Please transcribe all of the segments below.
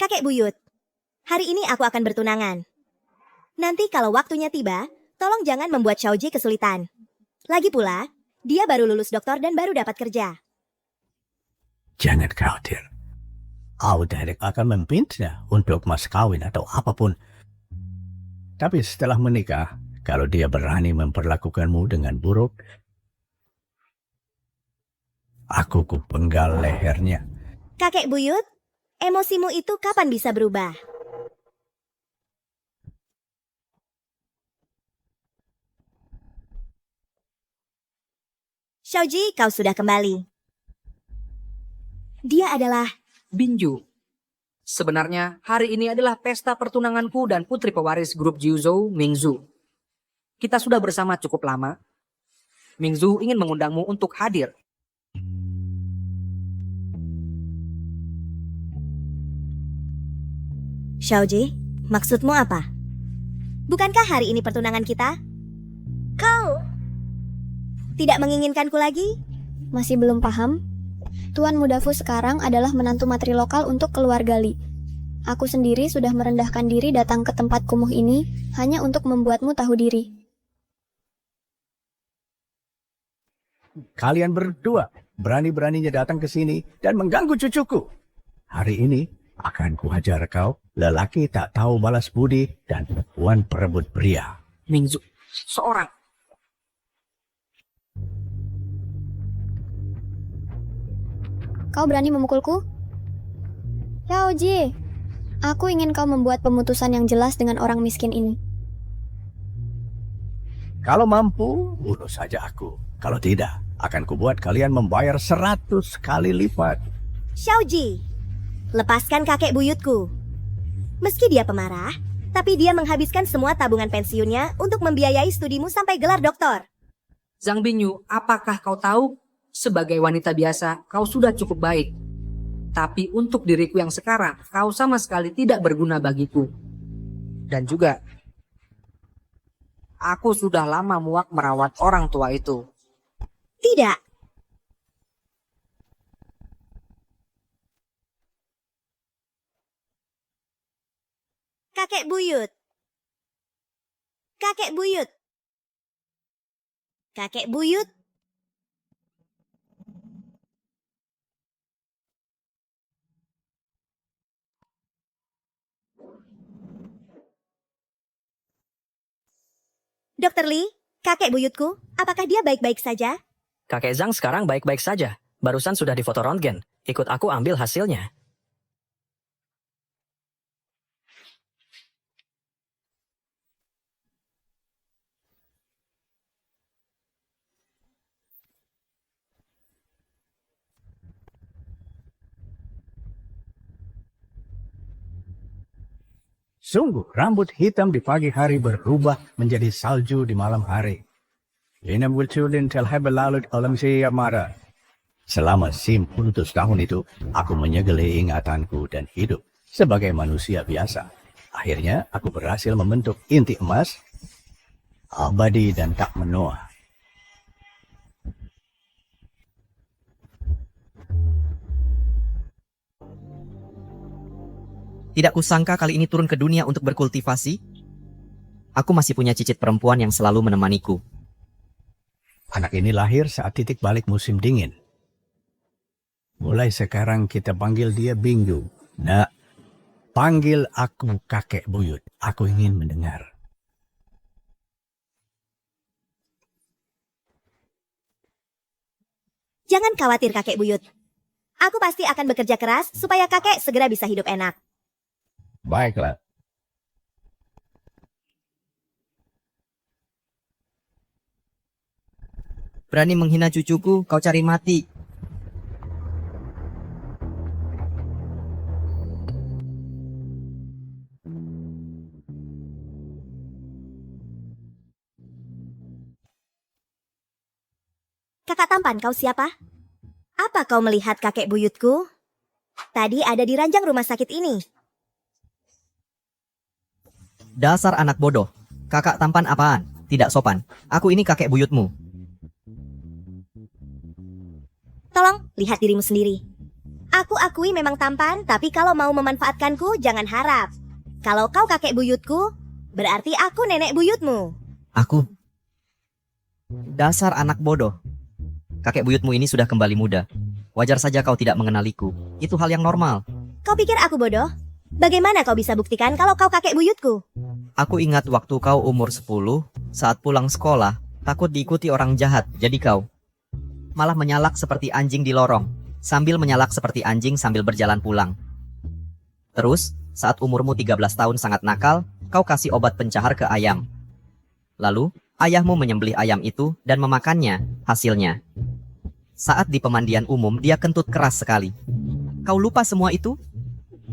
Kakek buyut, hari ini aku akan bertunangan. Nanti kalau waktunya tiba, tolong jangan membuat Xiaoji kesulitan. Lagi pula, dia baru lulus doktor dan baru dapat kerja. Jangan khawatir. Audrey akan meminta untuk mas kawin atau apapun. Tapi setelah menikah, kalau dia berani memperlakukanmu dengan buruk, aku kupenggal lehernya. Kakek buyut, emosimu itu kapan bisa berubah? Xiaoji, kau sudah kembali. Dia adalah... Binju. Sebenarnya hari ini adalah pesta pertunanganku dan putri pewaris grup Jiuzhou, Mingzhu. Kita sudah bersama cukup lama. Mingzhu ingin mengundangmu untuk hadir. Xiaoji, maksudmu apa? Bukankah hari ini pertunangan kita? Kau tidak menginginkanku lagi? Masih belum paham? Tuan Muda Fu sekarang adalah menantu matri lokal untuk keluarga Li. Aku sendiri sudah merendahkan diri datang ke tempat kumuh ini hanya untuk membuatmu tahu diri. Kalian berdua berani-beraninya datang ke sini dan mengganggu cucuku. Hari ini akan kuhajar kau, lelaki tak tahu balas budi dan perempuan perebut pria. Mingzhu, seorang. Kau berani memukulku? Xiaoji, aku ingin kau membuat pemutusan yang jelas dengan orang miskin ini. Kalau mampu, bunuh saja aku. Kalau tidak, akan kubuat kalian membayar 100 kali lipat. Xiaoji, lepaskan kakek buyutku. Meski dia pemarah, tapi dia menghabiskan semua tabungan pensiunnya untuk membiayai studimu sampai gelar doktor. Zhang Binyu, apakah kau tahu? Sebagai wanita biasa, kau sudah cukup baik. Tapi untuk diriku yang sekarang, kau sama sekali tidak berguna bagiku. Dan juga, aku sudah lama muak merawat orang tua itu. Tidak. Kakek buyut. Kakek buyut. Kakek buyut. Dokter Li, kakek buyutku, apakah dia baik-baik saja? Kakek Zhang sekarang baik-baik saja. Barusan sudah difoto röntgen. Ikut aku ambil hasilnya. Sungguh, rambut hitam di pagi hari berubah menjadi salju di malam hari. Ini munculin telhab lalut alam siamara. Selama 100 tahun itu, aku menyegeli ingatanku dan hidup sebagai manusia biasa. Akhirnya, aku berhasil membentuk inti emas, abadi dan tak menua. Tidak kusangka kali ini turun ke dunia untuk berkultivasi. Aku masih punya cicit perempuan yang selalu menemaniku. Anak ini lahir saat titik balik musim dingin. Mulai sekarang kita panggil dia Binju. Nah, panggil aku kakek buyut. Aku ingin mendengar. Jangan khawatir kakek buyut. Aku pasti akan bekerja keras supaya kakek segera bisa hidup enak. Baiklah. Berani menghina cucuku, kau cari mati. Kakak tampan, kau siapa? Apa kau melihat kakek buyutku? Tadi ada di ranjang rumah sakit ini. Dasar anak bodoh. Kakak tampan apaan? Tidak sopan. Aku ini kakek buyutmu. Tolong, lihat dirimu sendiri. Aku akui memang tampan, tapi kalau mau memanfaatkanku, jangan harap. Kalau kau kakek buyutku, berarti aku nenek buyutmu. Aku. Dasar anak bodoh. Kakek buyutmu ini sudah kembali muda. Wajar saja kau tidak mengenaliku. Itu hal yang normal. Kau pikir aku bodoh? Bagaimana kau bisa buktikan kalau kau kakek buyutku? Aku ingat waktu kau umur 10, saat pulang sekolah, takut diikuti orang jahat, jadi kau malah menyalak seperti anjing di lorong, sambil menyalak seperti anjing sambil berjalan pulang. Terus, saat umurmu 13 tahun sangat nakal, kau kasih obat pencahar ke ayam. Lalu, ayahmu menyembelih ayam itu dan memakannya, hasilnya. Saat di pemandian umum, dia kentut keras sekali. Kau lupa semua itu?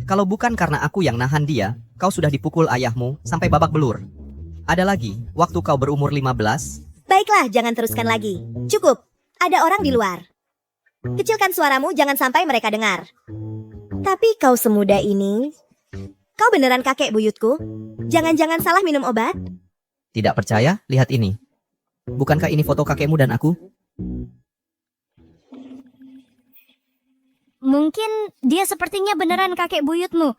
Kalau bukan karena aku yang nahan dia, kau sudah dipukul ayahmu sampai babak belur. Ada lagi, waktu kau berumur 15, Baiklah, jangan teruskan lagi. Cukup, ada orang di luar. Kecilkan suaramu, jangan sampai mereka dengar. Tapi kau semuda ini, kau beneran kakek buyutku? Jangan-jangan salah minum obat? tidak percaya? Lihat ini. Bukankah ini foto kakekmu dan aku? Mungkin dia sepertinya beneran kakek buyutmu.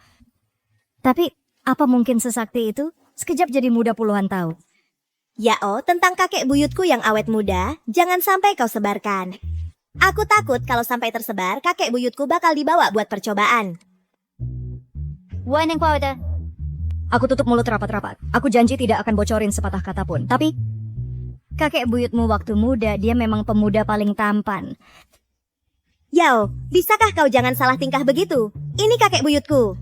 Tapi apa mungkin sesakti itu? Sekejap jadi muda puluhan tahun. Ya tentang kakek buyutku yang awet muda, jangan sampai kau sebarkan. Aku takut kalau sampai tersebar, kakek buyutku bakal dibawa buat percobaan. Aku tutup mulut rapat-rapat. Aku janji tidak akan bocorin sepatah kata pun. Tapi kakek buyutmu waktu muda, dia memang pemuda paling tampan. Yao, bisakah kau jangan salah tingkah begitu? Ini kakek buyutku.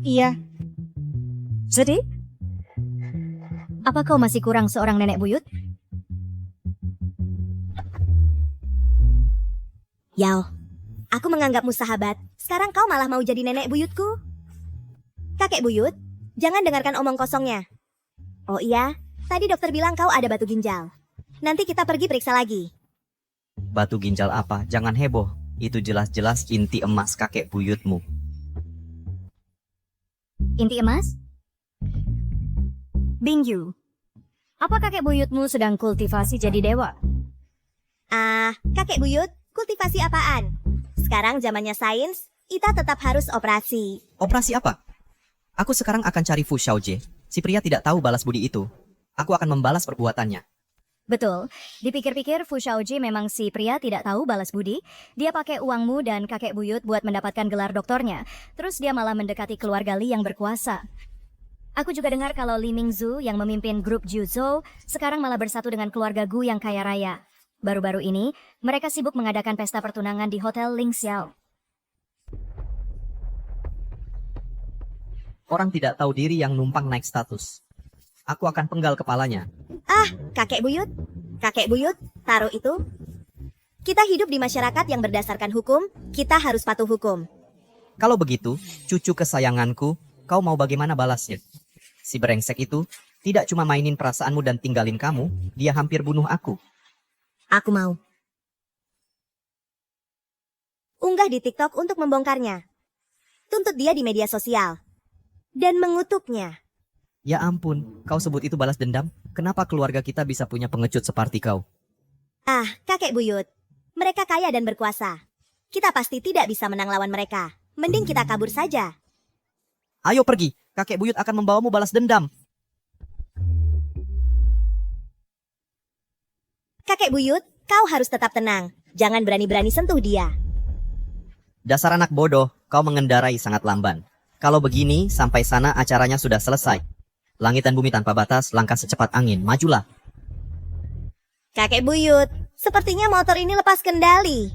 Iya. Jadi? Apa kau masih kurang seorang nenek buyut? Yao, aku menganggapmu sahabat. Sekarang kau malah mau jadi nenek buyutku? Kakek buyut, jangan dengarkan omong kosongnya. Oh iya, tadi dokter bilang kau ada batu ginjal. Nanti kita pergi periksa lagi. Batu ginjal apa? Jangan heboh. Itu jelas-jelas inti emas kakek buyutmu. Inti emas? Bingyu. Apa kakek buyutmu sedang kultivasi jadi dewa? Kakek buyut, kultivasi apaan? Sekarang zamannya sains, kita tetap harus operasi. Operasi apa? Aku sekarang akan cari Fu Xiaojie. Si pria tidak tahu balas budi itu. Aku akan membalas perbuatannya. Betul. Dipikir-pikir Fu Xiaojie memang si pria tidak tahu balas budi. Dia pakai uangmu dan kakek buyut buat mendapatkan gelar doktornya. Terus dia malah mendekati keluarga Li yang berkuasa. Aku juga dengar kalau Li Mingzu yang memimpin grup Juzhou sekarang malah bersatu dengan keluarga Gu yang kaya raya. Baru-baru ini, mereka sibuk mengadakan pesta pertunangan di Hotel Ling Xiao. Orang tidak tahu diri yang numpang naik status. Aku akan penggal kepalanya. Kakek buyut, taruh itu. Kita hidup di masyarakat yang berdasarkan hukum, kita harus patuh hukum. Kalau begitu, cucu kesayanganku, kau mau bagaimana balasnya? Si brengsek itu tidak cuma mainin perasaanmu dan tinggalin kamu, dia hampir bunuh aku. Aku mau. Unggah di TikTok untuk membongkarnya. Tuntut dia di media sosial. Dan mengutuknya. Ya ampun, kau sebut itu balas dendam? Kenapa keluarga kita bisa punya pengecut seperti kau? Kakek buyut. Mereka kaya dan berkuasa. Kita pasti tidak bisa menang lawan mereka. Mending kita kabur saja. Ayo pergi, kakek buyut akan membawamu balas dendam. Kakek buyut, kau harus tetap tenang. Jangan berani-berani sentuh dia. Dasar anak bodoh, kau mengendarai sangat lamban. Kalau begini, sampai sana acaranya sudah selesai. Langit dan bumi tanpa batas, langkah secepat angin, majulah. Kakek buyut, sepertinya motor ini lepas kendali.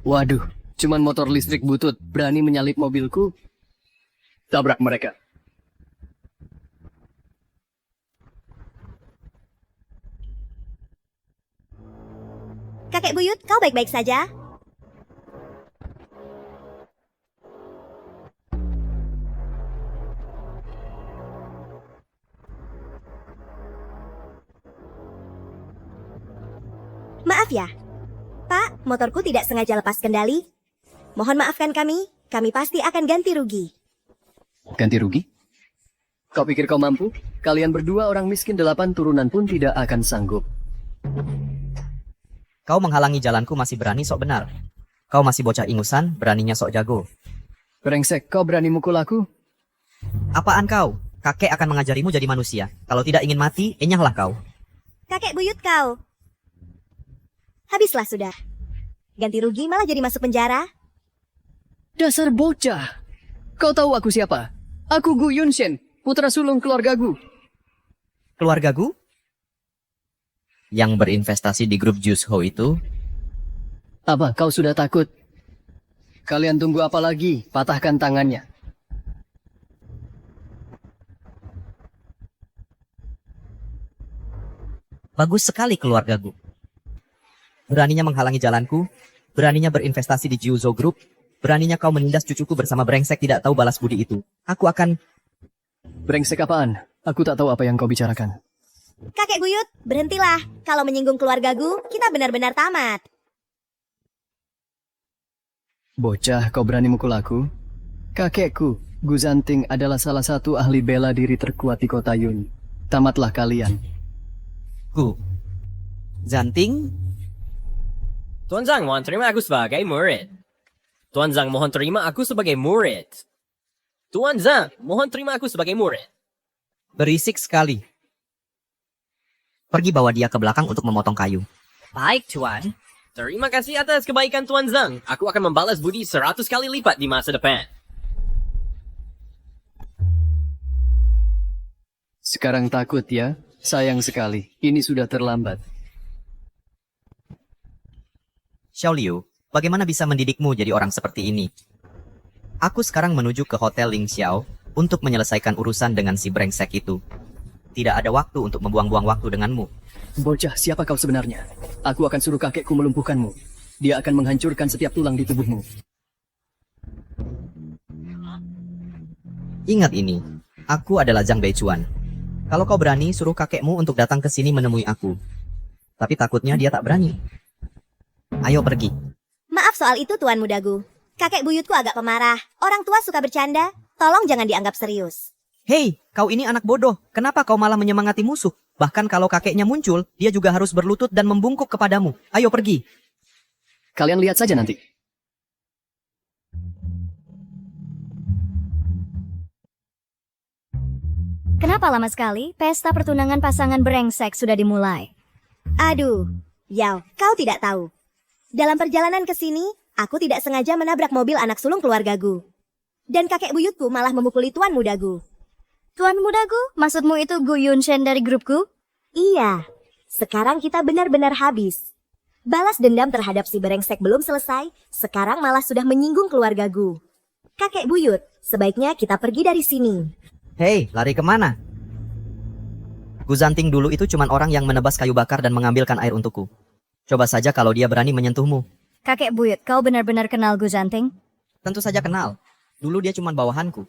Waduh, cuman motor listrik butut berani menyalip mobilku. Tabrak mereka. Kakek buyut, kau baik-baik saja? Maaf ya, Pak, motorku tidak sengaja lepas kendali. Mohon maafkan kami pasti akan ganti rugi. Ganti rugi? Kau pikir kau mampu? Kalian berdua orang miskin 8 turunan pun tidak akan sanggup. Kau menghalangi jalanku masih berani sok benar. Kau masih bocah ingusan, beraninya sok jago. Brengsek, kau berani mukul aku? Apaan kau? Kakek akan mengajarimu jadi manusia. Kalau tidak ingin mati, enyahlah kau. Kakek buyut kau. Habislah sudah. Ganti rugi malah jadi masuk penjara. Dasar bocah. Kau tahu aku siapa? Aku Gu Yunshen, putra sulung keluarga Gu. Keluarga Gu? Yang berinvestasi di grup Juice Ho itu? Apa, kau sudah takut? Kalian tunggu apa lagi? Patahkan tangannya. Bagus sekali keluarga Gu. Beraninya menghalangi jalanku, beraninya berinvestasi di Jiuzo Group, beraninya kau menindas cucuku bersama brengsek tidak tahu balas budi itu. Aku akan... Brengsek apaan? Aku tak tahu apa yang kau bicarakan. Kakek buyut, berhentilah. Kalau menyinggung keluarga Gu, kita benar-benar tamat. Bocah, kau berani mukul aku? Kakekku, Gu Zanting adalah salah satu ahli bela diri terkuat di kota Yun. Tamatlah kalian. Gu. Zanting? Tuan Zhang mohon terima aku sebagai murid. Tuan Zhang mohon terima aku sebagai murid. Tuan Zhang mohon terima aku sebagai murid. Berisik sekali. Pergi bawa dia ke belakang untuk memotong kayu. Baik, Tuan. Terima kasih atas kebaikan Tuan Zhang. Aku akan membalas budi 100 kali lipat di masa depan. Sekarang takut ya? Sayang sekali, ini sudah terlambat. Xiao Liu, bagaimana bisa mendidikmu jadi orang seperti ini? Aku sekarang menuju ke Hotel Ling Xiao untuk menyelesaikan urusan dengan si brengsek itu. Tidak ada waktu untuk membuang-buang waktu denganmu. Bocah, siapa kau sebenarnya? Aku akan suruh kakekku melumpuhkanmu. Dia akan menghancurkan setiap tulang di tubuhmu. Ingat ini, aku adalah Zhang Beichuan. Kalau kau berani, suruh kakekmu untuk datang ke sini menemui aku. Tapi takutnya dia tak berani. Ayo pergi. Maaf soal itu Tuan Muda Gu. Kakek buyutku agak pemarah. Orang tua suka bercanda. Tolong jangan dianggap serius. Hei, kau ini anak bodoh. Kenapa kau malah menyemangati musuh? Bahkan kalau kakeknya muncul, dia juga harus berlutut dan membungkuk kepadamu. Ayo pergi. Kalian lihat saja nanti. Kenapa lama sekali? Pesta pertunangan pasangan brengsek sudah dimulai. Aduh, Yao, kau tidak tahu. Dalam perjalanan ke sini, aku tidak sengaja menabrak mobil anak sulung keluarga Gu. Dan kakek buyutku malah memukuli Tuan Muda Gu. Tuan Muda Gu, maksudmu itu Gu Yunshen dari grupku? Iya, sekarang kita benar-benar habis. Balas dendam terhadap si brengsek belum selesai, sekarang malah sudah menyinggung keluarga Gu. Kakek buyut, sebaiknya kita pergi dari sini. Hei, lari kemana? Gu Zanting dulu itu cuma orang yang menebas kayu bakar dan mengambilkan air untukku. Coba saja kalau dia berani menyentuhmu. Kakek buyut, kau benar-benar kenal Gu Zanting? Tentu saja kenal. Dulu dia cuma bawahanku.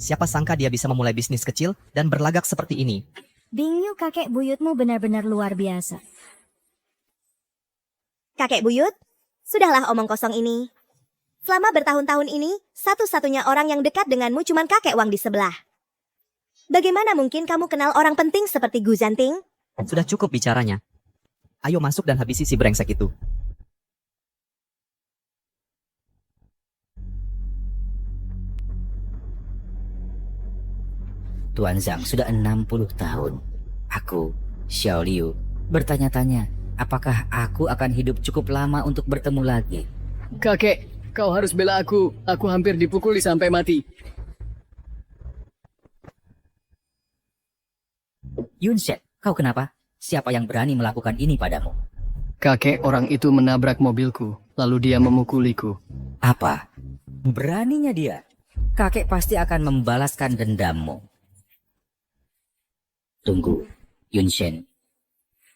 Siapa sangka dia bisa memulai bisnis kecil dan berlagak seperti ini. Bingyu, kakek buyutmu benar-benar luar biasa. Kakek buyut, sudahlah omong kosong ini. Selama bertahun-tahun ini, satu-satunya orang yang dekat denganmu cuma kakek Wang di sebelah. Bagaimana mungkin kamu kenal orang penting seperti Gu Zanting? Sudah cukup bicaranya. Ayo masuk dan habisi si brengsek itu. Tuan Zhang sudah 60 tahun. Aku, Xiao Liu, bertanya-tanya, apakah aku akan hidup cukup lama untuk bertemu lagi? Kakek, kau harus bela aku. Aku hampir dipukuli sampai mati. Yunshen, kau kenapa? Siapa yang berani melakukan ini padamu? Kakek orang itu menabrak mobilku, lalu dia memukuliku. Apa? Beraninya dia? Kakek pasti akan membalaskan dendammu. Tunggu, Yunshen.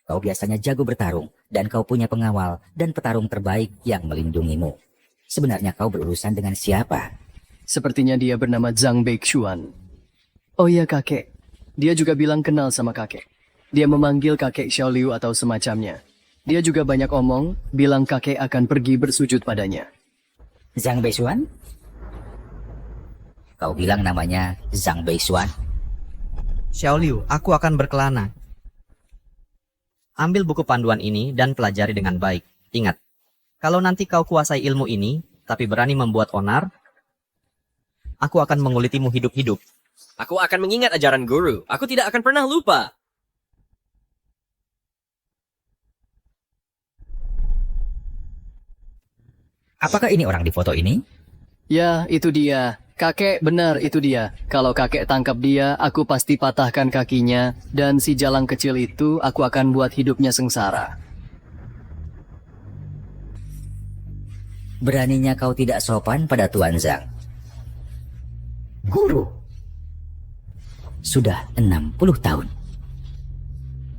Kau biasanya jago bertarung, dan kau punya pengawal dan petarung terbaik yang melindungimu. Sebenarnya kau berurusan dengan siapa? Sepertinya dia bernama Zhang Beichuan. Oh iya kakek, dia juga bilang kenal sama kakek. Dia memanggil kakek Xiao Liu atau semacamnya. Dia juga banyak omong, bilang kakek akan pergi bersujud padanya. Zhang Beichuan? Kau bilang namanya Zhang Beichuan? Xiao Liu, aku akan berkelana. Ambil buku panduan ini dan pelajari dengan baik. Ingat, kalau nanti kau kuasai ilmu ini, tapi berani membuat onar, aku akan mengulitimu hidup-hidup. Aku akan mengingat ajaran guru. Aku tidak akan pernah lupa. Apakah ini orang di foto ini? Ya, itu dia. Kakek, benar itu dia. Kalau kakek tangkap dia, aku pasti patahkan kakinya. Dan si jalang kecil itu, aku akan buat hidupnya sengsara. Beraninya kau tidak sopan pada Tuan Zhang. Guru. Sudah 60 tahun.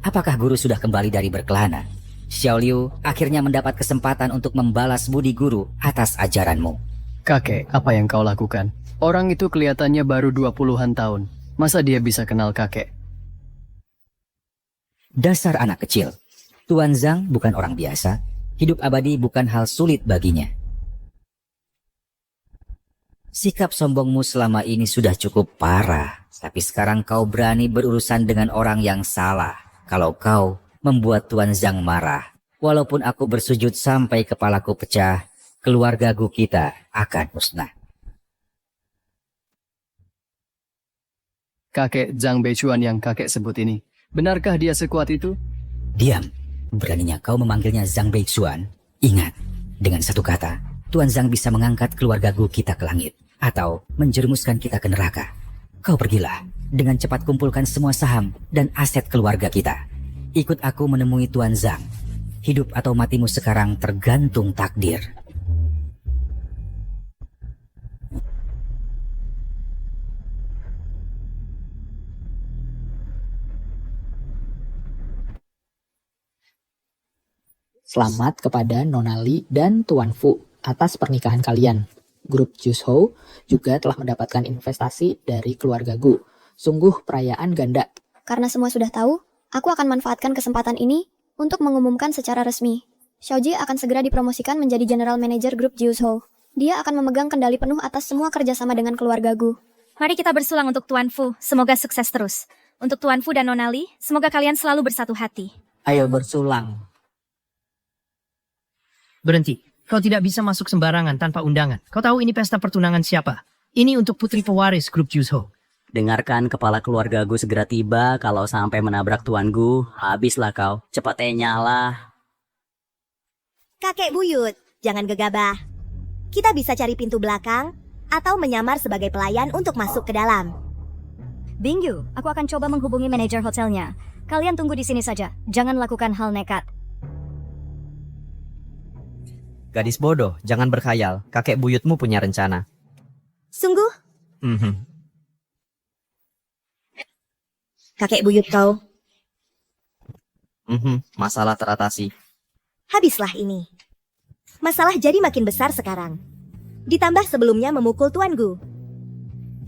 Apakah guru sudah kembali dari berkelana? Xiao Liu akhirnya mendapat kesempatan untuk membalas budi guru atas ajaranmu. Kakek, apa yang kau lakukan? Orang itu kelihatannya baru 20-an tahun. Masa dia bisa kenal kakek? Dasar anak kecil. Tuan Zhang bukan orang biasa. Hidup abadi bukan hal sulit baginya. Sikap sombongmu selama ini sudah cukup parah. Tapi sekarang kau berani berurusan dengan orang yang salah. Kalau kau membuat Tuan Zhang marah. Walaupun aku bersujud sampai kepalaku pecah, keluarga Gu kita akan musnah. Kakek Zhang Beichuan yang kakek sebut ini. Benarkah dia sekuat itu? Diam. Beraninya kau memanggilnya Zhang Beichuan? Ingat, dengan satu kata, Tuan Zhang bisa mengangkat keluarga Gu kita ke langit. Atau menjerumuskan kita ke neraka. Kau pergilah. Dengan cepat kumpulkan semua saham dan aset keluarga kita. Ikut aku menemui Tuan Zhang. Hidup atau matimu sekarang tergantung takdir. Selamat kepada Nona Li dan Tuan Fu atas pernikahan kalian. Grup Juzhou juga telah mendapatkan investasi dari keluarga Gu. Sungguh perayaan ganda. Karena semua sudah tahu, aku akan manfaatkan kesempatan ini untuk mengumumkan secara resmi. Xiaoji akan segera dipromosikan menjadi General Manager Grup Juzhou. Dia akan memegang kendali penuh atas semua kerjasama dengan keluarga Gu. Mari kita bersulang untuk Tuan Fu. Semoga sukses terus. Untuk Tuan Fu dan Nona Li, semoga kalian selalu bersatu hati. Ayo bersulang. Berhenti. Kau tidak bisa masuk sembarangan tanpa undangan. Kau tahu ini pesta pertunangan siapa? Ini untuk putri pewaris grup Juzhou. Dengarkan kepala keluarga Gu segera tiba. Kalau sampai menabrak Tuan Gu, habislah kau. Cepatnya nyala. Kakek buyut, jangan gegabah. Kita bisa cari pintu belakang atau menyamar sebagai pelayan untuk masuk ke dalam. Bingyu, aku akan coba menghubungi manajer hotelnya. Kalian tunggu di sini saja. Jangan lakukan hal nekat. Gadis bodoh, jangan berkhayal. Kakek buyutmu punya rencana. Sungguh? Kakek buyut kau. Masalah teratasi. Habislah ini. Masalah jadi makin besar sekarang. Ditambah sebelumnya memukul Tuan Gu.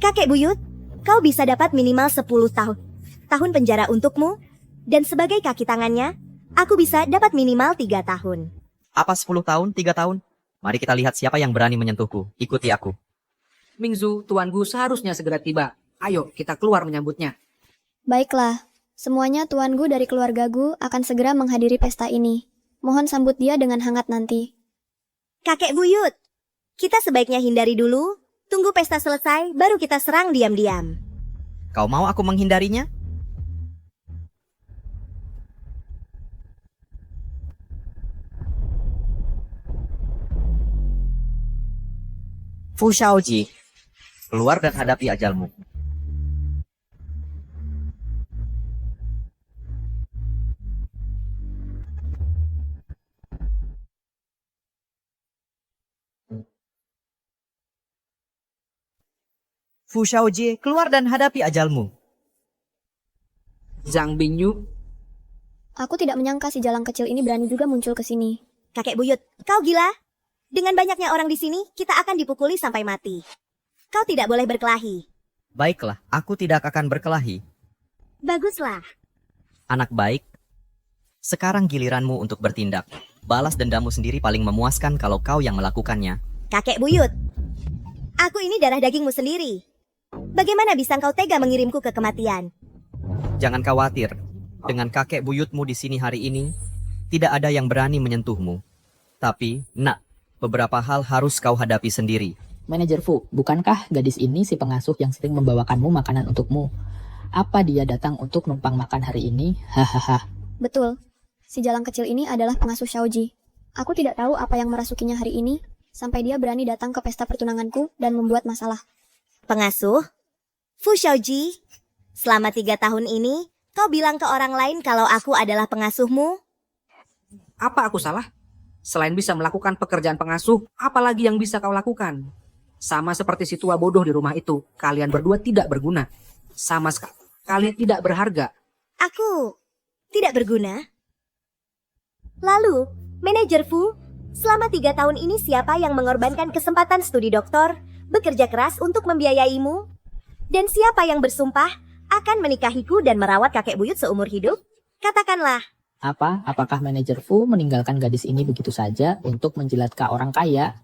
Kakek buyut, kau bisa dapat minimal 10 tahun penjara untukmu. Dan sebagai kaki tangannya, aku bisa dapat minimal 3 tahun. Apa 10 tahun, 3 tahun? Mari kita lihat siapa yang berani menyentuhku. Ikuti aku. Mingzu, Tuan Gu seharusnya segera tiba. Ayo, kita keluar menyambutnya. Baiklah, semuanya Tuan Gu dari keluarga Gu akan segera menghadiri pesta ini. Mohon sambut dia dengan hangat nanti. Kakek buyut, kita sebaiknya hindari dulu. Tunggu pesta selesai, baru kita serang diam-diam. Kau mau aku menghindarinya? Fu Shaoji, keluar dan hadapi ajalmu. Fu Shaoji, keluar dan hadapi ajalmu. Zhang Bingyu. Aku tidak menyangka si jalang kecil ini berani juga muncul ke sini. Kakek buyut, kau gila? Dengan banyaknya orang di sini, kita akan dipukuli sampai mati. Kau tidak boleh berkelahi. Baiklah, aku tidak akan berkelahi. Baguslah. Anak baik, sekarang giliranmu untuk bertindak. Balas dendammu sendiri paling memuaskan kalau kau yang melakukannya. Kakek buyut, aku ini darah dagingmu sendiri. Bagaimana bisa kau tega mengirimku ke kematian? Jangan khawatir, Dengan kakek buyutmu di sini hari ini, tidak ada yang berani menyentuhmu. Tapi, nak, beberapa hal harus kau hadapi sendiri. Manajer Fu, bukankah gadis ini si pengasuh yang sering membawakanmu makanan untukmu? Apa dia datang untuk numpang makan hari ini? Hahaha. Betul. Si jalang kecil ini adalah pengasuh Xiaoji. Aku tidak tahu apa yang merasukinya hari ini, sampai dia berani datang ke pesta pertunanganku dan membuat masalah. Pengasuh? Fu Xiaoji, selama 3 tahun ini, kau bilang ke orang lain kalau aku adalah pengasuhmu? Apa aku salah? Selain bisa melakukan pekerjaan pengasuh, apalagi yang bisa kau lakukan? Sama seperti si tua bodoh di rumah itu, kalian berdua tidak berguna. Sama sekali tidak berharga. Aku tidak berguna? Lalu, Manajer Fu, selama 3 tahun ini siapa yang mengorbankan kesempatan studi doktor, bekerja keras untuk membiayaimu? Dan siapa yang bersumpah akan menikahiku dan merawat kakek buyut seumur hidup? Katakanlah. Apakah manajer Fu meninggalkan gadis ini begitu saja untuk menjilat ke orang kaya?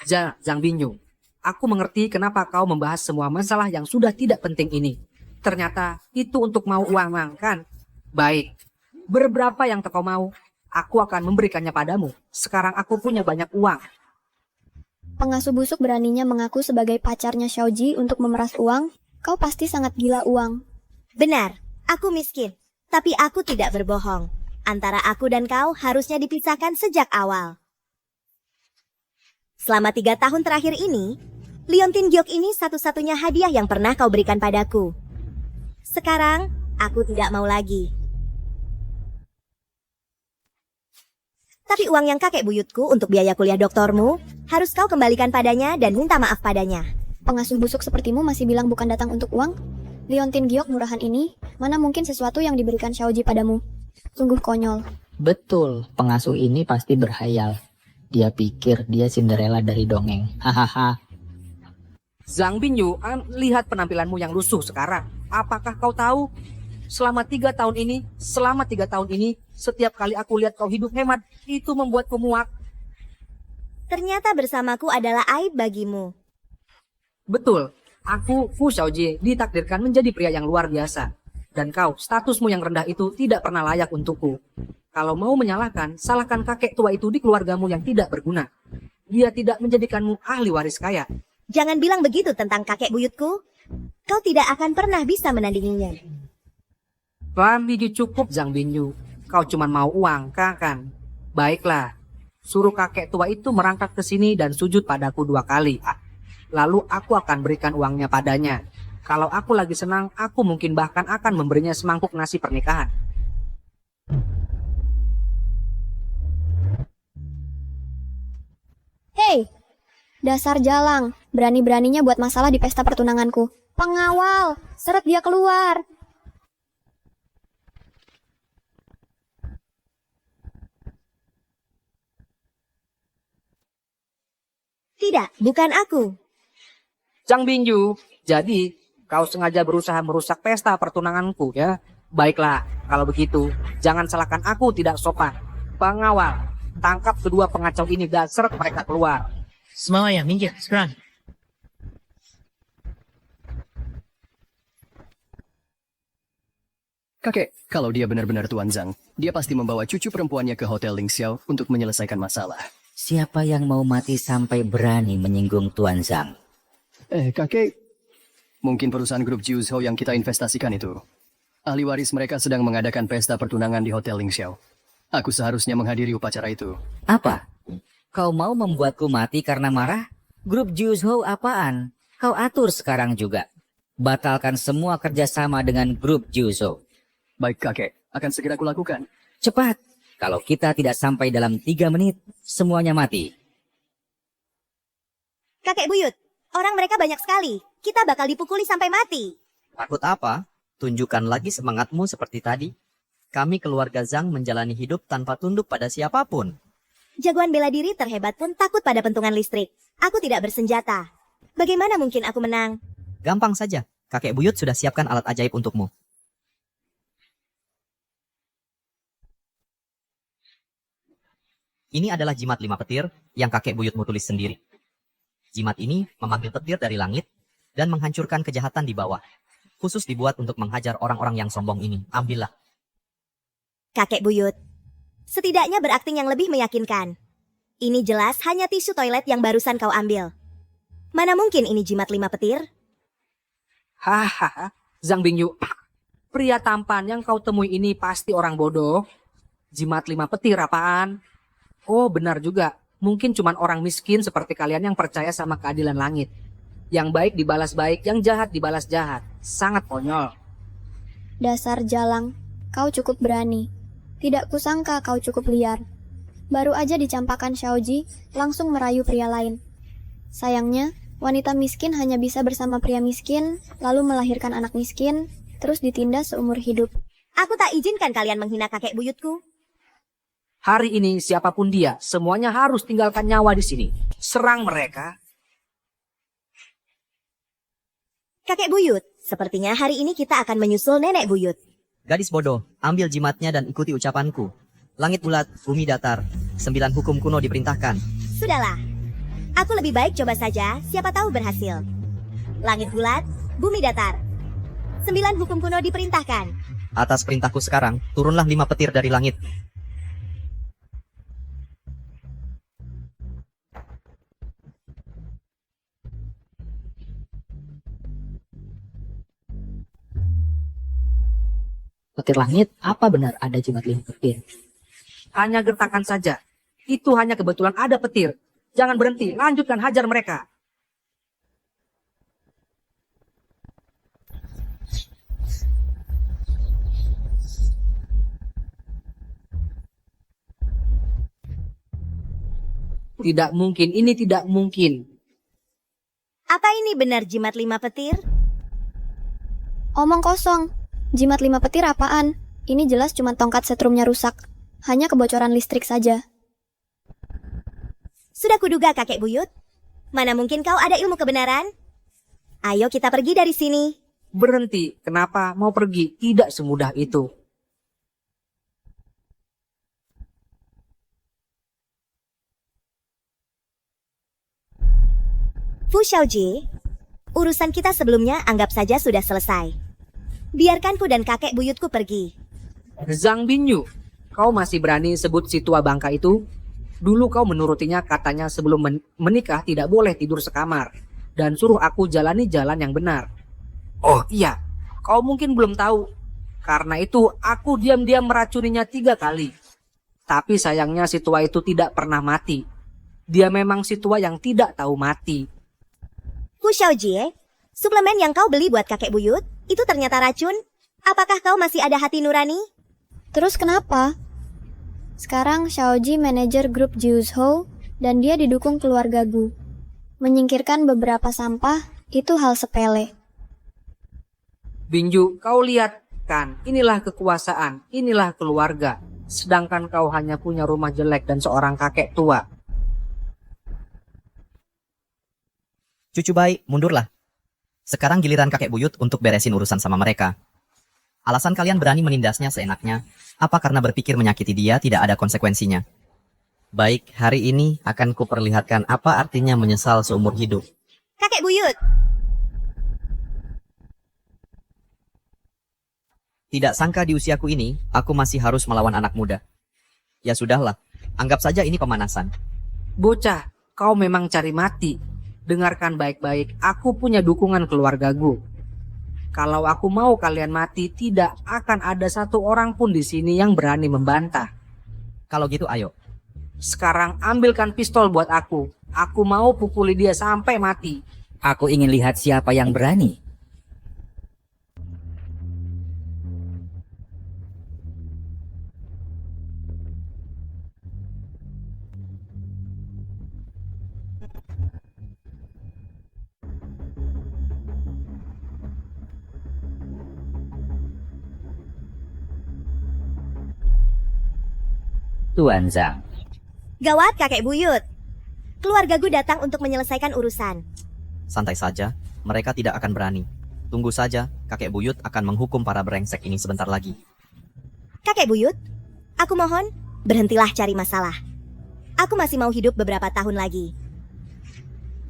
Zhang Binyu, aku mengerti kenapa kau membahas semua masalah yang sudah tidak penting ini. Ternyata itu untuk mau uang, kan? Baik, berberapa yang kau mau, aku akan memberikannya padamu. Sekarang aku punya banyak uang. Pengasuh busuk beraninya mengaku sebagai pacarnya Xiaoji untuk memeras uang. Kau pasti sangat gila uang. Benar, aku miskin. Tapi aku tidak berbohong. Antara aku dan kau harusnya dipisahkan sejak awal. Selama 3 tahun terakhir ini, Liontin Giok ini satu-satunya hadiah yang pernah kau berikan padaku. Sekarang, aku tidak mau lagi. Tapi uang yang kakek buyutku untuk biaya kuliah doktormu, harus kau kembalikan padanya dan minta maaf padanya. Pengasuh busuk sepertimu masih bilang bukan datang untuk uang? Liontin Giok murahan ini, mana mungkin sesuatu yang diberikan Xiaoji padamu? Sungguh konyol. Betul, pengasuh ini pasti berhayal. Dia pikir dia Cinderella dari dongeng. Hahaha. Zhang Binyu, lihat penampilanmu yang lusuh sekarang. Apakah kau tahu? Selama 3 tahun ini, setiap kali aku lihat kau hidup hemat, itu membuatku muak. Ternyata bersamaku adalah aib bagimu. Betul, aku Fu Xiaoji ditakdirkan menjadi pria yang luar biasa. Dan kau, statusmu yang rendah itu tidak pernah layak untukku. Kalau mau menyalahkan, salahkan kakek tua itu di keluargamu yang tidak berguna. Dia tidak menjadikanmu ahli waris kaya. Jangan bilang begitu tentang kakek buyutku. Kau tidak akan pernah bisa menandinginya. Lami cukup Zhang Binyu. Kau cuma mau uang, kan? Baiklah, suruh kakek tua itu merangkak ke sini dan sujud padaku 2 kali. Lalu aku akan berikan uangnya padanya. Kalau aku lagi senang, aku mungkin bahkan akan memberinya semangkuk nasi pernikahan. Hei, dasar jalang. Berani-beraninya buat masalah di pesta pertunanganku. Pengawal, seret dia keluar. Tidak, bukan aku. Zhang Binyu, jadi kau sengaja berusaha merusak pesta pertunanganku, ya? Baiklah, kalau begitu, jangan salahkan aku tidak sopan. Pengawal, tangkap kedua pengacau ini dan seret mereka keluar. Semuanya, minggir, sekarang. Kakek, kalau dia benar-benar Tuan Zhang, dia pasti membawa cucu perempuannya ke Hotel Ling Xiao untuk menyelesaikan masalah. Siapa yang mau mati sampai berani menyinggung Tuan Zhang? Kakek, mungkin perusahaan grup Jiuzhou yang kita investasikan itu. Ahli waris mereka sedang mengadakan pesta pertunangan di Hotel Ling Xiao. Aku seharusnya menghadiri upacara itu. Apa? Kau mau membuatku mati karena marah? Grup Jiuzhou apaan? Kau atur sekarang juga. Batalkan semua kerjasama dengan grup Jiuzhou. Baik kakek, akan segera kulakukan. Cepat. Kalau kita tidak sampai dalam 3 menit, semuanya mati. Kakek buyut, orang mereka banyak sekali. Kita bakal dipukuli sampai mati. Takut apa? Tunjukkan lagi semangatmu seperti tadi. Kami keluarga Zhang menjalani hidup tanpa tunduk pada siapapun. Jagoan bela diri terhebat pun takut pada pentungan listrik. Aku tidak bersenjata. Bagaimana mungkin aku menang? Gampang saja. Kakek buyut sudah siapkan alat ajaib untukmu. Ini adalah jimat 5 petir yang kakek buyutmu tulis sendiri. Jimat ini memanggil petir dari langit dan menghancurkan kejahatan di bawah. Khusus dibuat untuk menghajar orang-orang yang sombong ini. Ambillah. Kakek buyut, setidaknya berakting yang lebih meyakinkan. Ini jelas hanya tisu toilet yang barusan kau ambil. Mana mungkin ini jimat 5 petir? Hahaha, Zhang Bingyu. Pria tampan yang kau temui ini pasti orang bodoh. Jimat 5 petir apaan? Oh, benar juga. Mungkin cuman orang miskin seperti kalian yang percaya sama keadilan langit. Yang baik dibalas baik, yang jahat dibalas jahat. Sangat konyol. Dasar jalang, kau cukup berani. Tidak kusangka kau cukup liar. Baru aja dicampakkan Xiaoji, langsung merayu pria lain. Sayangnya, wanita miskin hanya bisa bersama pria miskin, lalu melahirkan anak miskin, terus ditindas seumur hidup. Aku tak izinkan kalian menghina kakek buyutku. Hari ini siapapun dia, semuanya harus tinggalkan nyawa di sini. Serang mereka. Kakek buyut, sepertinya hari ini kita akan menyusul nenek buyut. Gadis bodoh, ambil jimatnya dan ikuti ucapanku. Langit bulat, bumi datar. 9 hukum kuno diperintahkan. Sudahlah, aku lebih baik coba saja, siapa tahu berhasil. Langit bulat, bumi datar. 9 hukum kuno diperintahkan. Atas perintahku sekarang, turunlah 5 petir dari langit. Petir langit, apa benar ada jimat 5 petir? Hanya gertakan saja. Itu hanya kebetulan ada petir. Jangan berhenti, lanjutkan hajar mereka. Tidak mungkin, ini tidak mungkin. Apa ini benar jimat 5 petir? Omong kosong. Jimat 5 petir apaan? Ini jelas cuma tongkat setrumnya rusak. Hanya kebocoran listrik saja. Sudah kuduga kakek buyut. Mana mungkin kau ada ilmu kebenaran? Ayo kita pergi dari sini. Berhenti, kenapa mau pergi? Tidak semudah itu. Fu Xiaoji, urusan kita sebelumnya anggap saja sudah selesai. Biarkanku dan kakek buyutku pergi. Zhang Binyu, kau masih berani sebut si tua bangka itu? Dulu kau menurutinya, katanya sebelum menikah tidak boleh tidur sekamar. Dan suruh aku jalani jalan yang benar. Oh iya, kau mungkin belum tahu. Karena itu aku diam-diam meracuninya 3 kali. Tapi sayangnya si tua itu tidak pernah mati. Dia memang si tua yang tidak tahu mati. Fu Xiaoji, suplemen yang kau beli buat kakek buyut, itu ternyata racun? Apakah kau masih ada hati nurani? Terus kenapa? Sekarang Xiaoji manajer grup Jiuzhou dan dia didukung keluarga Gu. Menyingkirkan beberapa sampah itu hal sepele. Binju, kau lihat kan, inilah kekuasaan, inilah keluarga. Sedangkan kau hanya punya rumah jelek dan seorang kakek tua. Cucu baik, mundurlah. Sekarang giliran kakek buyut untuk beresin urusan sama mereka. Alasan kalian berani menindasnya seenaknya, apa karena berpikir menyakiti dia tidak ada konsekuensinya? Baik, hari ini akan kuperlihatkan apa artinya menyesal seumur hidup. Kakek buyut! Tidak sangka di usiaku ini, aku masih harus melawan anak muda. Ya sudahlah, anggap saja ini pemanasan. Bocah, kau memang cari mati. Dengarkan baik-baik, aku punya dukungan keluarga Gu. Kalau aku mau kalian mati, tidak akan ada satu orang pun di sini yang berani membantah. Kalau gitu ayo. Sekarang ambilkan pistol buat aku. Aku mau pukuli dia sampai mati. Aku ingin lihat siapa yang berani. Tuan Zhang. Gawat kakek buyut. Keluarga Gu datang untuk menyelesaikan urusan. Santai saja, mereka tidak akan berani. Tunggu saja, kakek buyut akan menghukum para brengsek ini sebentar lagi. Kakek buyut, aku mohon, berhentilah cari masalah. Aku masih mau hidup beberapa tahun lagi.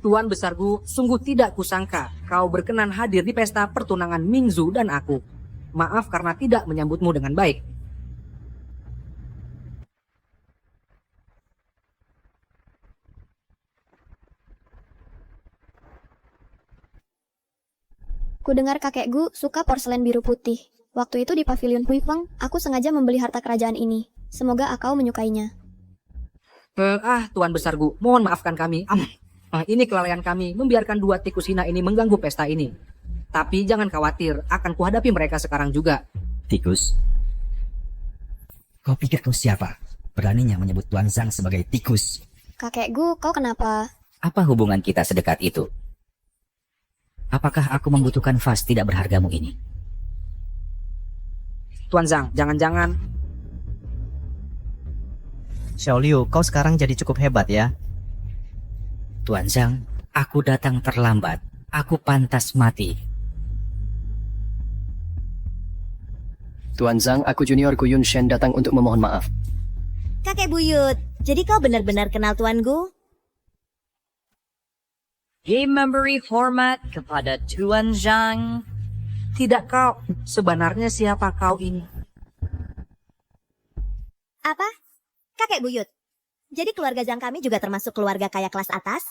Tuan besar Gu, sungguh tidak kusangka kau berkenan hadir di pesta pertunangan Mingzu dan aku. Maaf karena tidak menyambutmu dengan baik. Kudengar kakek Gu suka porselen biru putih. Waktu itu di pavilion Huifeng, aku sengaja membeli harta kerajaan ini. Semoga Akau menyukainya. Tuan Besar Gu, mohon maafkan kami. Ini kelalaian kami membiarkan dua tikus hina ini mengganggu pesta ini. Tapi jangan khawatir, akan kuhadapi mereka sekarang juga. Tikus? Kau pikir kau siapa? Beraninya menyebut Tuan Zhang sebagai tikus. Kakek Gu, kau kenapa? Apa hubungan kita sedekat itu? Apakah aku membutuhkan vas tidak berhargamu ini? Tuan Zhang, jangan-jangan. Xiaoliu, kau sekarang jadi cukup hebat ya. Tuan Zhang, aku datang terlambat. Aku pantas mati. Tuan Zhang, aku junior Gu Yunshen datang untuk memohon maaf. Kakek buyut, jadi kau benar-benar kenal Tuan Gu? Memberi hormat kepada Tuan Zhang. Tidak kau, sebenarnya siapa kau ini? Apa? Kakek buyut. Jadi keluarga Zhang kami juga termasuk keluarga kaya kelas atas?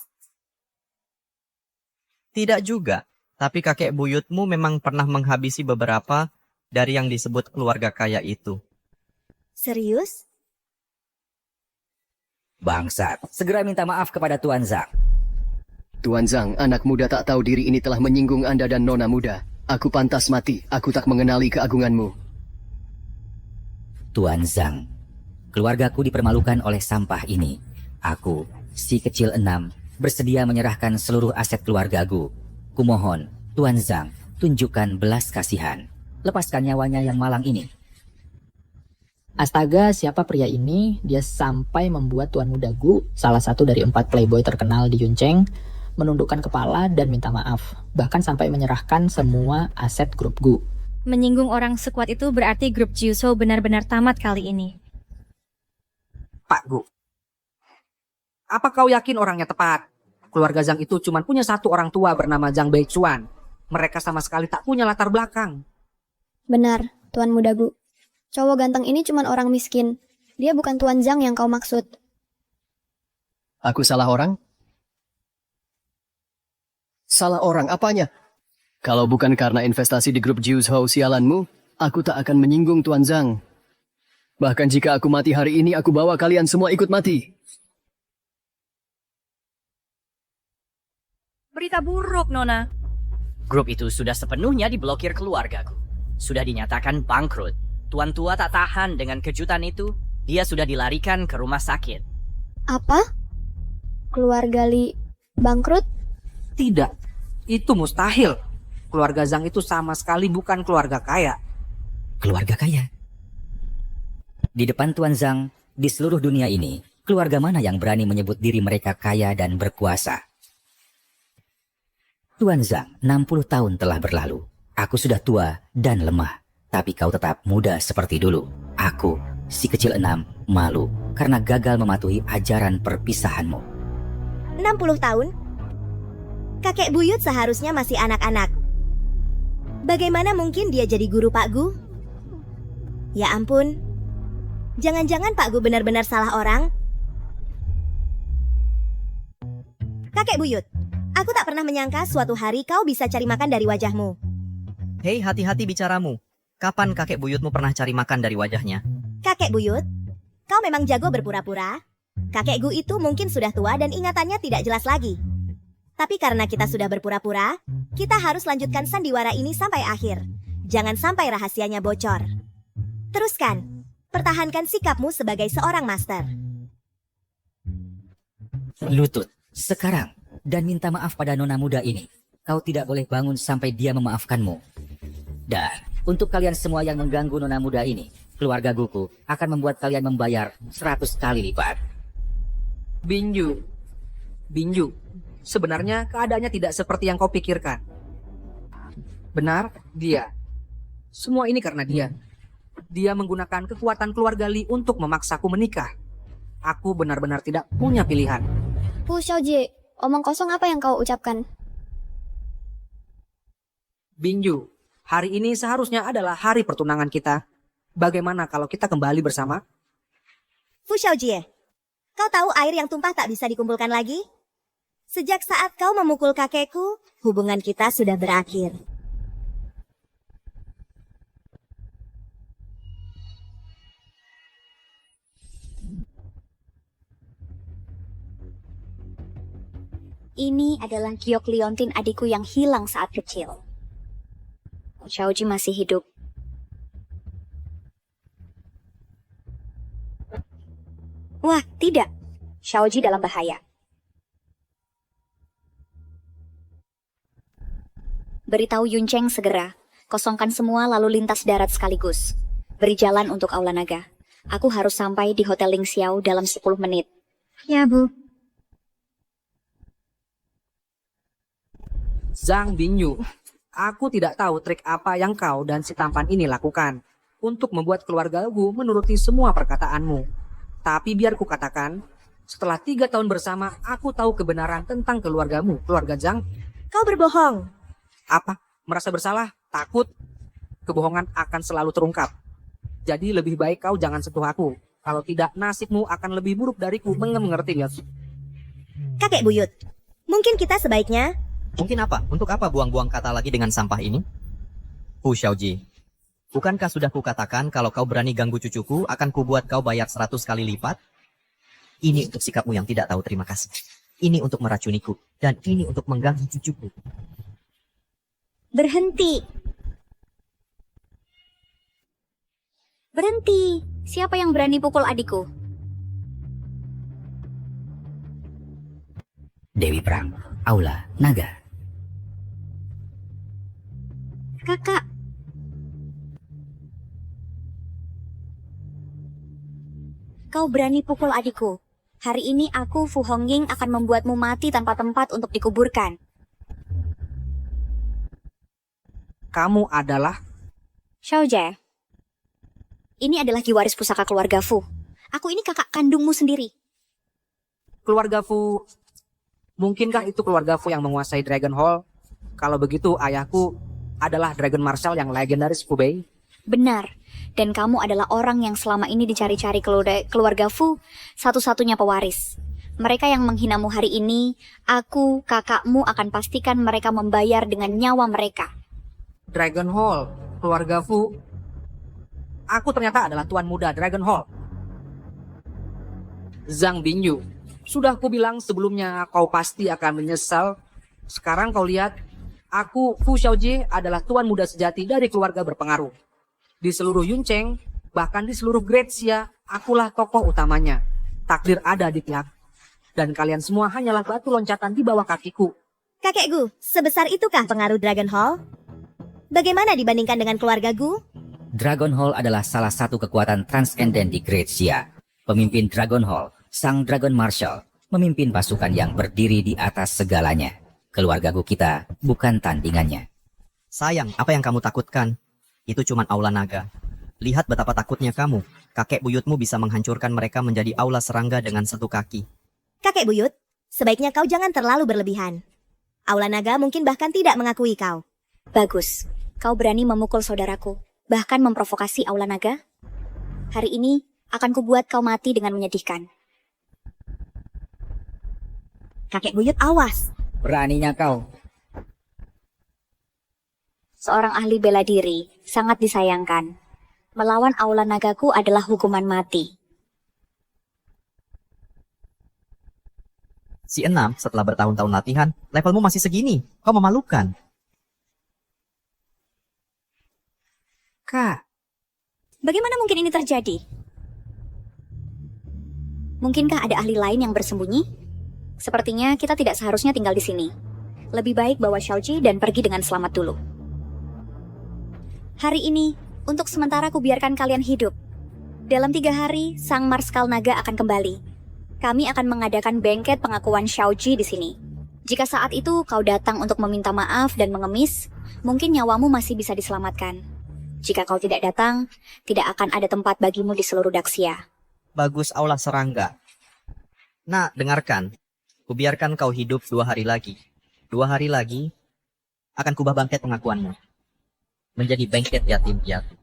Tidak juga, tapi kakek buyutmu memang pernah menghabisi beberapa dari yang disebut keluarga kaya itu. Serius? Bangsat, segera minta maaf kepada Tuan Zhang. Tuan Zhang, anak muda tak tahu diri ini telah menyinggung Anda dan nona muda. Aku pantas mati, aku tak mengenali keagunganmu. Tuan Zhang, keluargaku dipermalukan oleh sampah ini. Aku, si kecil 6, bersedia menyerahkan seluruh aset keluargaku. Kumohon, Tuan Zhang, tunjukkan belas kasihan. Lepaskan nyawanya yang malang ini. Astaga, siapa pria ini? Dia sampai membuat Tuan Muda Gu, salah satu dari 4 playboy terkenal di Yuncheng, menundukkan kepala dan minta maaf. Bahkan sampai menyerahkan semua aset grup Gu. Menyinggung orang sekuat itu berarti grup Jiuso benar-benar tamat kali ini. Pak Gu, apa kau yakin orangnya tepat? Keluarga Zhang itu cuma punya satu orang tua bernama Zhang Beixuan. Mereka sama sekali tak punya latar belakang. Benar, Tuan Muda Gu. Cowok ganteng ini cuma orang miskin. Dia bukan Tuan Zhang yang kau maksud. Aku salah orang? Salah orang apanya? Kalau bukan karena investasi di grup Jiuzhou sialanmu, aku tak akan menyinggung Tuan Zhang. Bahkan jika aku mati hari ini, aku bawa kalian semua ikut mati. Berita buruk, Nona. Grup itu sudah sepenuhnya diblokir keluargaku. Sudah dinyatakan bangkrut. Tuan tua tak tahan dengan kejutan itu. Dia sudah dilarikan ke rumah sakit. Apa? Keluarga Li bangkrut? Tidak, itu mustahil. Keluarga Zhang itu sama sekali bukan keluarga kaya. Keluarga kaya? Di depan Tuan Zhang, di seluruh dunia ini, keluarga mana yang berani menyebut diri mereka kaya dan berkuasa? Tuan Zhang, 60 tahun telah berlalu. Aku sudah tua dan lemah. Tapi kau tetap muda seperti dulu. Aku, si kecil 6, malu karena gagal mematuhi ajaran perpisahanmu. 60 tahun? Kakek buyut seharusnya masih anak-anak. Bagaimana mungkin dia jadi guru Pak Gu? Ya ampun. Jangan-jangan Pak Gu benar-benar salah orang? Kakek buyut, aku tak pernah menyangka suatu hari kau bisa cari makan dari wajahmu. Hei, hati-hati bicaramu. Kapan kakek buyutmu pernah cari makan dari wajahnya? Kakek buyut, kau memang jago berpura-pura. Kakek Gu itu mungkin sudah tua dan ingatannya tidak jelas lagi. Tapi karena kita sudah berpura-pura, kita harus lanjutkan sandiwara ini sampai akhir. Jangan sampai rahasianya bocor. Teruskan, pertahankan sikapmu sebagai seorang master. Lutut, sekarang, dan minta maaf pada nona muda ini. Kau tidak boleh bangun sampai dia memaafkanmu. Dan untuk kalian semua yang mengganggu nona muda ini, keluarga Guku akan membuat kalian membayar 100 kali lipat. Binju, sebenarnya keadaannya tidak seperti yang kau pikirkan. Benar, dia. Semua ini karena dia. Dia menggunakan kekuatan keluarga Li untuk memaksaku menikah. Aku benar-benar tidak punya pilihan. Fu Xiaojie, omong kosong apa yang kau ucapkan? Binju, hari ini seharusnya adalah hari pertunangan kita. Bagaimana kalau kita kembali bersama? Fu Xiaojie, kau tahu air yang tumpah tak bisa dikumpulkan lagi? Sejak saat kau memukul kakekku, hubungan kita sudah berakhir. Ini adalah giok liontin adikku yang hilang saat kecil. Xiaoji masih hidup. Wah, tidak. Xiaoji dalam bahaya. Beritahu Yuncheng segera. Kosongkan semua lalu lintas darat sekaligus. Beri jalan untuk Aula Naga. Aku harus sampai di Hotel Ling Xiao dalam 10 menit. Ya, Bu. Zhang Bingyu, aku tidak tahu trik apa yang kau dan si tampan ini lakukan untuk membuat keluargaku menuruti semua perkataanmu. Tapi biar ku katakan, setelah 3 tahun bersama, aku tahu kebenaran tentang keluargamu, keluarga Zhang. Kau berbohong. Apa? Merasa bersalah? Takut? Kebohongan akan selalu terungkap. Jadi lebih baik kau jangan sentuh aku. Kalau tidak, nasibmu akan lebih buruk dariku. Mengerti ya? Kakek buyut, mungkin kita sebaiknya... Mungkin apa? Untuk apa buang-buang kata lagi dengan sampah ini? Hu Xiaoji, bukankah sudah kukatakan kalau kau berani ganggu cucuku, akan kubuat kau bayar 100 kali lipat? Ini untuk sikapmu yang tidak tahu terima kasih. Ini untuk meracuniku. Dan ini untuk mengganggu cucuku. Berhenti. Berhenti. Siapa yang berani pukul adikku? Dewi Perang, Aula Naga. Kakak. Kau berani pukul adikku. Hari ini aku, Fu Hongying, akan membuatmu mati tanpa tempat untuk dikuburkan. Kamu adalah... Xiaojie. Ini adalah kiwaris pusaka keluarga Fu. Aku ini kakak kandungmu sendiri. Keluarga Fu... Mungkinkah itu keluarga Fu yang menguasai Dragon Hall? Kalau begitu, ayahku adalah Dragon Marshal yang legendaris Fu Bei. Benar. Dan kamu adalah orang yang selama ini dicari-cari keluarga Fu, satu-satunya pewaris. Mereka yang menghinamu hari ini, aku, kakakmu akan pastikan mereka membayar dengan nyawa mereka. Dragon Hall, keluarga Fu. Aku ternyata adalah tuan muda Dragon Hall. Zhang Bingyu, sudah aku bilang sebelumnya kau pasti akan menyesal. Sekarang kau lihat, aku Fu Xiaojie adalah tuan muda sejati dari keluarga berpengaruh. Di seluruh Yuncheng, bahkan di seluruh Great Xia, akulah tokoh utamanya. Takdir ada di pihak. Dan kalian semua hanyalah batu loncatan di bawah kakiku. Kakek Gu, sebesar itukah pengaruh Dragon Hall? Bagaimana dibandingkan dengan keluarga Gu? Dragon Hall adalah salah satu kekuatan transenden di Great Xia. Pemimpin Dragon Hall, Sang Dragon Marshal, memimpin pasukan yang berdiri di atas segalanya. Keluarga Gu kita bukan tandingannya. Sayang, apa yang kamu takutkan? Itu cuman aula naga. Lihat betapa takutnya kamu. Kakek buyutmu bisa menghancurkan mereka menjadi aula serangga dengan satu kaki. Kakek buyut, sebaiknya kau jangan terlalu berlebihan. Aula naga mungkin bahkan tidak mengakui kau. Bagus. Kau berani memukul saudaraku, bahkan memprovokasi aula naga? Hari ini akan kubuat kau mati dengan menyedihkan. Kakek buyut, awas. Beraninya kau. Seorang ahli bela diri sangat disayangkan. Melawan aula nagaku adalah hukuman mati. Si Enam, setelah bertahun-tahun latihan, levelmu masih segini. Kau memalukan. Kak, bagaimana mungkin ini terjadi? Mungkinkah ada ahli lain yang bersembunyi? Sepertinya kita tidak seharusnya tinggal di sini. Lebih baik bawa Xiaoji dan pergi dengan selamat dulu. Hari ini, untuk sementara ku biarkan kalian hidup. Dalam 3 hari, Sang Marskal Naga akan kembali. Kami akan mengadakan bengket pengakuan Xiaoji di sini. Jika saat itu kau datang untuk meminta maaf dan mengemis, mungkin nyawamu masih bisa diselamatkan. Jika kau tidak datang, tidak akan ada tempat bagimu di seluruh Daxia. Bagus aula serangga. Nah, dengarkan. Kubiarkan kau hidup 2 hari lagi. 2 hari lagi, akan kubah bangket pengakuanmu. Menjadi bangket yatim piatu.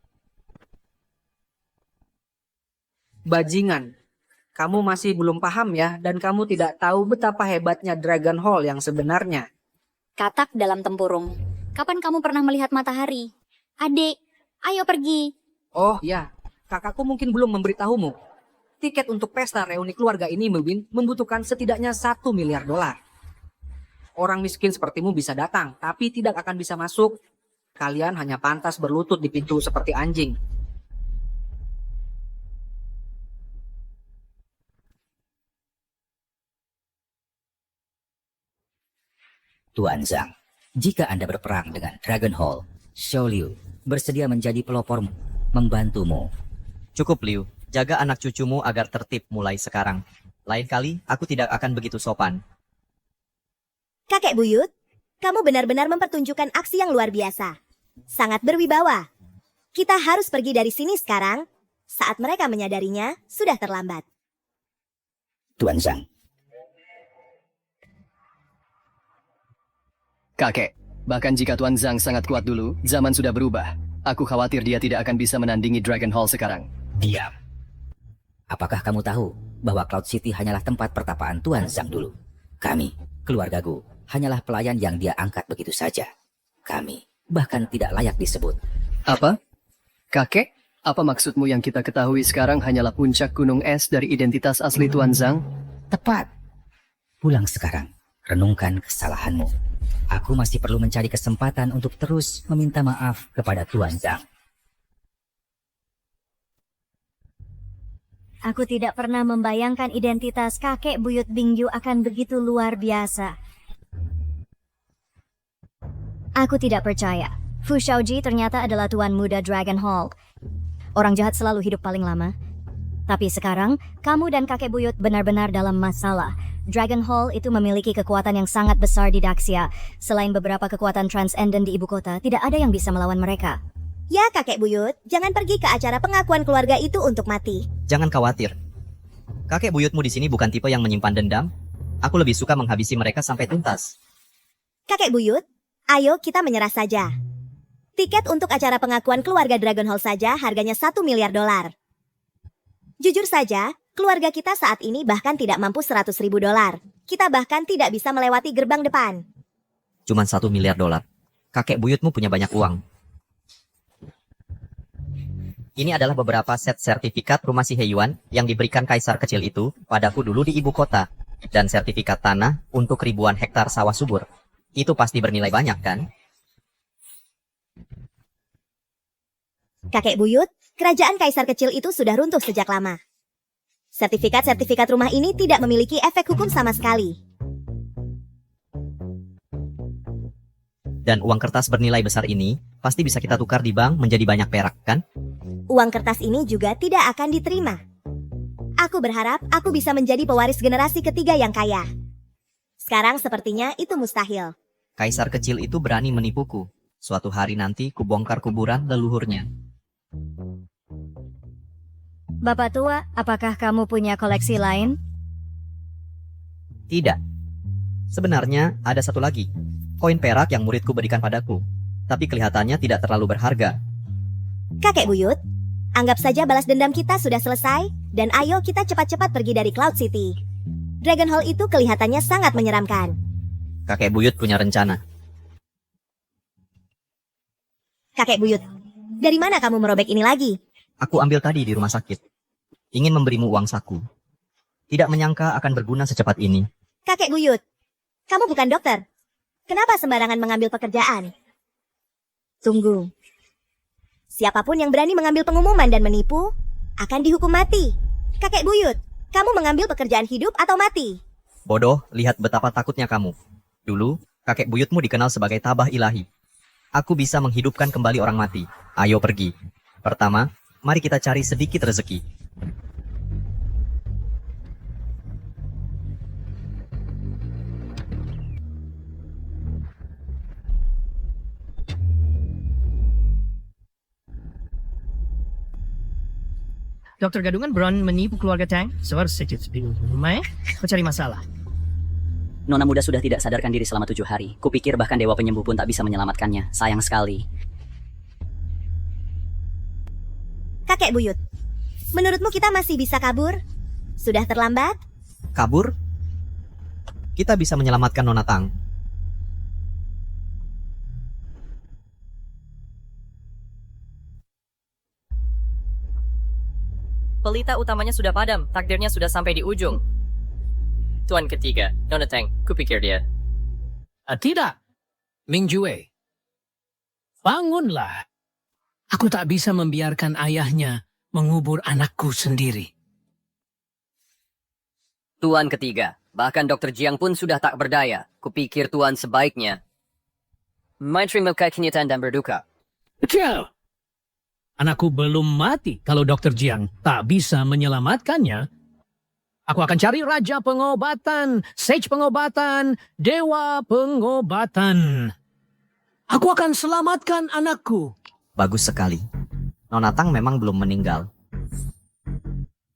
Bajingan, kamu masih belum paham ya, dan kamu tidak tahu betapa hebatnya Dragon Hall yang sebenarnya. Katak dalam tempurung. Kapan kamu pernah melihat matahari? Adik, ayo pergi. Oh ya, kakakku mungkin belum memberitahumu. Tiket untuk pesta reuni keluarga ini membutuhkan setidaknya $1 miliar. orang miskin sepertimu bisa datang, tapi tidak akan bisa masuk. Kalian hanya pantas berlutut di pintu seperti anjing. Tuan Zhang, jika Anda berperang dengan Dragon Hall, Xiao Liu bersedia menjadi pelopormu, membantumu. Cukup Liu, jaga anak cucumu agar tertib mulai sekarang. Lain kali, aku tidak akan begitu sopan. Kakek buyut, kamu benar-benar mempertunjukkan aksi yang luar biasa. Sangat berwibawa. Kita harus pergi dari sini sekarang. Saat mereka menyadarinya, sudah terlambat. Tuan Zhang, Kakek, bahkan jika Tuan Zhang sangat kuat dulu, zaman sudah berubah. Aku khawatir dia tidak akan bisa menandingi Dragon Hall sekarang. diam. Apakah kamu tahu bahwa Cloud City hanyalah tempat pertapaan Tuan Zhang dulu? Kami, keluarga Gu, hanyalah pelayan yang dia angkat begitu saja. Kami bahkan tidak layak disebut. Apa? Kakek? Apa maksudmu yang kita ketahui sekarang hanyalah puncak gunung es dari identitas asli Tuan Zhang? Tepat. Pulang sekarang, renungkan kesalahanmu. Aku masih perlu mencari kesempatan untuk terus meminta maaf kepada Tuan Zhang. Aku tidak pernah membayangkan identitas kakek buyut Bingyu akan begitu luar biasa. Aku tidak percaya. Fu Shaoji ternyata adalah tuan muda Dragon Hall. Orang jahat selalu hidup paling lama. Tapi sekarang, kamu dan kakek buyut benar-benar dalam masalah. Dragon Hall itu memiliki kekuatan yang sangat besar di Daxia. Selain beberapa kekuatan transcendent di ibu kota, tidak ada yang bisa melawan mereka. Ya kakek buyut, jangan pergi ke acara pengakuan keluarga itu untuk mati. Jangan khawatir. Kakek buyutmu di sini bukan tipe yang menyimpan dendam. Aku lebih suka menghabisi mereka sampai tuntas. Kakek buyut, ayo kita menyerah saja. Tiket untuk acara pengakuan keluarga Dragon Hall saja harganya $1 miliar. Jujur saja, keluarga kita saat ini bahkan tidak mampu $100.000. Kita bahkan tidak bisa melewati gerbang depan. Cuman $1 miliar. Kakek buyutmu punya banyak uang. Ini adalah beberapa set sertifikat rumah si Heiyuan yang diberikan kaisar kecil itu padaku dulu di ibu kota. Dan sertifikat tanah untuk ribuan hektar sawah subur. Itu pasti bernilai banyak kan? Kakek buyut, kerajaan kaisar kecil itu sudah runtuh sejak lama. Sertifikat-sertifikat rumah ini tidak memiliki efek hukum sama sekali. Dan uang kertas bernilai besar ini pasti bisa kita tukar di bank menjadi banyak perak, kan? Uang kertas ini juga tidak akan diterima. Aku berharap aku bisa menjadi pewaris generasi ketiga yang kaya. Sekarang sepertinya itu mustahil. Kaisar kecil itu berani menipuku. Suatu hari nanti kubongkar kuburan leluhurnya. Bapak tua, apakah kamu punya koleksi lain? Tidak. Sebenarnya ada satu lagi. Koin perak yang muridku berikan padaku. Tapi kelihatannya tidak terlalu berharga. Kakek buyut, anggap saja balas dendam kita sudah selesai, dan ayo kita cepat-cepat pergi dari Cloud City. Dragon Hall itu kelihatannya sangat menyeramkan. Kakek buyut punya rencana. Kakek buyut, dari mana kamu merobek ini lagi? Aku ambil tadi di rumah sakit. Ingin memberimu uang saku. Tidak menyangka akan berguna secepat ini. Kakek buyut, kamu bukan dokter. Kenapa sembarangan mengambil pekerjaan? Tunggu. Siapapun yang berani mengambil pengumuman dan menipu, akan dihukum mati. Kakek buyut, kamu mengambil pekerjaan hidup atau mati? Bodoh, lihat betapa takutnya kamu. Dulu, kakek buyutmu dikenal sebagai tabah ilahi. Aku bisa menghidupkan kembali orang mati. Ayo pergi. Pertama, mari kita cari sedikit rezeki. Dokter Gadungan berani menipu keluarga Tang. Seharus saja bingung rumah, mencari masalah. Nona muda sudah tidak sadarkan diri selama 7 hari. Kupikir bahkan dewa penyembuh pun tak bisa menyelamatkannya. Sayang sekali. Kakek buyut, menurutmu kita masih bisa kabur? Sudah terlambat? Kabur? Kita bisa menyelamatkan Nona Tang. Pelita utamanya sudah padam, takdirnya sudah sampai di ujung. Tuan ketiga, Nona Tang, kupikir dia. Tidak, Mingjue. Bangunlah. Aku tak bisa membiarkan ayahnya mengubur anakku sendiri. Tuan ketiga, bahkan Dr. Jiang pun sudah tak berdaya. Kupikir Tuan sebaiknya Maitri melukai kenyataan dan berduka. Kecil. Anakku belum mati kalau Dr. Jiang tak bisa menyelamatkannya. Aku akan cari raja pengobatan, sage pengobatan, dewa pengobatan. Aku akan selamatkan anakku. Bagus sekali. Nona Tang memang belum meninggal.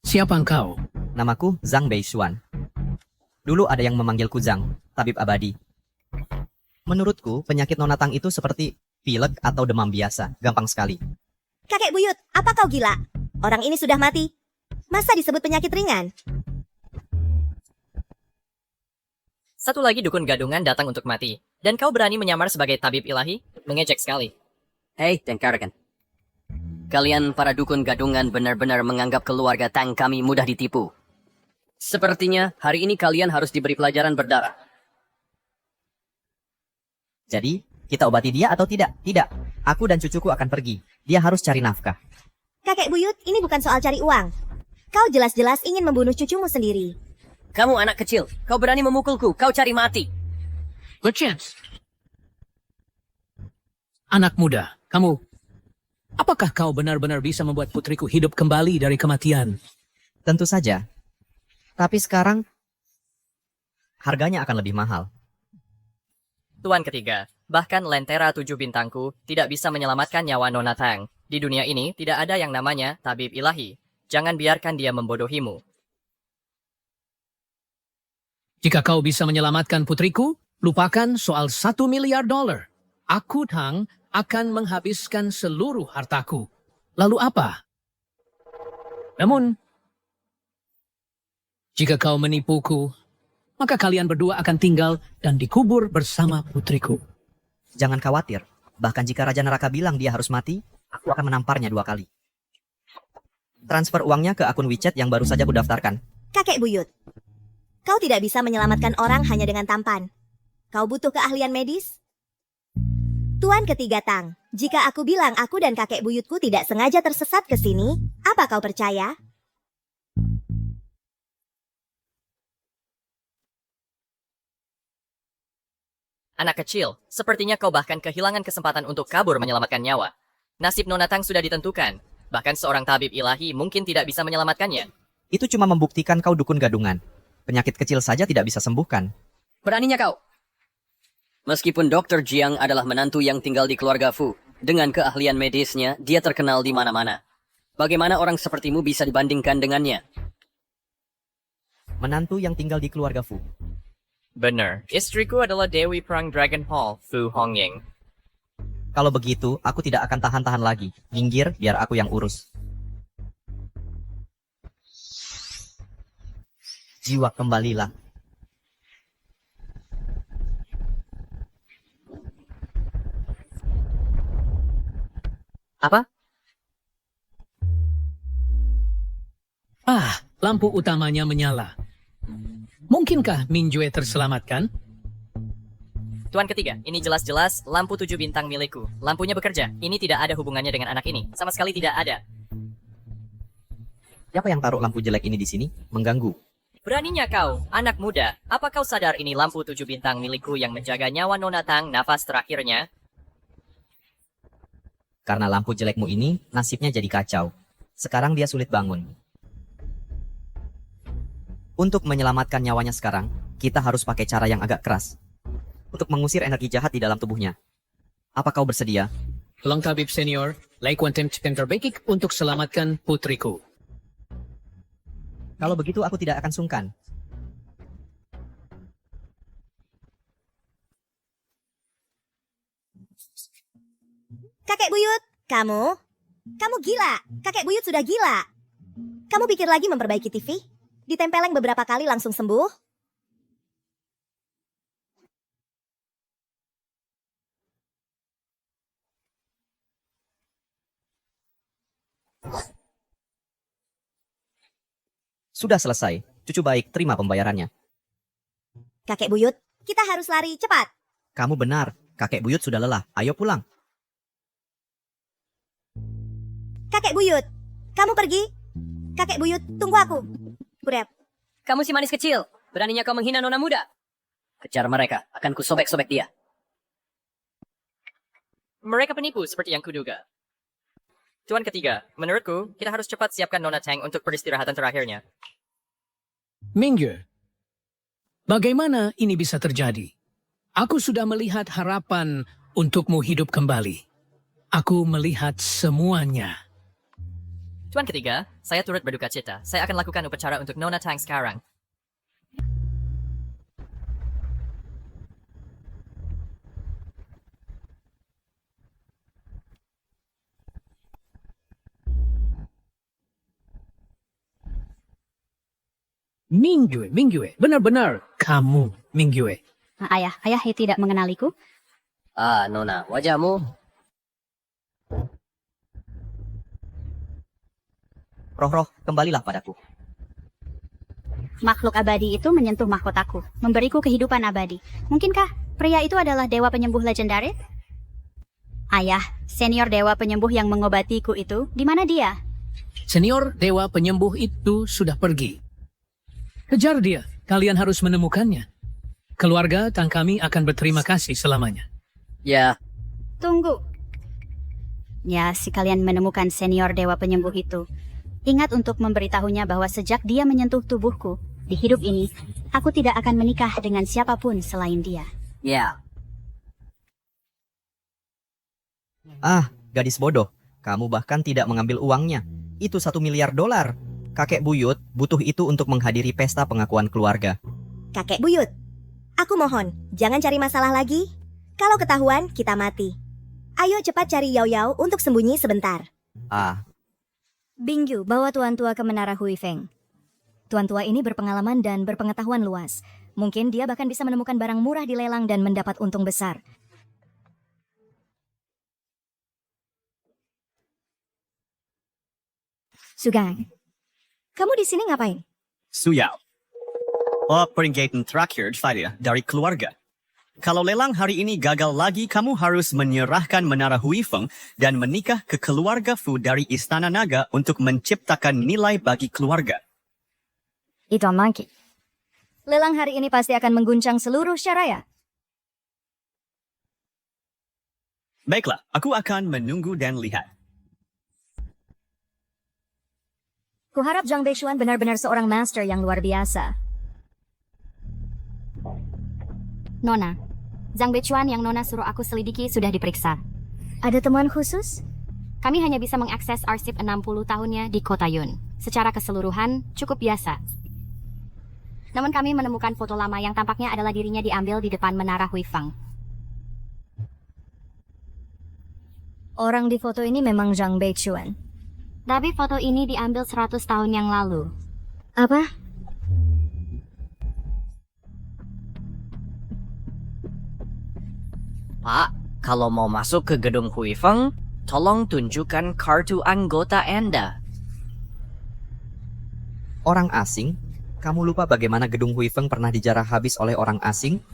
Siapa engkau? Namaku Zhang Beixuan. Dulu ada yang memanggilku Zhang, tabib abadi. Menurutku, penyakit Nona Tang itu seperti pilek atau demam biasa, gampang sekali. Kakek buyut, apa kau gila? Orang ini sudah mati. Masa disebut penyakit ringan? Satu lagi dukun gadungan datang untuk mati. Dan kau berani menyamar sebagai tabib ilahi? Mengejek sekali. Hei, Tengkarakan. Kalian para dukun gadungan benar-benar menganggap keluarga Tang kami mudah ditipu. Sepertinya hari ini kalian harus diberi pelajaran berdarah. Jadi, kita obati dia atau tidak? Tidak. Aku dan cucuku akan pergi. Dia harus cari nafkah. Kakek buyut, ini bukan soal cari uang. Kau jelas-jelas ingin membunuh cucumu sendiri. Kamu anak kecil. Kau berani memukulku. Kau cari mati. Berchance. Anak muda, kamu... Apakah kau benar-benar bisa membuat putriku hidup kembali dari kematian? Tentu saja. Tapi sekarang, harganya akan lebih mahal. Tuan ketiga, bahkan Lentera 7 bintangku tidak bisa menyelamatkan nyawa Nona Tang. Di dunia ini tidak ada yang namanya tabib ilahi. Jangan biarkan dia membodohimu. Jika kau bisa menyelamatkan putriku, lupakan soal $1 miliar. Aku, Tang, akan menghabiskan seluruh hartaku. Lalu apa? Namun, jika kau menipuku, maka kalian berdua akan tinggal dan dikubur bersama putriku. Jangan khawatir. Bahkan jika Raja Neraka bilang dia harus mati, aku akan menamparnya 2 kali. Transfer uangnya ke akun WeChat yang baru saja kudaftarkan. Kakek buyut, kau tidak bisa menyelamatkan orang hanya dengan tampan. Kau butuh keahlian medis? Tuan ketiga Tang, jika aku bilang aku dan kakek buyutku tidak sengaja tersesat ke sini, apa kau percaya? Anak kecil, sepertinya kau bahkan kehilangan kesempatan untuk kabur menyelamatkan nyawa. Nasib Nona Tang sudah ditentukan. Bahkan seorang tabib ilahi mungkin tidak bisa menyelamatkannya. Itu cuma membuktikan kau dukun gadungan. Penyakit kecil saja tidak bisa sembuhkan. Beraninya kau. Meskipun Dr. Jiang adalah menantu yang tinggal di keluarga Fu, dengan keahlian medisnya, dia terkenal di mana-mana. Bagaimana orang sepertimu bisa dibandingkan dengannya? Menantu yang tinggal di keluarga Fu. Benar, istriku adalah Dewi Perang Dragon Hall, Fu Hongying. Kalau begitu, aku tidak akan tahan-tahan lagi. Minggir, biar aku yang urus. Jiwa kembalilah. Apa? Lampu utamanya menyala. Mungkinkah Mingjue terselamatkan? Tuan ketiga, ini jelas-jelas lampu 7 bintang milikku. Lampunya bekerja. Ini tidak ada hubungannya dengan anak ini. Sama sekali tidak ada. Siapa yang taruh lampu jelek ini di sini? Mengganggu. Beraninya kau, anak muda. Apa kau sadar ini lampu 7 bintang milikku yang menjaga nyawa Nona Tang nafas terakhirnya? Karena lampu jelekmu ini, nasibnya jadi kacau. Sekarang dia sulit bangun. Untuk menyelamatkan nyawanya sekarang, kita harus pakai cara yang agak keras. Untuk mengusir energi jahat di dalam tubuhnya. Apa kau bersedia? Tolong tabib senior, lakukan tim yang terbaik untuk selamatkan putriku. Kalau begitu aku tidak akan sungkan. Kakek buyut, kamu gila. Kakek buyut sudah gila. Kamu pikir lagi memperbaiki TV? Ditempeleng beberapa kali langsung sembuh? Sudah selesai. Cucu baik, terima pembayarannya. Kakek buyut, kita harus lari cepat. Kamu benar, kakek buyut sudah lelah. Ayo pulang. Kakek buyut, kamu pergi. Kakek buyut, tunggu aku. Kurep. Kamu si manis kecil, beraninya kau menghina nona muda. Kejar mereka, akan ku sobek-sobek dia. Mereka penipu seperti yang kuduga. Tuan ketiga, menurutku kita harus cepat siapkan Nona Tang untuk peristirahatan terakhirnya. Minggu, bagaimana ini bisa terjadi? Aku sudah melihat harapan untukmu hidup kembali. Aku melihat semuanya. Tuan ketiga, saya turut berduka cita. Saya akan lakukan upacara untuk Nona Tang sekarang. Minggu, benar-benar kamu, Minggu. Ayah tidak mengenaliku. Ah, Nona, wajahmu. Roh-roh, kembalilah padaku. Makhluk abadi itu menyentuh mahkotaku, memberiku kehidupan abadi. Mungkinkah pria itu adalah dewa penyembuh legendaris? Ayah, senior dewa penyembuh yang mengobatiku itu, di mana dia? Senior dewa penyembuh itu sudah pergi. Kejar dia, kalian harus menemukannya. Keluarga Tang kami akan berterima kasih selamanya. Ya. Tunggu. Ya, si kalian menemukan senior dewa penyembuh itu. Ingat untuk memberitahunya bahwa sejak dia menyentuh tubuhku, di hidup ini, aku tidak akan menikah dengan siapapun selain dia. Ya. Ah, gadis bodoh. Kamu bahkan tidak mengambil uangnya. Itu $1 miliar. Kakek buyut butuh itu untuk menghadiri pesta pengakuan keluarga. Kakek buyut, aku mohon, jangan cari masalah lagi. Kalau ketahuan, kita mati. Ayo cepat cari Yao Yao untuk sembunyi sebentar. Ah, Bingyu, bawa tuan tua ke Menara Hui Feng. Tuan tua ini berpengalaman dan berpengetahuan luas. Mungkin dia bahkan bisa menemukan barang murah di lelang dan mendapat untung besar. Sugang, kamu di sini ngapain? Suyao. Peringatan terakhir saya dari keluarga. Kalau lelang hari ini gagal lagi, kamu harus menyerahkan Menara Hui Feng dan menikah ke keluarga Fu dari Istana Naga untuk menciptakan nilai bagi keluarga. Itu Monkey. Lelang hari ini pasti akan mengguncang seluruh syaraya. Baiklah, aku akan menunggu dan lihat. Kuharap Zhang Beixuan benar-benar seorang master yang luar biasa. Nona, Zhang Beixuan yang Nona suruh aku selidiki sudah diperiksa. Ada temuan khusus? Kami hanya bisa mengakses arsip 60 tahunnya di Kota Yun. Secara keseluruhan, cukup biasa. Namun kami menemukan foto lama yang tampaknya adalah dirinya diambil di depan Menara Hui Feng. Orang di foto ini memang Zhang Beixuan. Tapi foto ini diambil 100 tahun yang lalu. Apa? Pak, kalau mau masuk ke gedung Hui Feng, tolong tunjukkan kartu anggota Anda. orang asing? Kamu lupa bagaimana gedung Hui Feng pernah dijarah habis oleh orang asing?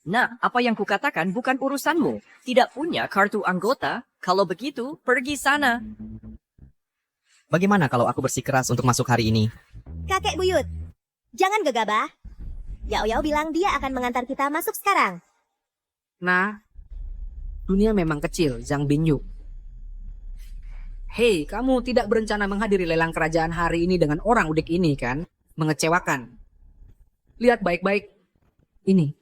Nah, apa yang kukatakan bukan urusanmu. Tidak punya kartu anggota? Kalau begitu, pergi sana. Bagaimana kalau aku bersikeras untuk masuk hari ini? Kakek buyut, jangan gegabah. Yao Yao bilang dia akan mengantar kita masuk sekarang. Nah, dunia memang kecil, Zhang Binyu. Hei, kamu tidak berencana menghadiri lelang kerajaan hari ini dengan orang udik ini, kan? Mengecewakan. Lihat baik-baik. Ini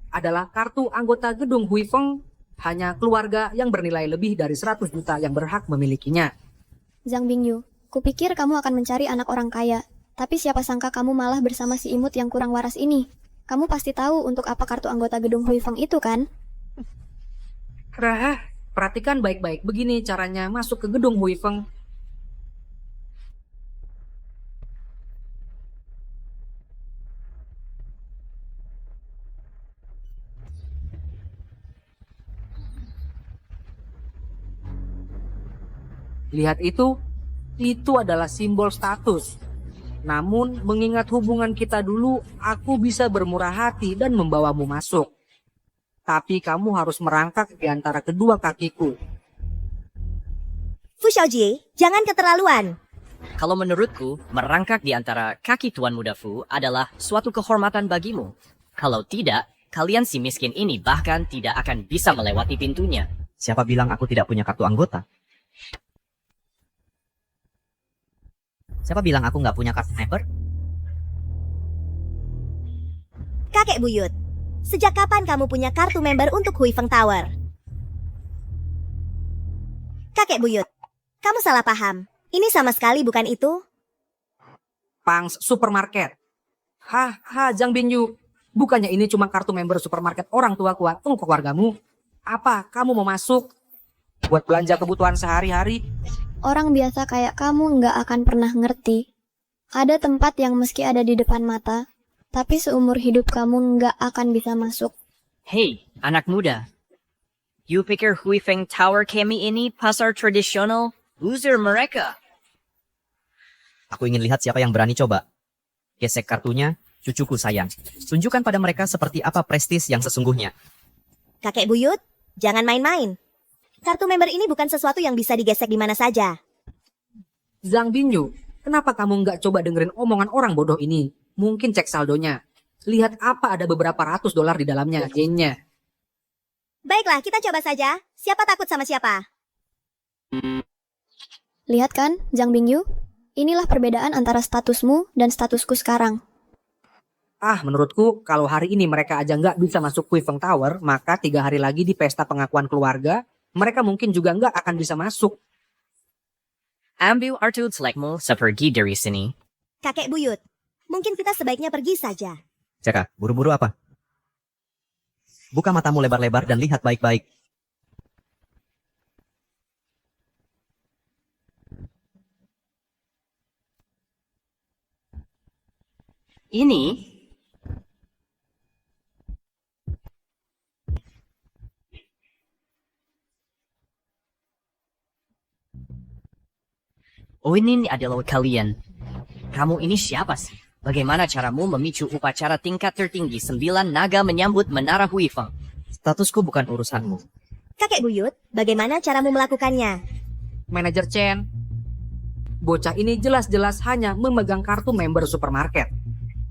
adalah kartu anggota gedung Hui Feng. Hanya keluarga yang bernilai lebih dari 100 juta yang berhak memilikinya. Zhang Bingyu, kupikir kamu akan mencari anak orang kaya. Tapi siapa sangka kamu malah bersama si imut yang kurang waras ini. Kamu pasti tahu untuk apa kartu anggota gedung Hui Feng itu, kan? Rah, perhatikan baik-baik. Begini caranya masuk ke gedung Hui Feng. Lihat itu adalah simbol status. Namun, mengingat hubungan kita dulu, aku bisa bermurah hati dan membawamu masuk. Tapi kamu harus merangkak di antara kedua kakiku. Fu Xiaojie, jangan keterlaluan. Kalau menurutku, merangkak di antara kaki Tuan Muda Fu adalah suatu kehormatan bagimu. Kalau tidak, kalian si miskin ini bahkan tidak akan bisa melewati pintunya. Siapa bilang aku tidak punya kartu anggota? Siapa bilang aku nggak punya kartu member? Kakek buyut, sejak kapan kamu punya kartu member untuk Hui Feng Tower? Kakek buyut, kamu salah paham. Ini sama sekali bukan itu. Pangs Supermarket. Zhang Binyu. Bukannya ini cuma kartu member supermarket orang tua untuk keluargamu? Apa kamu mau masuk? Buat belanja kebutuhan sehari-hari? Orang biasa kayak kamu nggak akan pernah ngerti. Ada tempat yang meski ada di depan mata, tapi seumur hidup kamu nggak akan bisa masuk. Hei, anak muda. You pikir Hui Feng Tower kami ini pasar tradisional? Loser mereka. Aku ingin lihat siapa yang berani coba. Gesek kartunya, cucuku sayang. Tunjukkan pada mereka seperti apa prestis yang sesungguhnya. Kakek buyut, jangan main-main. Kartu member ini bukan sesuatu yang bisa digesek di mana saja. Zhang Binyu, kenapa kamu nggak coba dengerin omongan orang bodoh ini? Mungkin cek saldonya. Lihat apa ada beberapa ratus dolar di dalamnya, yen-nya. Baiklah, kita coba saja. Siapa takut sama siapa? Lihat kan, Zhang Bingyu? Inilah perbedaan antara statusmu dan statusku sekarang. Menurutku kalau hari ini mereka aja nggak bisa masuk Hui Feng Tower, maka 3 hari lagi di pesta pengakuan keluarga, mereka mungkin juga nggak akan bisa masuk. Ambil artud selekmu sepergi dari sini. Kakek buyut, mungkin kita sebaiknya pergi saja. Caka, buru-buru apa? Buka matamu lebar-lebar dan lihat baik-baik. Ini ini adalah kalian. Kamu ini siapa sih? Bagaimana caramu memicu upacara tingkat tertinggi 9 naga menyambut menara Hui Feng? Statusku bukan urusanmu. Kakek buyut, bagaimana caramu melakukannya? Manajer Chen, bocah ini jelas-jelas hanya memegang kartu member supermarket.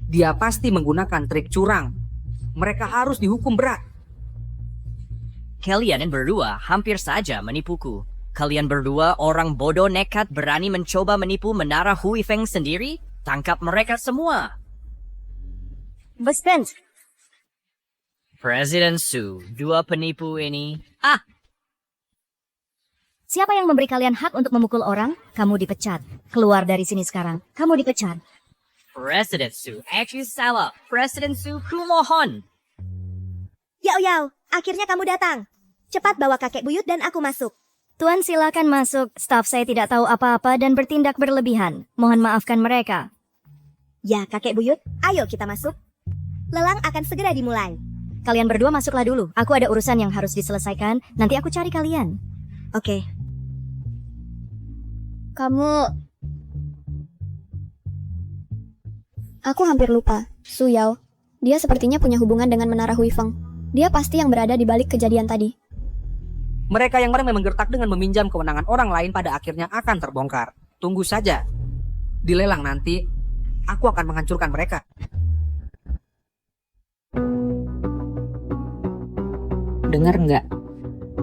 Dia pasti menggunakan trik curang. Mereka harus dihukum berat. Kalian berdua hampir saja menipuku. Kalian berdua orang bodoh nekat berani mencoba menipu menara Hui Feng sendiri? Tangkap mereka semua. Bastante. Presiden Su, 2 penipu ini. Siapa yang memberi kalian hak untuk memukul orang? Kamu dipecat. Keluar dari sini sekarang. Kamu dipecat. Presiden Su, actually salah. Presiden Su, kumohon. Yao, akhirnya kamu datang. Cepat bawa kakek buyut dan aku masuk. Tuan silakan masuk. Staf saya tidak tahu apa-apa dan bertindak berlebihan. Mohon maafkan mereka. Ya, kakek buyut, ayo kita masuk. Lelang akan segera dimulai. Kalian berdua masuklah dulu. Aku ada urusan yang harus diselesaikan. Nanti aku cari kalian. Oke. Aku hampir lupa. Su Yao. Dia sepertinya punya hubungan dengan menara Hui Feng. Dia pasti yang berada di balik kejadian tadi. Mereka yang merem menggertak dengan meminjam kewenangan orang lain pada akhirnya akan terbongkar. Tunggu saja. Di lelang nanti, aku akan menghancurkan mereka. Dengar nggak?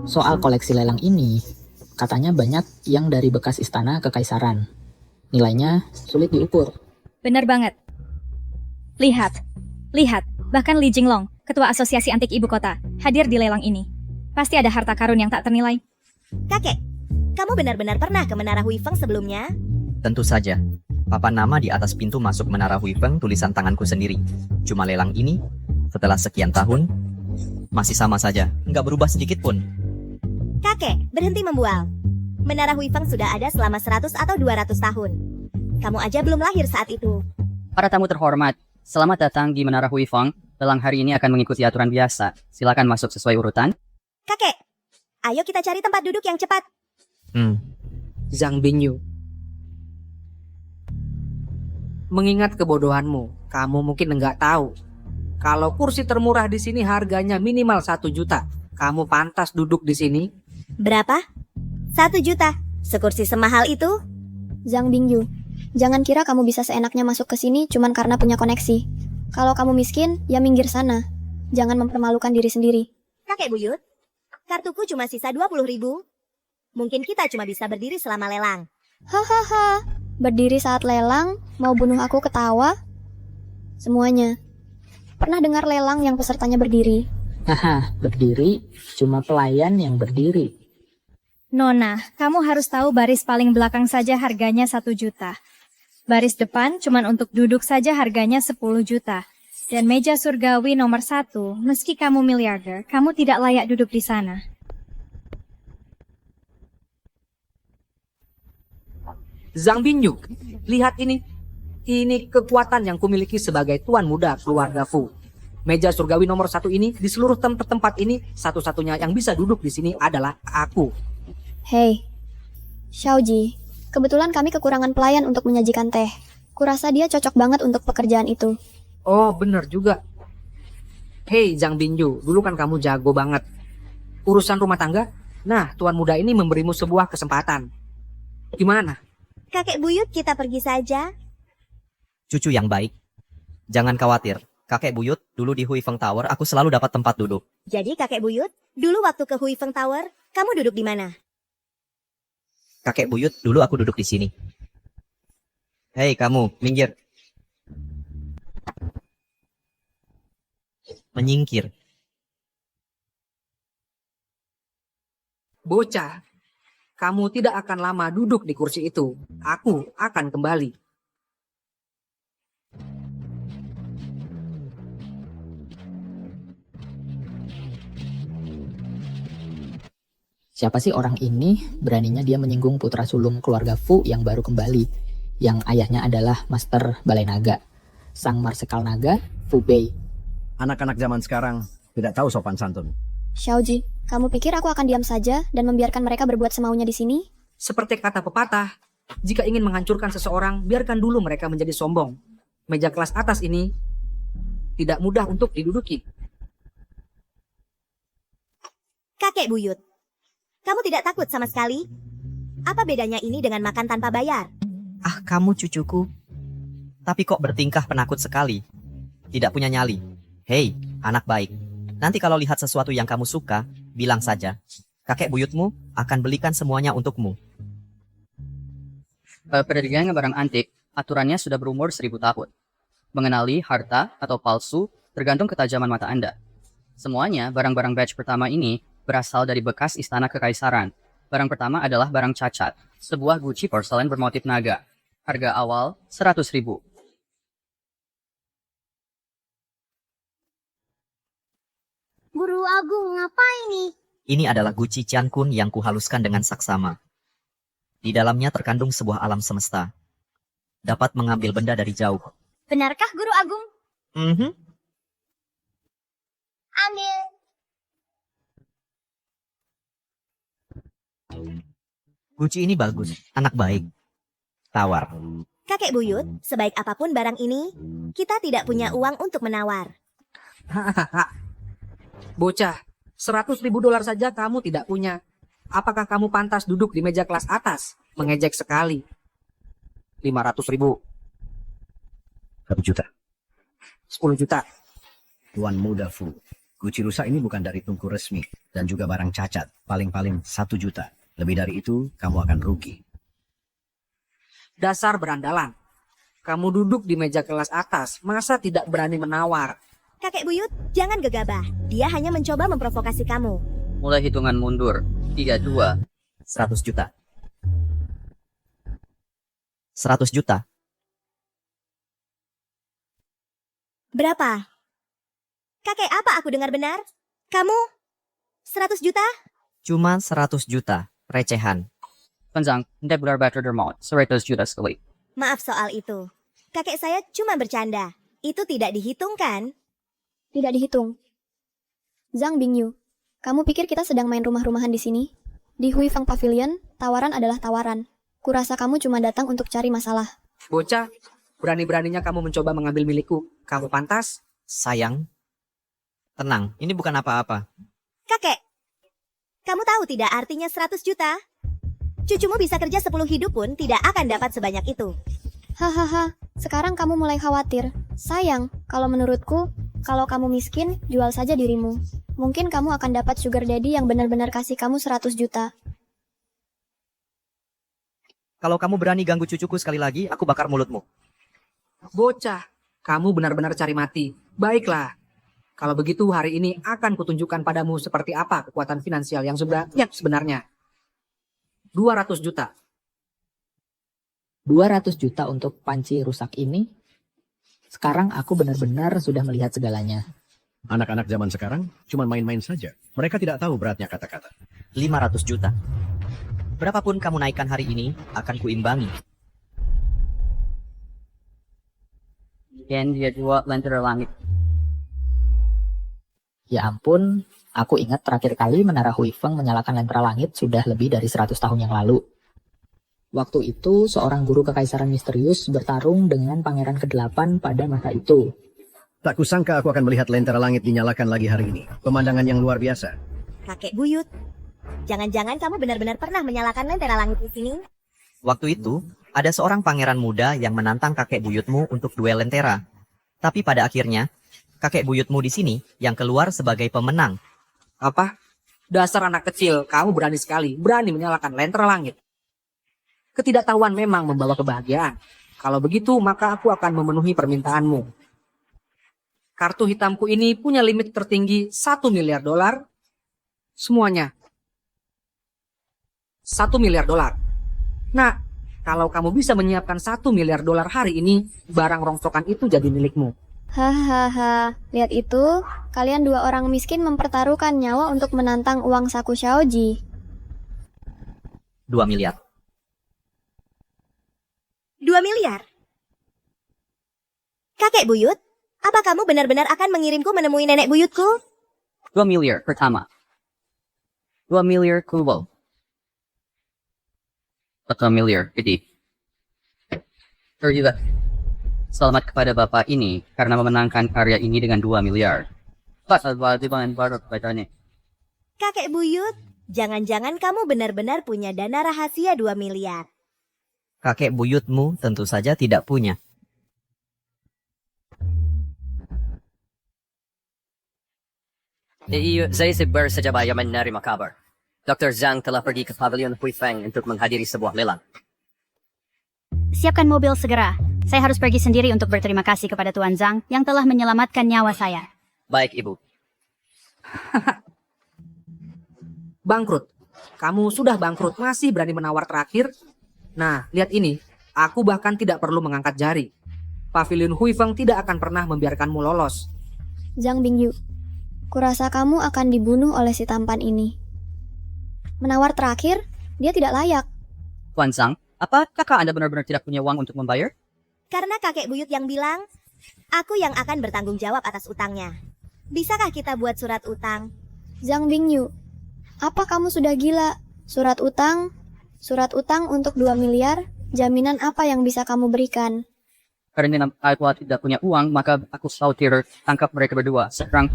Soal koleksi lelang ini, katanya banyak yang dari bekas istana kekaisaran. Nilainya sulit diukur. Benar banget. Lihat. Bahkan Li Jinglong, Ketua Asosiasi Antik Ibu Kota, hadir di lelang ini. Pasti ada harta karun yang tak ternilai. Kakek, kamu benar-benar pernah ke Menara Hui Feng sebelumnya? Tentu saja. Papan nama di atas pintu masuk menara Hui Feng tulisan tanganku sendiri. Cuma lelang ini, setelah sekian tahun, masih sama saja. Nggak berubah sedikit pun. Kakek, berhenti membual. Menara Hui Feng sudah ada selama 100 atau 200 tahun. Kamu aja belum lahir saat itu. Para tamu terhormat, selamat datang di Menara Hui Feng. Lelang hari ini akan mengikuti aturan biasa. Silakan masuk sesuai urutan. Kakek, ayo kita cari tempat duduk yang cepat. Zhang Binyu. Mengingat kebodohanmu, kamu mungkin nggak tahu. Kalau kursi termurah di sini harganya minimal 1 juta. Kamu pantas duduk di sini. Berapa? 1 juta. Sekursi semahal itu? Zhang Bingyu, jangan kira kamu bisa seenaknya masuk ke sini cuman karena punya koneksi. Kalau kamu miskin, ya minggir sana. Jangan mempermalukan diri sendiri. Kakek buyut, kartuku cuma sisa 20.000. Mungkin kita cuma bisa berdiri selama lelang. Hahaha, berdiri saat lelang, mau bunuh aku ketawa? Semuanya. Pernah dengar lelang yang pesertanya berdiri? Haha, berdiri, cuma pelayan yang berdiri. Nona, kamu harus tahu baris paling belakang saja harganya 1 juta. Baris depan cuman untuk duduk saja harganya 10 juta. Dan meja surgawi nomor 1, meski kamu miliarder, kamu tidak layak duduk di sana. Zhang Bingyu, lihat ini. Ini kekuatan yang kumiliki sebagai tuan muda keluarga Fu. Meja surgawi nomor 1 ini, di seluruh tempat ini, satu-satunya yang bisa duduk di sini adalah aku. Hei, Xiaoji, kebetulan kami kekurangan pelayan untuk menyajikan teh. Kurasa dia cocok banget untuk pekerjaan itu. Oh, bener juga. Hei Zhang Bingyu, dulu kan kamu jago banget. Urusan rumah tangga, nah tuan muda ini memberimu sebuah kesempatan. Gimana? Kakek buyut, kita pergi saja. Cucu yang baik. Jangan khawatir. Kakek buyut, dulu di Hui Feng Tower aku selalu dapat tempat duduk. Jadi kakek buyut, dulu waktu ke Hui Feng Tower, kamu duduk di mana? Kakek buyut, dulu aku duduk di sini. Hei kamu, minggir. Menyingkir. Bocah, kamu tidak akan lama duduk di kursi itu. Aku akan kembali. Siapa sih orang ini? Beraninya dia menyinggung putra sulung keluarga Fu yang baru kembali, yang ayahnya adalah Master Balai Naga, Sang Marsekal Naga, Fu Bei. Anak-anak zaman sekarang tidak tahu sopan santun. Xiaoji, kamu pikir aku akan diam saja dan membiarkan mereka berbuat semaunya di sini? Seperti kata pepatah, jika ingin menghancurkan seseorang, biarkan dulu mereka menjadi sombong. Meja kelas atas ini tidak mudah untuk diduduki. Kakek buyut, kamu tidak takut sama sekali? Apa bedanya ini dengan makan tanpa bayar? Ah, kamu cucuku. Tapi kok bertingkah penakut sekali. Tidak punya nyali. Hei, anak baik. Nanti kalau lihat sesuatu yang kamu suka, bilang saja. Kakek buyutmu akan belikan semuanya untukmu. Perdagangan barang antik, aturannya sudah berumur 1000 tahun. Mengenali harta atau palsu tergantung ketajaman mata Anda. Semuanya barang-barang batch pertama ini berasal dari bekas istana kekaisaran. Barang pertama adalah barang cacat, sebuah guci porselen bermotif naga. Harga awal 100.000. Guru Agung, ngapain nih? Ini adalah guci Ciankun yang kuhaluskan dengan saksama. Di dalamnya terkandung sebuah alam semesta. Dapat mengambil benda dari jauh. Benarkah Guru Agung? Ambil. Guci ini bagus, anak baik. Tawar. Kakek buyut, sebaik apapun barang ini, kita tidak punya uang untuk menawar. Bocah, $100.000 saja kamu tidak punya. Apakah kamu pantas duduk di meja kelas atas? Mengejek sekali. 500.000. 1 juta. 10 juta. Tuan muda Fu, guci rusak ini bukan dari tungku resmi dan juga barang cacat. Paling-paling 1 juta. Lebih dari itu, kamu akan rugi. Dasar berandalan. Kamu duduk di meja kelas atas, masa tidak berani menawar? Kakek buyut, jangan gegabah. Dia hanya mencoba memprovokasi kamu. Mulai hitungan mundur. 3, 2. 100 juta. 100 juta. Berapa? Kakek, apa aku dengar benar? Kamu 100 juta? Cuma 100 juta. Recehan. Panjang, hindi benar-benar dermaut. 100 juta sekali. Maaf soal itu. Kakek saya cuma bercanda. Itu tidak dihitung kan? Tidak dihitung. Zhang Bingyu, kamu pikir kita sedang main rumah-rumahan di sini? Di Hui Feng Pavilion, tawaran adalah tawaran. Kurasa kamu cuma datang untuk cari masalah. Bocah, berani-beraninya kamu mencoba mengambil milikku. Kamu pantas Sayang, tenang, ini bukan apa-apa. Kakek, kamu tahu tidak artinya 100 juta? Cucumu bisa kerja 10 hidup pun tidak akan dapat sebanyak itu. Hahaha, sekarang kamu mulai khawatir. Sayang, kalau menurutku, kalau kamu miskin, jual saja dirimu. Mungkin kamu akan dapat sugar daddy yang benar-benar kasih kamu 100 juta. Kalau kamu berani ganggu cucuku sekali lagi, aku bakar mulutmu. Bocah, kamu benar-benar cari mati. Baiklah. Kalau begitu hari ini akan kutunjukkan padamu seperti apa kekuatan finansial yang sebenarnya. 200 juta. 200 juta untuk panci rusak ini. Sekarang aku benar-benar sudah melihat segalanya. Anak-anak zaman sekarang cuma main-main saja. Mereka tidak tahu beratnya kata-kata. 500 juta. Berapapun kamu naikkan hari ini, akan kuimbangi. Dan dia jual lentera langit. Ya ampun, aku ingat terakhir kali Menara Huifeng menyalakan lentera langit sudah lebih dari 100 tahun yang lalu. Waktu itu, seorang guru kekaisaran misterius bertarung dengan pangeran ke-8 pada masa itu. Tak kusangka aku akan melihat lentera langit dinyalakan lagi hari ini. Pemandangan yang luar biasa. Kakek buyut, jangan-jangan kamu benar-benar pernah menyalakan lentera langit di sini? Waktu itu, ada seorang pangeran muda yang menantang kakek buyutmu untuk duel lentera. Tapi pada akhirnya, kakek buyutmu di sini yang keluar sebagai pemenang. Apa? Dasar anak kecil, kamu berani sekali. Berani menyalakan lentera langit. Ketidaktahuan memang membawa kebahagiaan. Kalau begitu, maka aku akan memenuhi permintaanmu. Kartu hitamku ini punya limit tertinggi 1 miliar dolar. Semuanya. 1 miliar dolar. Nah, kalau kamu bisa menyiapkan 1 miliar dolar hari ini, barang rongsokan itu jadi milikmu. Hahaha, lihat itu, kalian dua orang miskin mempertaruhkan nyawa untuk menantang uang saku Xiaoji. 2 miliar. 2 miliar? Kakek buyut, apa kamu benar-benar akan mengirimku menemui nenek buyutku? 2 miliar pertama. 2 miliar kedua. 4 miliar kedua. Terjuga. Selamat kepada Bapak ini karena memenangkan karya ini dengan 2 miliar. Kakek buyut, jangan-jangan kamu benar-benar punya dana rahasia 2 miliar. Kakek buyutmu tentu saja tidak punya. Saya baru saja menerima kabar. Dr. Zhang telah pergi ke Pavilion Huifeng untuk menghadiri sebuah lelang. Siapkan mobil segera. Saya harus pergi sendiri untuk berterima kasih kepada Tuan Zhang yang telah menyelamatkan nyawa saya. Baik, Ibu. Bangkrut. Kamu sudah bangkrut, masih berani menawar terakhir? Nah, lihat ini. Aku bahkan tidak perlu mengangkat jari. Pavilion Huifeng tidak akan pernah membiarkanmu lolos. Zhang Bingyu, kurasa kamu akan dibunuh oleh si tampan ini. Menawar terakhir, dia tidak layak. Tuan Zhang, apa kakak Anda benar-benar tidak punya uang untuk membayar? Karena kakek buyut yang bilang, aku yang akan bertanggung jawab atas utangnya. Bisakah kita buat surat utang? Zhang Bingyu, apa kamu sudah gila? Surat utang untuk 2 miliar, jaminan apa yang bisa kamu berikan? Karena aku tidak punya uang, maka aku khawatir tangkap mereka berdua. Sekarang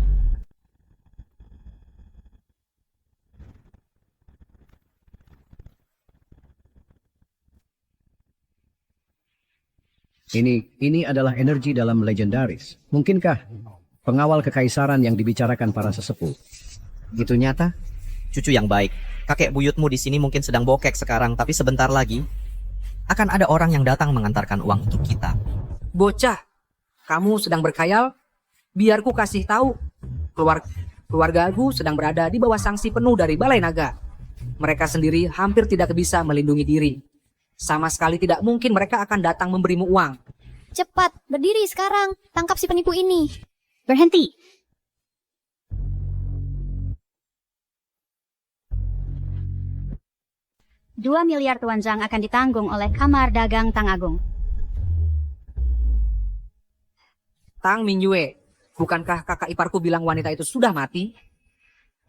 Ini adalah energi dalam legendaris. Mungkinkah pengawal kekaisaran yang dibicarakan para sesepuh itu nyata? Cucu yang baik. Kakek buyutmu di sini mungkin sedang bokek sekarang, tapi sebentar lagi akan ada orang yang datang mengantarkan uang untuk kita. Bocah, kamu sedang berkhayal? Biar ku kasih tahu. Keluargaku sedang berada di bawah sanksi penuh dari Balai Naga. Mereka sendiri hampir tidak bisa melindungi diri. Sama sekali tidak mungkin mereka akan datang memberimu uang. Cepat, berdiri sekarang. Tangkap si penipu ini. Berhenti. $2 miliar Tuan Zhang akan ditanggung oleh Kamar Dagang Tang Agung. Tang Mingyue, bukankah kakak iparku bilang wanita itu sudah mati?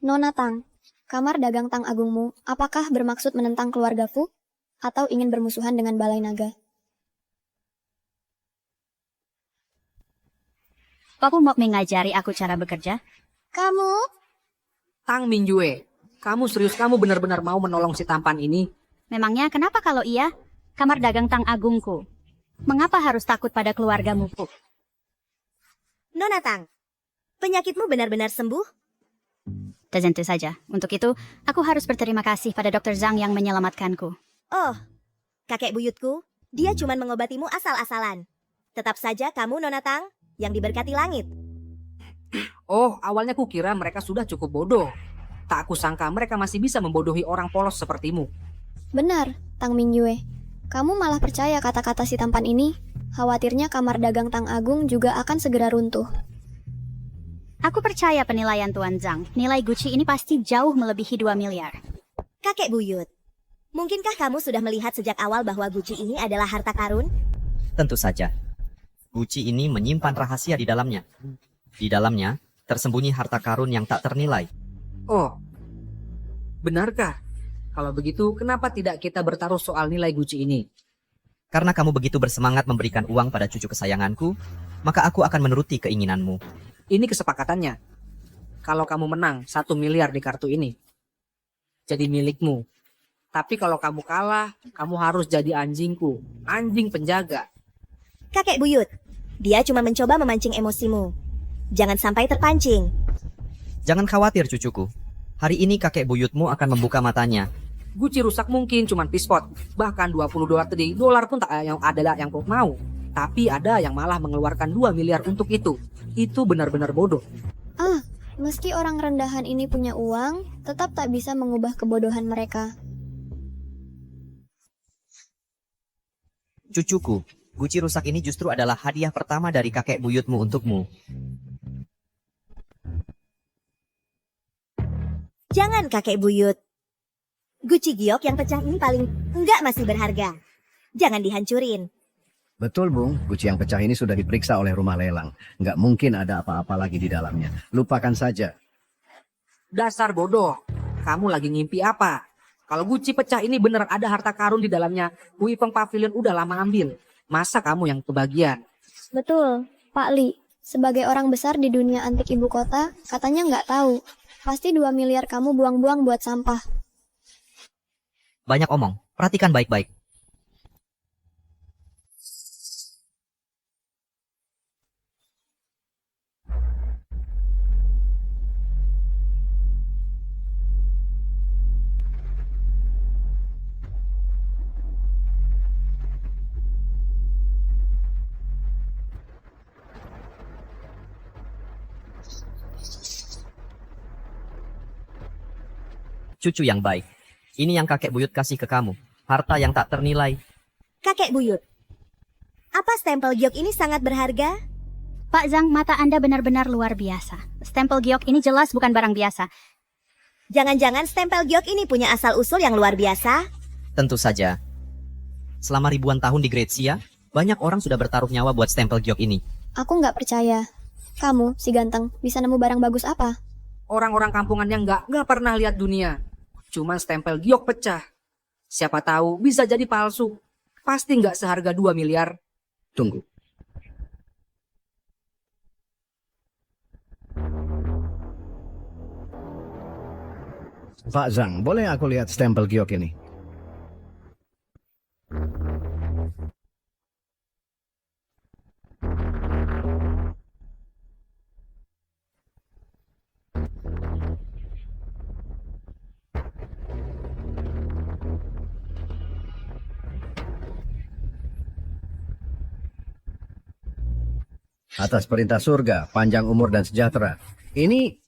Nona Tang, Kamar Dagang Tang Agungmu, apakah bermaksud menentang keluarga Fu? Atau ingin bermusuhan dengan Balai Naga? Papu mau mengajari aku cara bekerja? Kamu? Tang Minjue, kamu serius kamu benar-benar mau menolong si tampan ini? Memangnya kenapa kalau iya? Kamar dagang Tang Agungku. Mengapa harus takut pada keluargamu, Fu? Nona Tang, penyakitmu benar-benar sembuh? Tentu saja. Untuk itu, aku harus berterima kasih pada Dr. Zhang yang menyelamatkanku. Oh, kakek buyutku, dia cuma mengobatimu asal-asalan. Tetap saja kamu, Nona Tang, yang diberkati langit. Oh, awalnya kukira mereka sudah cukup bodoh. Tak kusangka mereka masih bisa membodohi orang polos sepertimu. Benar, Tang Mingyue. Kamu malah percaya kata-kata si tampan ini? Khawatirnya kamar dagang Tang Agung juga akan segera runtuh. Aku percaya penilaian Tuan Zhang. Nilai Gucci ini pasti jauh melebihi 2 miliar. Kakek buyut, mungkinkah kamu sudah melihat sejak awal bahwa Gucci ini adalah harta karun? Tentu saja. Gucci ini menyimpan rahasia di dalamnya. Di dalamnya tersembunyi harta karun yang tak ternilai. Oh, benarkah? Kalau begitu, kenapa tidak kita bertaruh soal nilai Gucci ini? Karena kamu begitu bersemangat memberikan uang pada cucu kesayanganku, maka aku akan menuruti keinginanmu. Ini kesepakatannya. Kalau kamu menang 1 miliar di kartu ini, jadi milikmu. Tapi kalau kamu kalah, kamu harus jadi anjingku, anjing penjaga. Kakek buyut, dia cuma mencoba memancing emosimu. Jangan sampai terpancing. Jangan khawatir cucuku. Hari ini kakek buyutmu akan membuka matanya. Gucci rusak mungkin cuman pispot. Bahkan $20 dolar pun tak ada yang kau mau. Tapi ada yang malah mengeluarkan 2 miliar untuk itu. Itu benar-benar bodoh. Ah, meski orang rendahan ini punya uang, tetap tak bisa mengubah kebodohan mereka. Cucuku, Gucci rusak ini justru adalah hadiah pertama dari kakek buyutmu untukmu. Jangan kakek buyut. Gucci giok yang pecah ini paling enggak masih berharga. Jangan dihancurin. Betul, Bung. Gucci yang pecah ini sudah diperiksa oleh rumah lelang. Nggak mungkin ada apa-apa lagi di dalamnya. Lupakan saja. Dasar bodoh. Kamu lagi ngimpi apa? Kalau Gucci pecah ini benar ada harta karun di dalamnya, Huifeng Pavilion udah lama ambil. Masa kamu yang kebagian? Betul, Pak Li. Sebagai orang besar di dunia antik ibu kota, katanya nggak tahu. Pasti 2 miliar kamu buang-buang buat sampah. Banyak omong, perhatikan baik-baik. Cucu yang baik. Ini yang kakek buyut kasih ke kamu. Harta yang tak ternilai. Kakek buyut, apa stempel giok ini sangat berharga? Pak Zhang, mata Anda benar-benar luar biasa. Stempel giok ini jelas bukan barang biasa. Jangan-jangan stempel giok ini punya asal-usul yang luar biasa? Tentu saja. Selama ribuan tahun di Grazia, banyak orang sudah bertaruh nyawa buat stempel giok ini. Aku nggak percaya. Kamu, si ganteng, bisa nemu barang bagus apa? Orang-orang kampungan yang nggak pernah lihat dunia. Cuman stempel giok pecah. Siapa tahu bisa jadi palsu. Pasti nggak seharga 2 miliar. Tunggu. Pak Zhang, boleh aku lihat stempel giok ini? Atas perintah surga, panjang umur dan sejahtera. Ini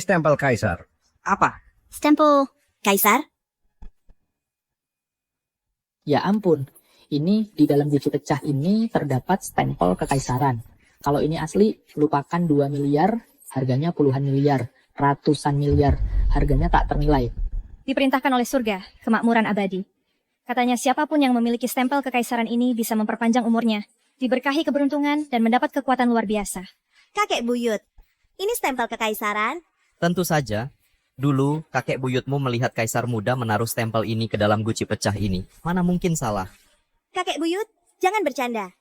stempel kaisar. Apa? Stempel kaisar? Ya ampun, ini di dalam Gucci pecah ini terdapat stempel kekaisaran. Kalau ini asli, lupakan 2 miliar, harganya puluhan miliar, ratusan miliar, harganya tak ternilai. Diperintahkan oleh surga, kemakmuran abadi. Katanya siapapun yang memiliki stempel kekaisaran ini bisa memperpanjang umurnya, diberkahi keberuntungan, dan mendapat kekuatan luar biasa. Kakek buyut, ini stempel kekaisaran? Tentu saja. Dulu, kakek buyutmu melihat kaisar muda menaruh stempel ini ke dalam Gucci pecah ini. Mana mungkin salah? Kakek buyut, jangan bercanda.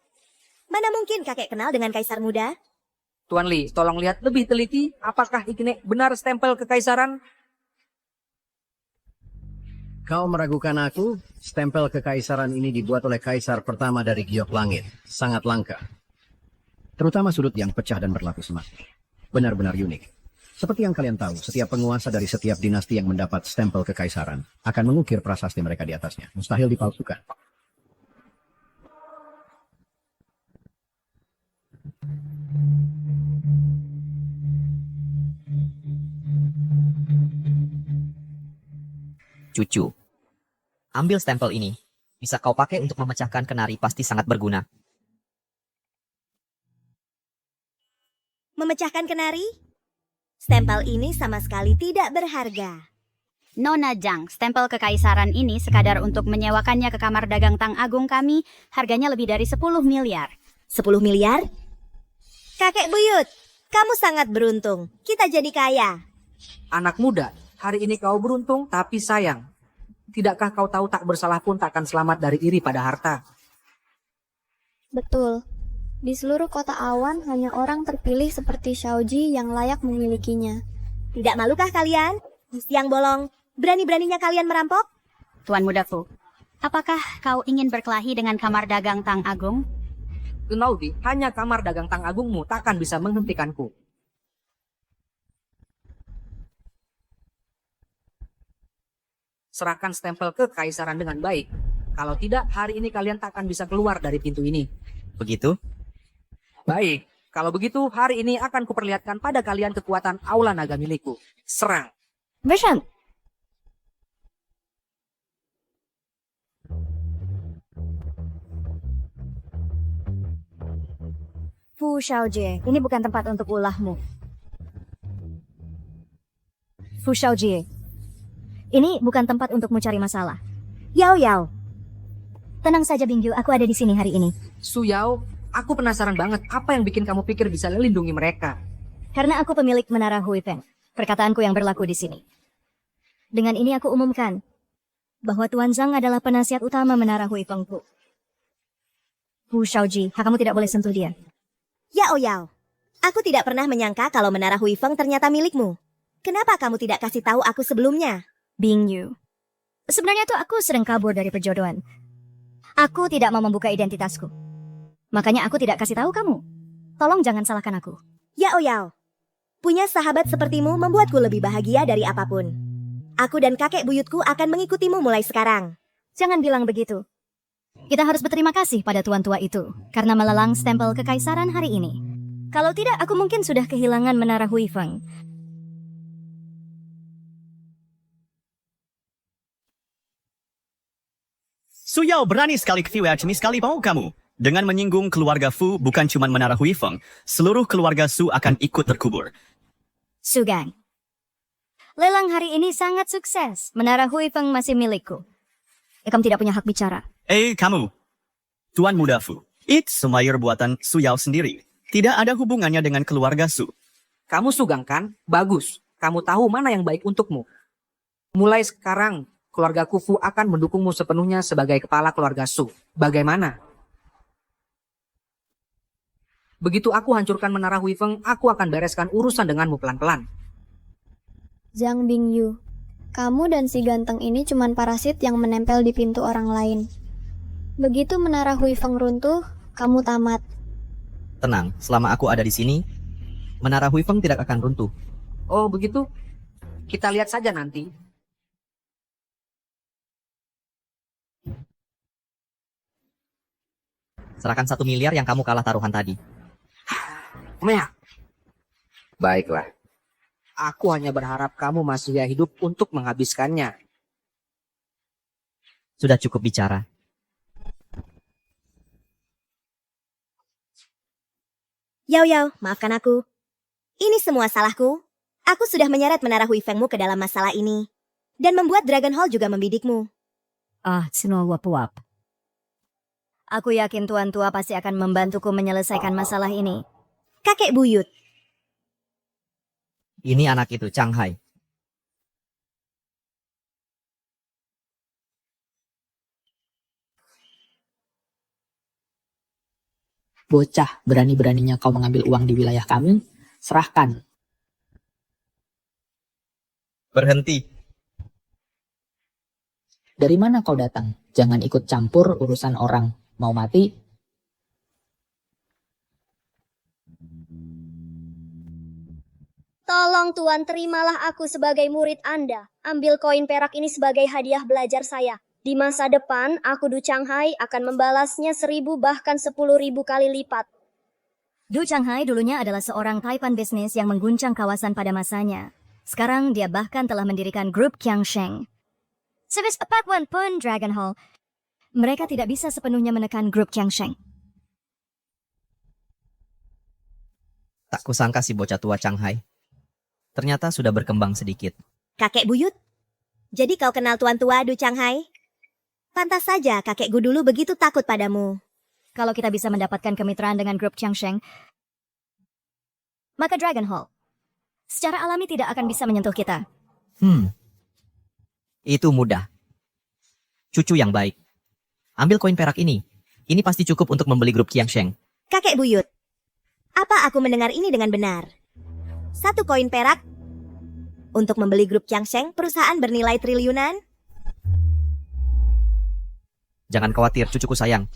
Mana mungkin kakek kenal dengan kaisar muda? Tuan Li, tolong lihat lebih teliti apakah ini benar stempel kekaisaran. Kau meragukan aku? Stempel kekaisaran ini dibuat oleh kaisar pertama dari Giok Langit. Sangat langka. Terutama sudut yang pecah dan berlapis emas. Benar-benar unik. Seperti yang kalian tahu, setiap penguasa dari setiap dinasti yang mendapat stempel kekaisaran akan mengukir prasasti mereka di atasnya. Mustahil dipalsukan. Cucu, ambil stempel ini. Bisa kau pakai untuk memecahkan kenari, pasti sangat berguna. Memecahkan kenari? Stempel ini sama sekali tidak berharga. Nona Zhang, stempel kekaisaran ini sekadar untuk menyewakannya ke kamar dagang Tang Agung kami, harganya lebih dari 10 miliar. 10 miliar? Kakek buyut, kamu sangat beruntung. Kita jadi kaya. Anak muda, hari ini kau beruntung tapi sayang. Tidakkah kau tahu tak bersalah pun tak akan selamat dari iri pada harta? Betul. Di seluruh kota awan hanya orang terpilih seperti Xiaoji yang layak memilikinya. Tidak malukah kalian? Yang bolong, berani-beraninya kalian merampok? Tuan Muda Fu, apakah kau ingin berkelahi dengan kamar dagang Tang Agung? Rinaldi, hanya kamar dagang Tang Agungmu takkan bisa menghentikanku. Serahkan stempel kekaisaran dengan baik. Kalau tidak, hari ini kalian tak akan bisa keluar dari pintu ini. Begitu? Baik, kalau begitu hari ini akan kuperlihatkan pada kalian kekuatan aula naga milikku. Serang. Bersham. Fu Xiaojie, ini bukan tempat untuk ulahmu. Fu Xiaojie, ini bukan tempat untuk mencari masalah. Yao Yao. Tenang saja Bingyu, aku ada di sini hari ini. Su Yao, aku penasaran banget apa yang bikin kamu pikir bisa melindungi mereka. Karena aku pemilik Menara Huifeng. Perkataanku yang berlaku di sini. Dengan ini aku umumkan bahwa Tuan Zhang adalah penasihat utama Menara Huifeng Fu. Fu Xiaoji, kamu tidak boleh sentuh dia. Yao Yao, aku tidak pernah menyangka kalau Menara Huifeng ternyata milikmu. Kenapa kamu tidak kasih tahu aku sebelumnya? Bingyu. Sebenarnya tuh aku sedang kabur dari perjodohan. Aku tidak mau membuka identitasku. Makanya aku tidak kasih tahu kamu. Tolong jangan salahkan aku. Yao Yao, punya sahabat sepertimu membuatku lebih bahagia dari apapun. Aku dan kakek buyutku akan mengikutimu mulai sekarang. Jangan bilang begitu. Kita harus berterima kasih pada tuan tua itu karena melelang stempel kekaisaran hari ini. Kalau tidak, aku mungkin sudah kehilangan Menara Huifeng. Su Yao berani sekali ini sekali mau kamu. Dengan menyinggung keluarga Fu bukan cuma Menara Huifeng, seluruh keluarga Su akan ikut terkubur. Sugang. Lelang hari ini sangat sukses. Menara Huifeng masih milikku. Kamu tidak punya hak bicara. Kamu, Tuan Muda Fu. Itu semayur buatan Su Yao sendiri. Tidak ada hubungannya dengan keluarga Su. Kamu Sugang kan? Bagus. Kamu tahu mana yang baik untukmu. Mulai sekarang, keluarga Fu akan mendukungmu sepenuhnya sebagai kepala keluarga Su. Bagaimana? Begitu aku hancurkan Menara Huifeng, aku akan bereskan urusan denganmu pelan-pelan. Zhang Bingyu, kamu dan si ganteng ini cuman parasit yang menempel di pintu orang lain. Begitu Menara Huifeng runtuh, kamu tamat. Tenang, selama aku ada di sini, Menara Huifeng tidak akan runtuh. Oh begitu? Kita lihat saja nanti. Serahkan 1 miliar yang kamu kalah taruhan tadi. Mea. Baiklah. Aku hanya berharap kamu masih hidup untuk menghabiskannya. Sudah cukup bicara. Yao Yao, maafkan aku. Ini semua salahku. Aku sudah menyeret Menara Huifengmu ke dalam masalah ini. Dan membuat Dragon Hall juga membidikmu. Wap. Aku yakin tuan tua pasti akan membantuku menyelesaikan masalah ini. Kakek buyut. Ini anak itu, Chang Hai. Bocah, berani-beraninya kau mengambil uang di wilayah kami? Serahkan. Berhenti. Dari mana kau datang? Jangan ikut campur urusan orang. Mau mati? Tolong Tuan, terimalah aku sebagai murid Anda. Ambil koin perak ini sebagai hadiah belajar saya. Di masa depan, aku Du Changhai akan membalasnya 1000 bahkan 10.000 kali lipat. Du Changhai dulunya adalah seorang taipan bisnis yang mengguncang kawasan pada masanya. Sekarang dia bahkan telah mendirikan grup Qiangsheng. Sepak pun Dragon Hall. Mereka tidak bisa sepenuhnya menekan grup Qiangsheng. Tak kusangka si bocah tua Changhai. Ternyata sudah berkembang sedikit. Kakek buyut? Jadi kau kenal tuan tua Du Changhai? Pantas saja kakekku dulu begitu takut padamu. Kalau kita bisa mendapatkan kemitraan dengan grup Qiangsheng, maka Dragon Hall secara alami tidak akan bisa menyentuh kita. Itu mudah. Cucu yang baik. Ambil koin perak ini. Ini pasti cukup untuk membeli grup Qiangsheng. Kakek buyut, apa aku mendengar ini dengan benar? 1 koin perak untuk membeli grup Qiangsheng, perusahaan bernilai triliunan? Jangan khawatir, cucuku sayang.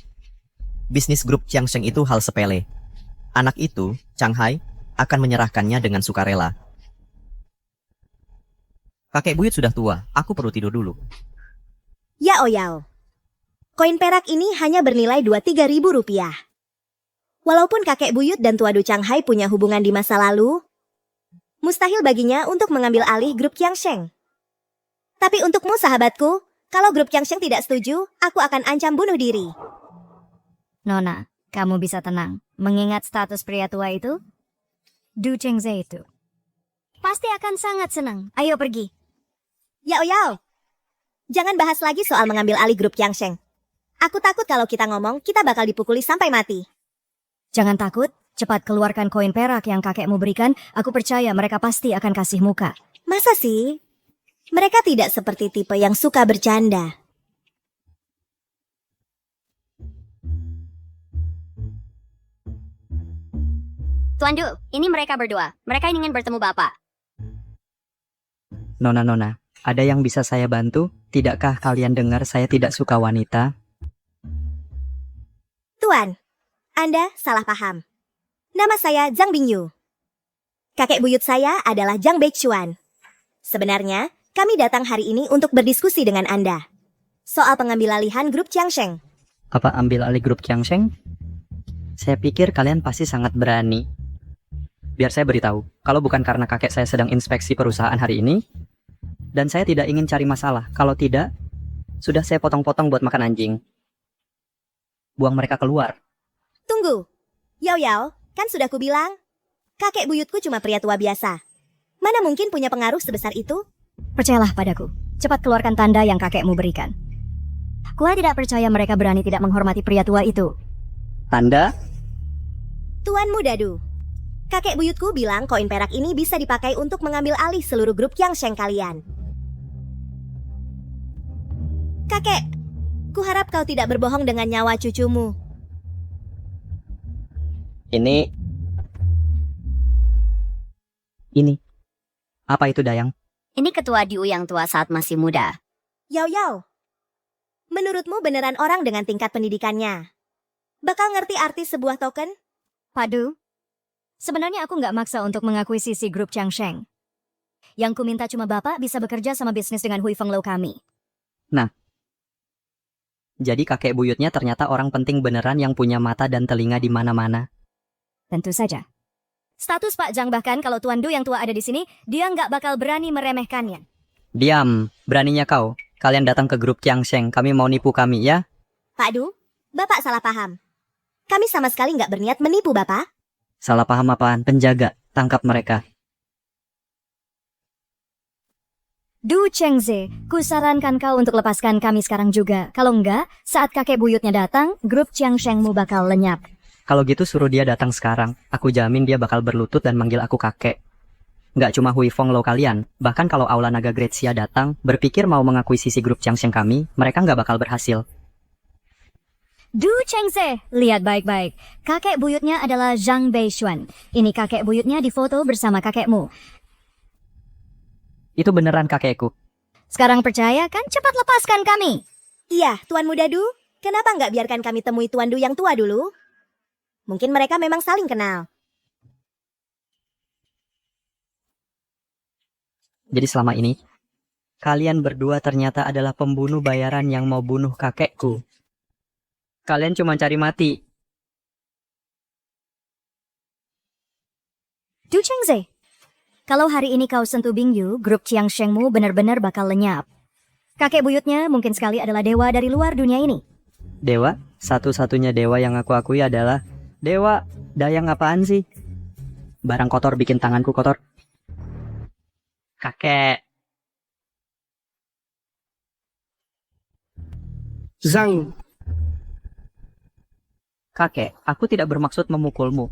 Bisnis grup Qiangsheng itu hal sepele. Anak itu, Changhai, akan menyerahkannya dengan sukarela. Kakek buyut sudah tua, aku perlu tidur dulu. Ya Oyao, koin perak ini hanya bernilai 2-3 ribu rupiah. Walaupun kakek buyut dan tua Du Changhai punya hubungan di masa lalu, mustahil baginya untuk mengambil alih grup Qiangsheng. Tapi untukmu sahabatku, kalau grup Qiangsheng tidak setuju, aku akan ancam bunuh diri. Nona, kamu bisa tenang. Mengingat status pria tua itu, Du Chengze itu pasti akan sangat senang. Ayo pergi. Ya Oyao, jangan bahas lagi soal mengambil alih grup Qiangsheng. Aku takut kalau kita ngomong, kita bakal dipukuli sampai mati. Jangan takut, cepat keluarkan koin perak yang kakekmu berikan. Aku percaya mereka pasti akan kasih muka. Masa sih? Mereka tidak seperti tipe yang suka bercanda. Tuan Du, ini mereka berdua. Mereka ingin bertemu Bapak. Nona, ada yang bisa saya bantu? Tidakkah kalian dengar saya tidak suka wanita? Tuan, Anda salah paham. Nama saya Zhang Bingyu. Kakek buyut saya adalah Zhang Beixuan. Sebenarnya, kami datang hari ini untuk berdiskusi dengan Anda soal pengambil alihan grup Qiangsheng. Apa ambil alih grup Qiangsheng? Saya pikir kalian pasti sangat berani. Biar saya beritahu, kalau bukan karena kakek saya sedang inspeksi perusahaan hari ini, dan saya tidak ingin cari masalah. Kalau tidak, sudah saya potong-potong buat makan anjing. Buang mereka keluar. Tunggu, Yao, kan sudah kubilang, kakek buyutku cuma pria tua biasa. Mana mungkin punya pengaruh sebesar itu? Percayalah padaku. Cepat keluarkan tanda yang kakekmu berikan. Gua tidak percaya mereka berani tidak menghormati pria tua itu. Tanda? Tuan Muda Du, kakek buyutku bilang koin perak ini bisa dipakai untuk mengambil alih seluruh grup Qiangsheng kalian. Kakek, kuharap kau tidak berbohong dengan nyawa cucumu. Ini. Apa itu, Dayang? Ini ketua Diu yang tua saat masih muda. Yao, menurutmu beneran orang dengan tingkat pendidikannya bakal ngerti arti sebuah token? Pak Du, sebenarnya aku nggak maksa untuk mengakuisisi grup Qiangsheng. Yang ku minta cuma Bapak bisa bekerja sama bisnis dengan Hui Feng Lou kami. Nah, jadi kakek buyutnya ternyata orang penting beneran yang punya mata dan telinga di mana-mana. Tentu saja. Status Pak Zhang bahkan kalau Tuan Du yang tua ada di sini, dia nggak bakal berani meremehkannya. Diam, beraninya kau. Kalian datang ke grup Qiangsheng, kami mau nipu kami, ya? Pak Du, Bapak salah paham. Kami sama sekali nggak berniat menipu Bapak. Salah paham apaan? Penjaga, tangkap mereka. Du Chengze, kusarankan kau untuk lepaskan kami sekarang juga. Kalau enggak, saat kakek buyutnya datang, grup Qiangshengmu bakal lenyap. Kalau gitu suruh dia datang sekarang. Aku jamin dia bakal berlutut dan manggil aku kakek. Nggak cuma Hui Feng Lou kalian, bahkan kalau Aula Naga Gretsia datang, berpikir mau mengakuisisi grup Qiangsheng kami, mereka nggak bakal berhasil. Du Chengse, lihat baik-baik. Kakek buyutnya adalah Zhang Beishuan. Ini kakek buyutnya difoto bersama kakekmu. Itu beneran kakekku. Sekarang percaya kan? Cepat lepaskan kami. Iya, Tuan Muda Du. Kenapa nggak biarkan kami temui Tuan Du yang tua dulu? Mungkin mereka memang saling kenal. Jadi selama ini, kalian berdua ternyata adalah pembunuh bayaran yang mau bunuh kakekku. Kalian cuma cari mati. Du Chengse, kalau hari ini kau sentuh Bingyu, grup Chiang Shengmu benar-benar bakal lenyap. Kakek buyutnya mungkin sekali adalah dewa dari luar dunia ini. Dewa? Satu-satunya dewa yang aku akui adalah dewa. Dayang apaan sih? Barang kotor bikin tanganku kotor. Kakek. Zhang. Kakek, aku tidak bermaksud memukulmu.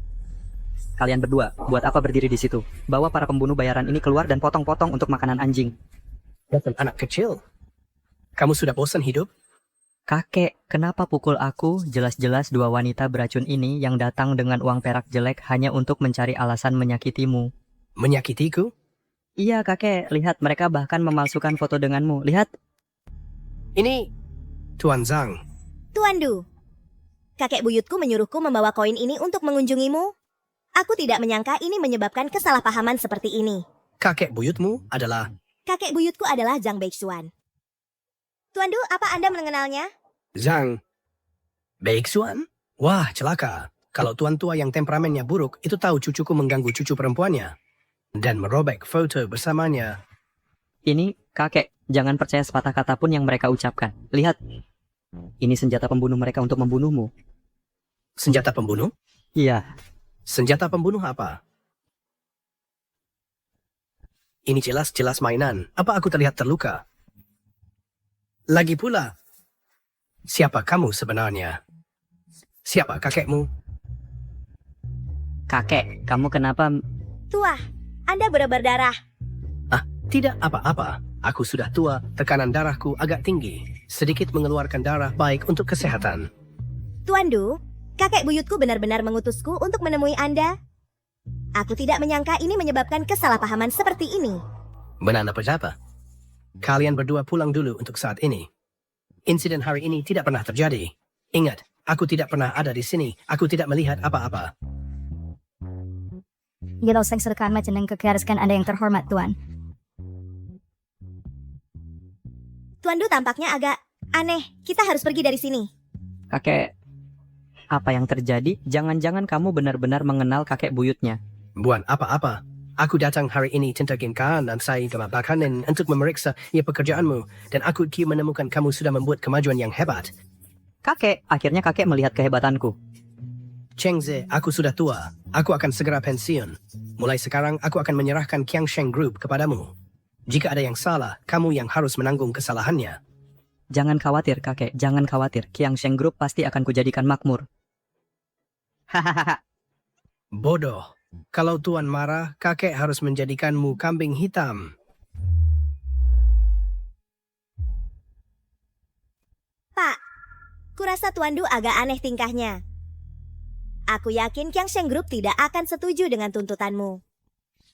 Kalian berdua, buat apa berdiri di situ? Bawa para pembunuh bayaran ini keluar dan potong-potong untuk makanan anjing. Dasar anak kecil. Kamu sudah bosan hidup? Kakek, kenapa pukul aku? Jelas-jelas dua wanita beracun ini yang datang dengan uang perak jelek hanya untuk mencari alasan menyakitimu. Menyakitiku? Iya kakek, lihat mereka bahkan memalsukan foto denganmu. Lihat. Ini Tuan Zhang. Tuan Du, kakek buyutku menyuruhku membawa koin ini untuk mengunjungimu. Aku tidak menyangka ini menyebabkan kesalahpahaman seperti ini. Kakek buyutmu adalah... Kakek buyutku adalah Zhang Beixuan. Tuan Du, apa Anda mengenalnya? Zhang Beixuan? Wah, celaka. Kalau tuan tua yang temperamennya buruk itu tahu cucuku mengganggu cucu perempuannya dan merobek foto bersamanya. Ini, kakek, jangan percaya sepatah kata pun yang mereka ucapkan. Lihat. Ini senjata pembunuh mereka untuk membunuhmu. Senjata pembunuh? Iya. Senjata pembunuh apa? Ini jelas-jelas mainan. Apa aku terlihat terluka? Lagi pula, siapa kamu sebenarnya? Siapa kakekmu? Kakek, kamu kenapa... Tua, Anda berdarah. Ah, tidak apa-apa. Aku sudah tua, tekanan darahku agak tinggi. Sedikit mengeluarkan darah baik untuk kesehatan. Tuan Du, kakek buyutku benar-benar mengutusku untuk menemui Anda. Aku tidak menyangka ini menyebabkan kesalahpahaman seperti ini. Benar apa? Kalian berdua pulang dulu untuk saat ini. Insiden hari ini tidak pernah terjadi. Ingat, aku tidak pernah ada di sini. Aku tidak melihat apa-apa. Gila usang sedekan macam kekiariskan Anda yang terhormat, Tuan. Tuan Du tampaknya agak aneh. Kita harus pergi dari sini. Kakek, apa yang terjadi? Jangan-jangan kamu benar-benar mengenal kakek buyutnya. Bukan apa-apa. Aku datang hari ini tintakinkan dan saya makanan untuk memeriksa pekerjaanmu. Dan aku menemukan kamu sudah membuat kemajuan yang hebat. Kakek, akhirnya kakek melihat kehebatanku. Chengze, aku sudah tua. Aku akan segera pensiun. Mulai sekarang aku akan menyerahkan Qiangsheng Group kepadamu. Jika ada yang salah, kamu yang harus menanggung kesalahannya. Jangan khawatir kakek, jangan khawatir. Qiangsheng Group pasti akan kujadikan makmur. Hahaha. Bodoh. Kalau Tuan marah, kakek harus menjadikanmu kambing hitam. Pak, kurasa Tuan Du agak aneh tingkahnya. Aku yakin Qiangsheng Group tidak akan setuju dengan tuntutanmu.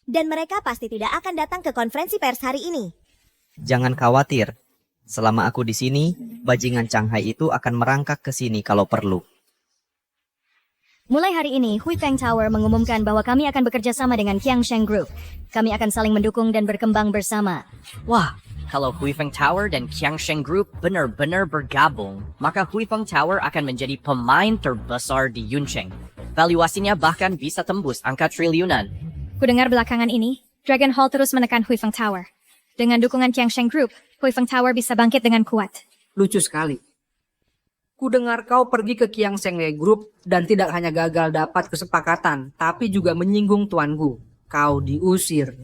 Dan mereka pasti tidak akan datang ke konferensi pers hari ini. Jangan khawatir. Selama aku di sini, bajingan Shanghai itu akan merangkak ke sini kalau perlu. Mulai hari ini, Hui Feng Tower mengumumkan bahwa kami akan bekerja sama dengan Qiangsheng Group. Kami akan saling mendukung dan berkembang bersama. Wah, kalau Hui Feng Tower dan Qiangsheng Group benar-benar bergabung, maka Hui Feng Tower akan menjadi pemain terbesar di Yuncheng. Valuasinya bahkan bisa tembus angka triliunan. Kudengar belakangan ini, Dragon Hall terus menekan Hui Feng Tower. Dengan dukungan Qiangsheng Group, Hui Feng Tower bisa bangkit dengan kuat. Lucu sekali. Ku dengar kau pergi ke Qiangsheng Group dan tidak hanya gagal dapat kesepakatan, tapi juga menyinggung tuanku. Kau diusir.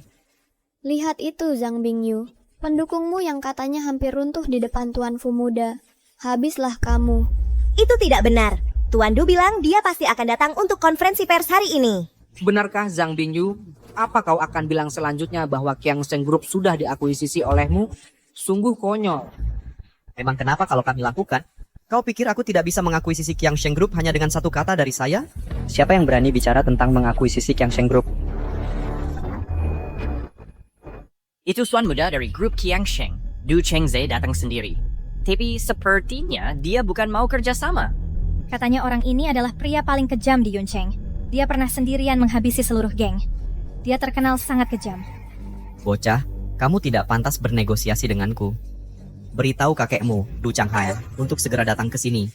Lihat itu Zhang Bingyu, pendukungmu yang katanya hampir runtuh di depan Tuan Fu muda. Habislah kamu. Itu tidak benar. Tuan Du bilang dia pasti akan datang untuk konferensi pers hari ini. Benarkah Zhang Bingyu? Apa kau akan bilang selanjutnya bahwa Qiangsheng Group sudah diakuisisi olehmu? Sungguh konyol. Memang kenapa kalau kami lakukan? Kau pikir aku tidak bisa mengakuisisi Qiangsheng Group hanya dengan satu kata dari saya? Siapa yang berani bicara tentang mengakuisisi Qiangsheng Group? Itu tuan muda dari grup Qiangsheng. Du Chengze datang sendiri. Tapi sepertinya dia bukan mau kerjasama. Katanya orang ini adalah pria paling kejam di Yuncheng. Dia pernah sendirian menghabisi seluruh geng. Dia terkenal sangat kejam. Bocah, kamu tidak pantas bernegosiasi denganku. Beritahu kakekmu, Du Changhai, untuk segera datang ke sini.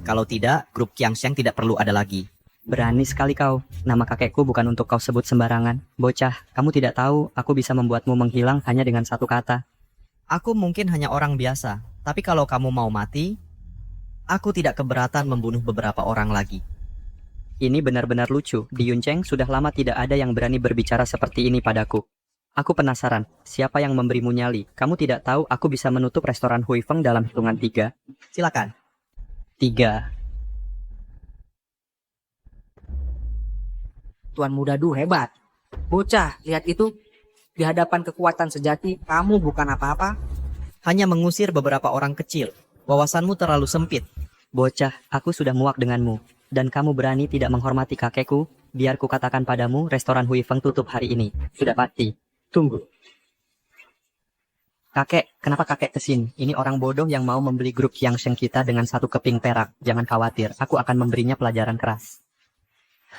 Kalau tidak, grup Qiangsheng tidak perlu ada lagi. Berani sekali kau. Nama kakekku bukan untuk kau sebut sembarangan. Bocah, kamu tidak tahu aku bisa membuatmu menghilang hanya dengan satu kata. Aku mungkin hanya orang biasa, tapi kalau kamu mau mati, aku tidak keberatan membunuh beberapa orang lagi. Ini benar-benar lucu. Di Yuncheng sudah lama tidak ada yang berani berbicara seperti ini padaku. Aku penasaran, siapa yang memberimu nyali? Kamu tidak tahu aku bisa menutup restoran Huifeng dalam hitungan 3. Silakan. 3. Tuan muda Du hebat. Bocah, lihat itu. Di hadapan kekuatan sejati, kamu bukan apa-apa. Hanya mengusir beberapa orang kecil. Wawasanmu terlalu sempit. Bocah, aku sudah muak denganmu. Dan kamu berani tidak menghormati kakekku? Biar ku katakan padamu, restoran Huifeng tutup hari ini. Sudah pasti. Tunggu. Kakek, kenapa kakek kesini? Ini orang bodoh yang mau membeli grup Qiangsheng kita dengan satu keping perak. Jangan khawatir, aku akan memberinya pelajaran keras.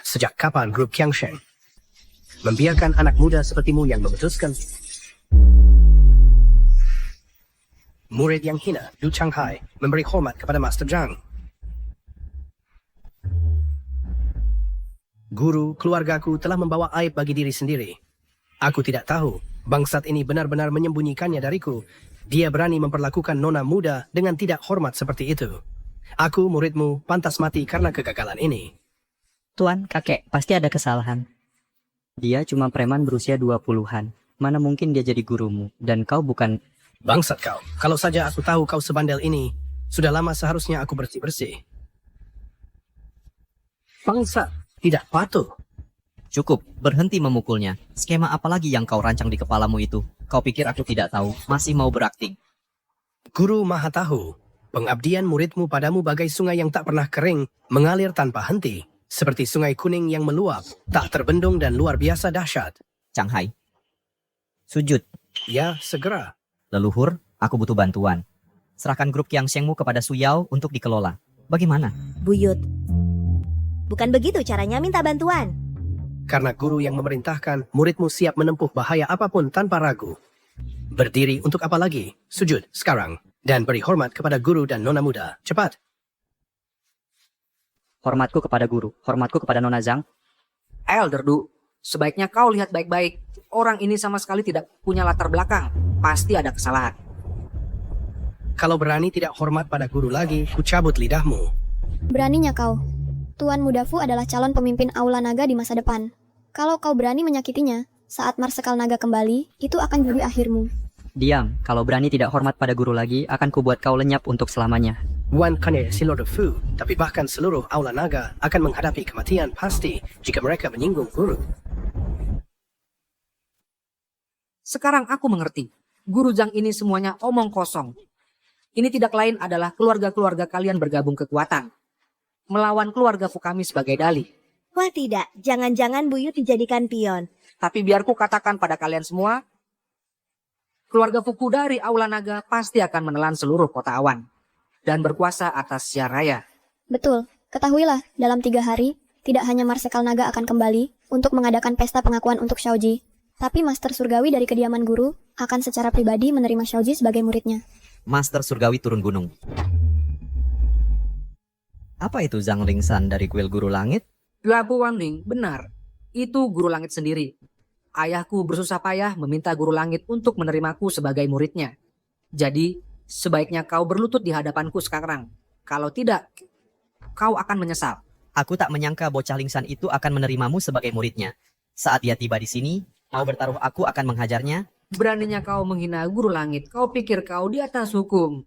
Sejak kapan grup Qiangsheng membiarkan anak muda sepertimu yang memutuskan? Murid yang hina, Du Changhai, memberi hormat kepada Master Zhang. Guru, keluargaku telah membawa aib bagi diri sendiri. Aku tidak tahu, bangsat ini benar-benar menyembunyikannya dariku. Dia berani memperlakukan nona muda dengan tidak hormat seperti itu. Aku, muridmu, pantas mati karena kegagalan ini. Tuan, kakek, pasti ada kesalahan. Dia cuma preman berusia 20-an. Mana mungkin dia jadi gurumu, dan kau bukan... Bangsat kau, kalau saja aku tahu kau sebandel ini, sudah lama seharusnya aku bersih-bersih. Bangsat, tidak patuh. Cukup, berhenti memukulnya. Skema apa lagi yang kau rancang di kepalamu itu? Kau pikir aku tidak tahu, masih mau berakting. Guru maha tahu, pengabdian muridmu padamu bagai sungai yang tak pernah kering, mengalir tanpa henti. Seperti sungai kuning yang meluap, tak terbendung dan luar biasa dahsyat. Changhai. Sujud. Ya, segera. Leluhur, aku butuh bantuan. Serahkan grup Qiangshengmu kepada Suyao untuk dikelola. Bagaimana? Buyut. Bukan begitu caranya minta bantuan. Karena guru yang memerintahkan, muridmu siap menempuh bahaya apapun tanpa ragu. Berdiri untuk apa lagi? Sujud sekarang. Dan beri hormat kepada guru dan nona muda. Cepat. Hormatku kepada guru, hormatku kepada nona Zhang. Elder Du, sebaiknya kau lihat baik-baik. Orang ini sama sekali tidak punya latar belakang. Pasti ada kesalahan. Kalau berani tidak hormat pada guru lagi, ku cabut lidahmu. Beraninya kau. Tuan Muda Fu adalah calon pemimpin Aula Naga di masa depan. Kalau kau berani menyakitinya, saat Marsekal Naga kembali, itu akan jadi akhirmu. Diam, kalau berani tidak hormat pada guru lagi, akan kubuat kau lenyap untuk selamanya. Bukan hanya si Lord Fu, tapi bahkan seluruh Aula Naga akan menghadapi kematian pasti jika mereka menyinggung guru. Sekarang aku mengerti. Guru Zhang ini semuanya omong kosong. Ini tidak lain adalah keluarga-keluarga kalian bergabung kekuatan. Melawan keluarga Fu kami sebagai dalih. Wah tidak, jangan-jangan Buyut dijadikan pion. Tapi biar ku katakan pada kalian semua, keluarga Fuku dari Aula Naga pasti akan menelan seluruh kota awan. Dan berkuasa atas Xia Raya. Betul, ketahuilah, dalam 3 hari, tidak hanya Marsekal Naga akan kembali untuk mengadakan pesta pengakuan untuk Xiaoji, tapi Master Surgawi dari kediaman guru akan secara pribadi menerima Xiaoji sebagai muridnya. Master Surgawi turun gunung. Apa itu Zhang Lingsan dari kuil Guru Langit? Labu Wanling, benar. Itu Guru Langit sendiri. Ayahku bersusah payah meminta Guru Langit untuk menerimaku sebagai muridnya. Jadi, sebaiknya kau berlutut di hadapanku sekarang. Kalau tidak, kau akan menyesal. Aku tak menyangka bocah Lingsan itu akan menerimamu sebagai muridnya. Saat dia tiba di sini, mau bertaruh aku akan menghajarnya. Beraninya kau menghina Guru Langit. Kau pikir kau di atas hukum.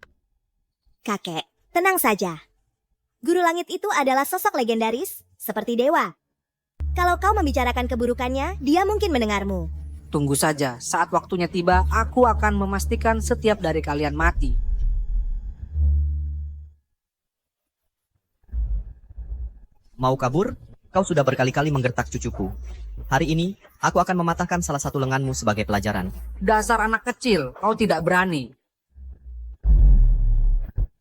Kakek, tenang saja. Guru Langit itu adalah sosok legendaris, seperti dewa. Kalau kau membicarakan keburukannya, dia mungkin mendengarmu. Tunggu saja, saat waktunya tiba, aku akan memastikan setiap dari kalian mati. Mau kabur? Kau sudah berkali-kali menggertak cucuku. Hari ini, aku akan mematahkan salah satu lenganmu sebagai pelajaran. Dasar anak kecil, kau tidak berani.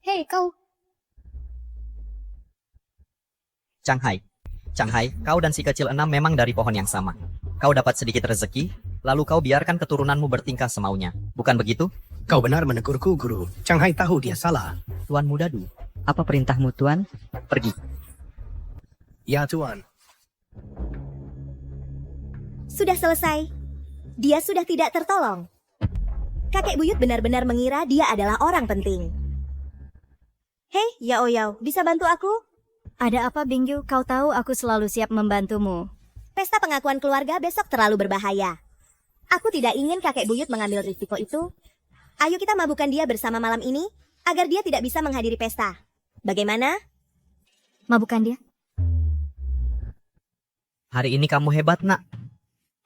Hei, kau. Changhai, kau dan si kecil 6 memang dari pohon yang sama. Kau dapat sedikit rezeki, lalu kau biarkan keturunanmu bertingkah semaunya. Bukan begitu? Kau benar menegurku, Guru. Changhai tahu dia salah. Tuan Muda Du. Apa perintahmu, Tuan? Pergi. Ya, Tuan. Sudah selesai. Dia sudah tidak tertolong. Kakek buyut benar-benar mengira dia adalah orang penting. Hei, Yao Yao, bisa bantu aku? Ada apa, Bingyu? Kau tahu aku selalu siap membantumu. Pesta pengakuan keluarga besok terlalu berbahaya. Aku tidak ingin kakek buyut mengambil risiko itu. Ayo kita mabukkan dia bersama malam ini, agar dia tidak bisa menghadiri pesta. Bagaimana? Mabukkan dia? Hari ini kamu hebat, Nak.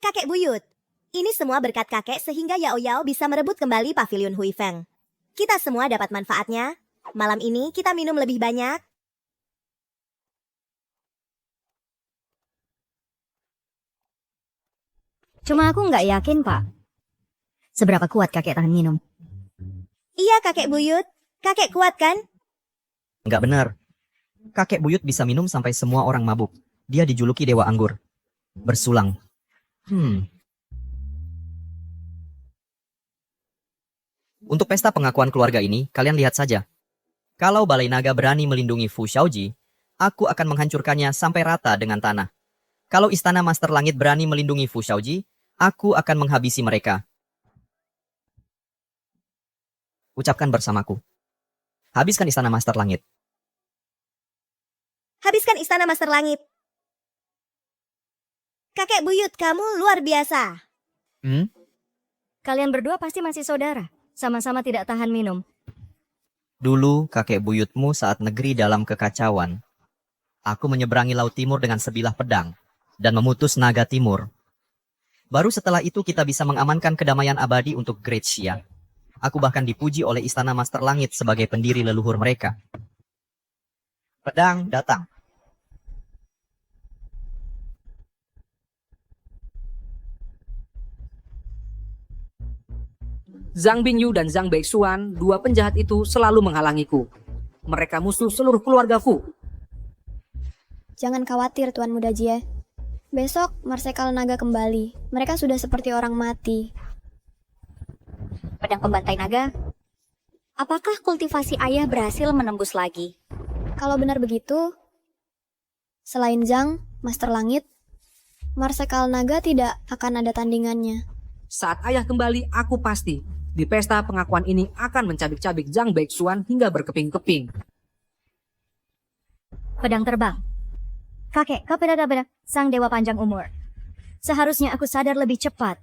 Kakek buyut, ini semua berkat kakek sehingga Yao Yao bisa merebut kembali pavilion Hui Feng. Kita semua dapat manfaatnya. Malam ini kita minum lebih banyak. Cuma aku nggak yakin, Pak. Seberapa kuat kakek tahan minum? Iya, kakek buyut. Kakek kuat kan? Nggak benar. Kakek buyut bisa minum sampai semua orang mabuk. Dia dijuluki Dewa Anggur. Bersulang. Untuk pesta pengakuan keluarga ini, kalian lihat saja. Kalau Balai Naga berani melindungi Fu Xiaoji, aku akan menghancurkannya sampai rata dengan tanah. Kalau Istana Master Langit berani melindungi Fu Xiaoji, aku akan menghabisi mereka. Ucapkan bersamaku. Habiskan Istana Master Langit. Habiskan Istana Master Langit. Kakek buyut, kamu luar biasa. Kalian berdua pasti masih saudara. Sama-sama tidak tahan minum. Dulu kakek buyutmu saat negeri dalam kekacauan. Aku menyeberangi Laut Timur dengan sebilah pedang dan memutus naga timur. Baru setelah itu kita bisa mengamankan kedamaian abadi untuk Great Xia. Aku bahkan dipuji oleh Istana Master Langit sebagai pendiri leluhur mereka. Pedang datang. Zhang Bingyu dan Zhang Beixuan, dua penjahat itu selalu menghalangiku. Mereka musuh seluruh keluarga Fu. Jangan khawatir, Tuan Muda Jie. Besok, Marsekal Naga kembali. Mereka sudah seperti orang mati. Pedang pembantai naga. Apakah kultivasi ayah berhasil menembus lagi? Kalau benar begitu, selain Zhang, Master Langit, Marsekal Naga tidak akan ada tandingannya. Saat ayah kembali, aku pasti di pesta pengakuan ini akan mencabik-cabik Zhang Beixuan hingga berkeping-keping. Pedang terbang. Kakek, kau benar-benar sang dewa panjang umur. Seharusnya aku sadar lebih cepat.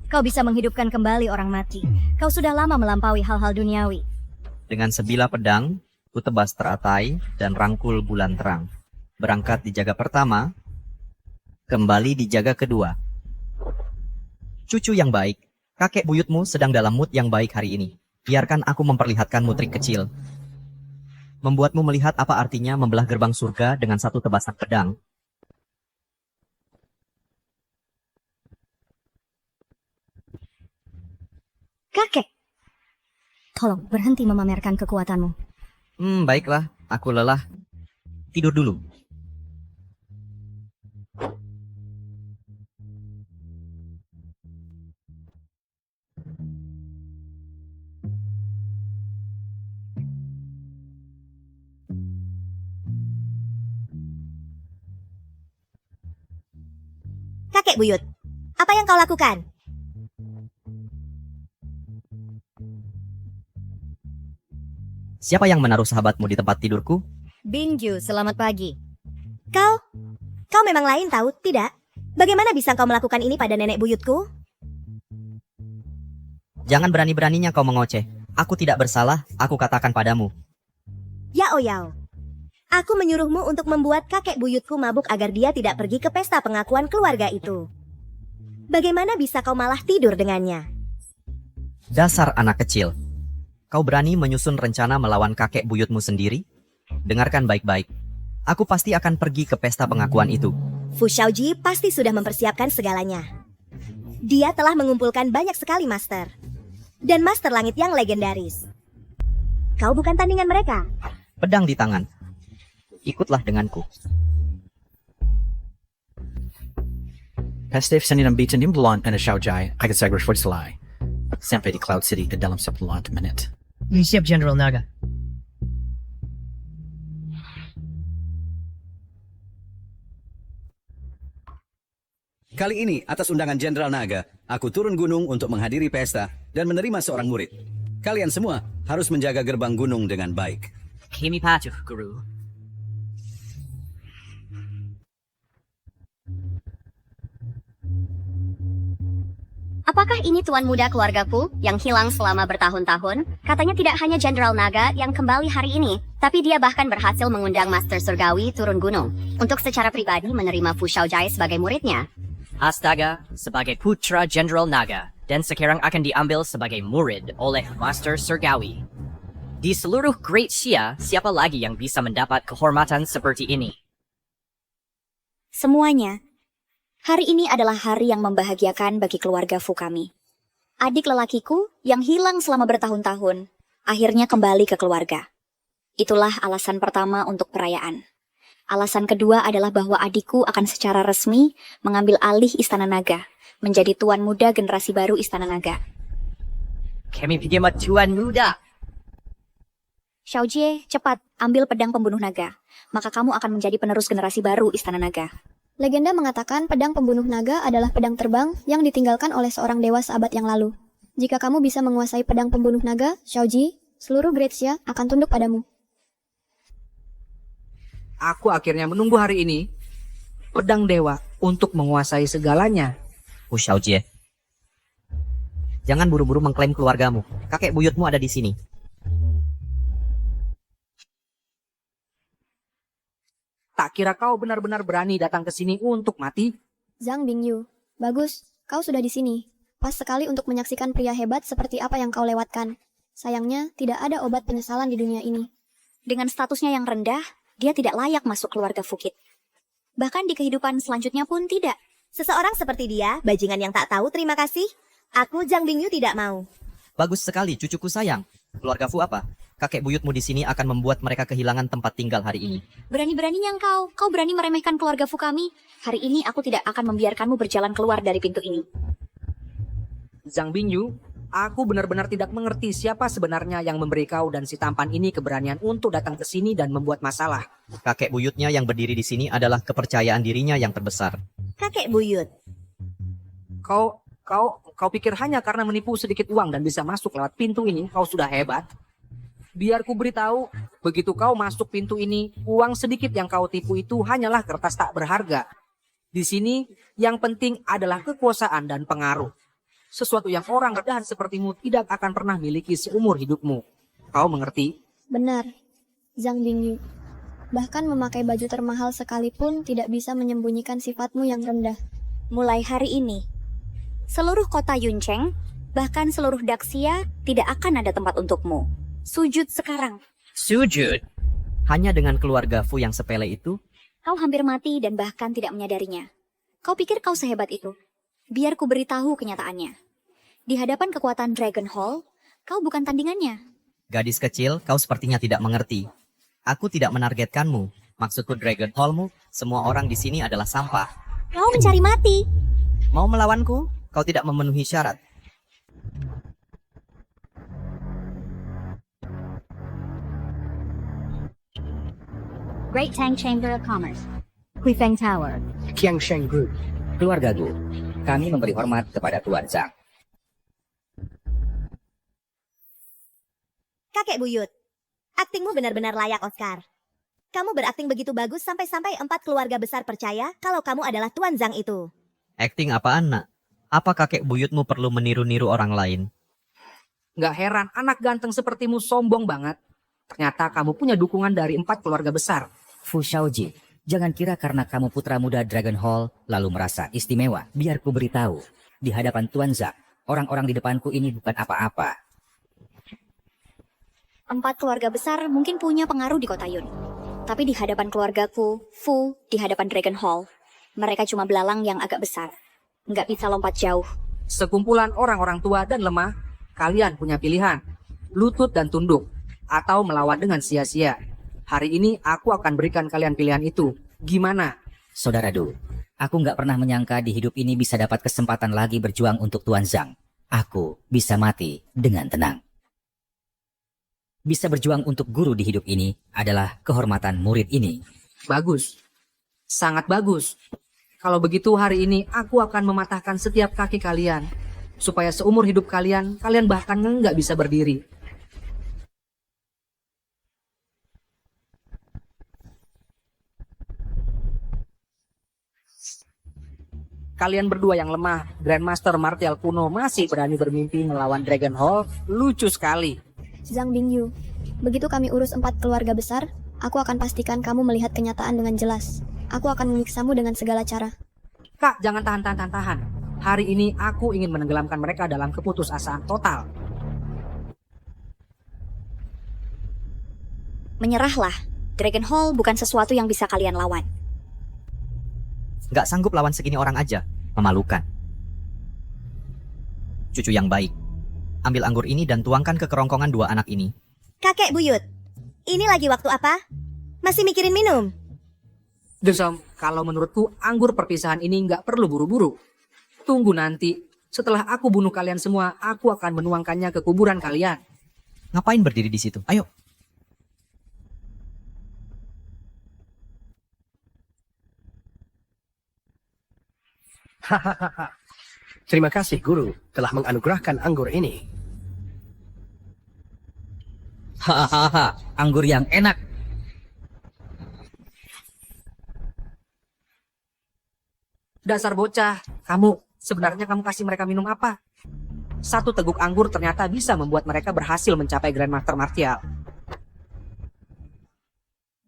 Kau bisa menghidupkan kembali orang mati. Kau sudah lama melampaui hal-hal duniawi. Dengan sebilah pedang, ku tebas teratai dan rangkul bulan terang. Berangkat di jaga pertama, kembali di jaga kedua. Cucu yang baik, kakek buyutmu sedang dalam mood yang baik hari ini. Biarkan aku memperlihatkanmu trik kecil. Membuatmu melihat apa artinya membelah gerbang surga dengan satu tebasan pedang. Kakek, tolong berhenti memamerkan kekuatanmu. Baiklah, aku lelah. Tidur dulu. Kakek buyut, apa yang kau lakukan? Siapa yang menaruh sahabatmu di tempat tidurku? Bingyu, selamat pagi. Kau memang lain tahu, tidak? Bagaimana bisa kau melakukan ini pada nenek buyutku? Jangan berani-beraninya kau mengoceh. Aku tidak bersalah, aku katakan padamu. Yao Yao, aku menyuruhmu untuk membuat kakek buyutku mabuk agar dia tidak pergi ke pesta pengakuan keluarga itu. Bagaimana bisa kau malah tidur dengannya? Dasar anak kecil. Kau berani menyusun rencana melawan kakek buyutmu sendiri? Dengarkan baik-baik. Aku pasti akan pergi ke pesta pengakuan itu. Fu Shaoji pasti sudah mempersiapkan segalanya. Dia telah mengumpulkan banyak sekali master. Dan master langit yang legendaris. Kau bukan tandingan mereka. Pedang di tangan. Ikutlah denganku. Peste sendiri bitin di bulan and Shaojai agak segera selesai. Sampai di Cloud City dalam 10 menit. Siap, General Naga. Kali ini, atas undangan Jenderal Naga, aku turun gunung untuk menghadiri pesta dan menerima seorang murid. Kalian semua harus menjaga gerbang gunung dengan baik. Kimi patuh, Guru. Apakah ini tuan muda keluargaku yang hilang selama bertahun-tahun? Katanya tidak hanya Jenderal Naga yang kembali hari ini, tapi dia bahkan berhasil mengundang Master Surgawi turun gunung untuk secara pribadi menerima Fu Shaojai sebagai muridnya. Astaga sebagai putra Jenderal Naga dan sekarang akan diambil sebagai murid oleh Master Surgawi. Di seluruh Great Xia, siapa lagi yang bisa mendapat kehormatan seperti ini? Semuanya. Hari ini adalah hari yang membahagiakan bagi keluarga Fu kami. Adik lelakiku yang hilang selama bertahun-tahun, akhirnya kembali ke keluarga. Itulah alasan pertama untuk perayaan. Alasan kedua adalah bahwa adikku akan secara resmi mengambil alih Istana Naga, menjadi tuan muda generasi baru Istana Naga. Kami pergi sama tuan muda. Xiaojie, cepat, ambil pedang pembunuh naga. Maka kamu akan menjadi penerus generasi baru Istana Naga. Legenda mengatakan pedang pembunuh naga adalah pedang terbang yang ditinggalkan oleh seorang dewa seabad yang lalu. Jika kamu bisa menguasai pedang pembunuh naga, Xiaoji, seluruh Great Xia akan tunduk padamu. Aku akhirnya menunggu hari ini, pedang dewa untuk menguasai segalanya. Fu Shaojie. Jangan buru-buru mengklaim keluargamu. Kakek buyutmu ada di sini. Tak kira kau benar-benar berani datang ke sini untuk mati? Zhang Bingyu, bagus, kau sudah di sini. Pas sekali untuk menyaksikan pria hebat seperti apa yang kau lewatkan. Sayangnya, tidak ada obat penyesalan di dunia ini. Dengan statusnya yang rendah, dia tidak layak masuk keluarga Fukit. Bahkan di kehidupan selanjutnya pun tidak. Seseorang seperti dia, bajingan yang tak tahu terima kasih. Aku Zhang Bingyu tidak mau. Bagus sekali, cucuku sayang. Keluarga Fu apa? Kakek buyutmu di sini akan membuat mereka kehilangan tempat tinggal hari ini. Berani-beraninya kau berani meremehkan keluarga Fu kami. Hari ini aku tidak akan membiarkanmu berjalan keluar dari pintu ini. Zhang Bingyu, aku benar-benar tidak mengerti siapa sebenarnya yang memberi kau dan si tampan ini keberanian untuk datang ke sini dan membuat masalah. Kakek buyutnya yang berdiri di sini adalah kepercayaan dirinya yang terbesar. Kakek buyut. Kau pikir hanya karena menipu sedikit uang dan bisa masuk lewat pintu ini, kau sudah hebat? Biar ku beritahu, begitu kau masuk pintu ini, uang sedikit yang kau tipu itu hanyalah kertas tak berharga. Di sini, yang penting adalah kekuasaan dan pengaruh. Sesuatu yang orang rendahan sepertimu tidak akan pernah miliki seumur hidupmu. Kau mengerti? Benar, Zhang Bingyu. Bahkan memakai baju termahal sekalipun tidak bisa menyembunyikan sifatmu yang rendah. Mulai hari ini, seluruh kota Yuncheng, bahkan seluruh Daxia, tidak akan ada tempat untukmu. Sujud sekarang. Sujud? Hanya dengan keluarga Fu yang sepele itu? Kau hampir mati dan bahkan tidak menyadarinya. Kau pikir kau sehebat itu? Biar ku beritahu kenyataannya. Di hadapan kekuatan Dragon Hall, kau bukan tandingannya. Gadis kecil, kau sepertinya tidak mengerti. Aku tidak menargetkanmu. Maksudku Dragon Hallmu, semua orang di sini adalah sampah. Kau mencari mati. Mau melawanku? Kau tidak memenuhi syarat. Great Tang Chamber of Commerce, Huifeng Tower, Qiangsheng Group, keluarga Gu. Kami memberi hormat kepada Tuan Zhang. Kakek buyut, aktingmu benar-benar layak Oscar. Kamu berakting begitu bagus sampai-sampai 4 keluarga besar percaya kalau kamu adalah Tuan Zhang itu. Akting apaan, nak? Apa kakek buyutmu perlu meniru-niru orang lain? Gak heran anak ganteng sepertimu sombong banget. Ternyata kamu punya dukungan dari 4 keluarga besar. Fu Shaoji, jangan kira karena kamu putra muda Dragon Hall lalu merasa istimewa. Biar ku beritahu, di hadapan Tuan Zhang, orang-orang di depanku ini bukan apa-apa. 4 keluarga besar mungkin punya pengaruh di kota Yun. Tapi di hadapan keluargaku, Fu di hadapan Dragon Hall, mereka cuma belalang yang agak besar. Nggak bisa lompat jauh. Sekumpulan orang-orang tua dan lemah, kalian punya pilihan. Lutut dan tunduk, atau melawan dengan sia-sia. Hari ini aku akan berikan kalian pilihan itu. Gimana? Saudara Du, aku nggak pernah menyangka di hidup ini bisa dapat kesempatan lagi berjuang untuk Tuan Zhang. Aku bisa mati dengan tenang. Bisa berjuang untuk guru di hidup ini adalah kehormatan murid ini. Bagus. Sangat bagus. Kalau begitu hari ini aku akan mematahkan setiap kaki kalian. Supaya seumur hidup kalian bahkan nggak bisa berdiri. Kalian berdua yang lemah, Grandmaster Martial kuno masih berani bermimpi melawan Dragon Hall. Lucu sekali. Zhang Bingyu, begitu kami urus 4 keluarga besar, aku akan pastikan kamu melihat kenyataan dengan jelas. Aku akan menyiksamu dengan segala cara. Kak, jangan tahan. Hari ini aku ingin menenggelamkan mereka dalam keputusasaan total. Menyerahlah. Dragon Hall bukan sesuatu yang bisa kalian lawan. Gak sanggup lawan segini orang aja. Memalukan. Cucu yang baik. Ambil anggur ini dan tuangkan ke kerongkongan 2 anak ini. Kakek buyut, ini lagi waktu apa? Masih mikirin minum? Desom, kalau menurutku anggur perpisahan ini nggak perlu buru-buru. Tunggu nanti, setelah aku bunuh kalian semua, aku akan menuangkannya ke kuburan kalian. Ngapain berdiri di situ? Ayo. Hahaha. Terima kasih guru telah menganugerahkan anggur ini. Hahaha, anggur yang enak. Dasar bocah, sebenarnya kamu kasih mereka minum apa? 1 teguk anggur ternyata bisa membuat mereka berhasil mencapai Grandmaster Martial.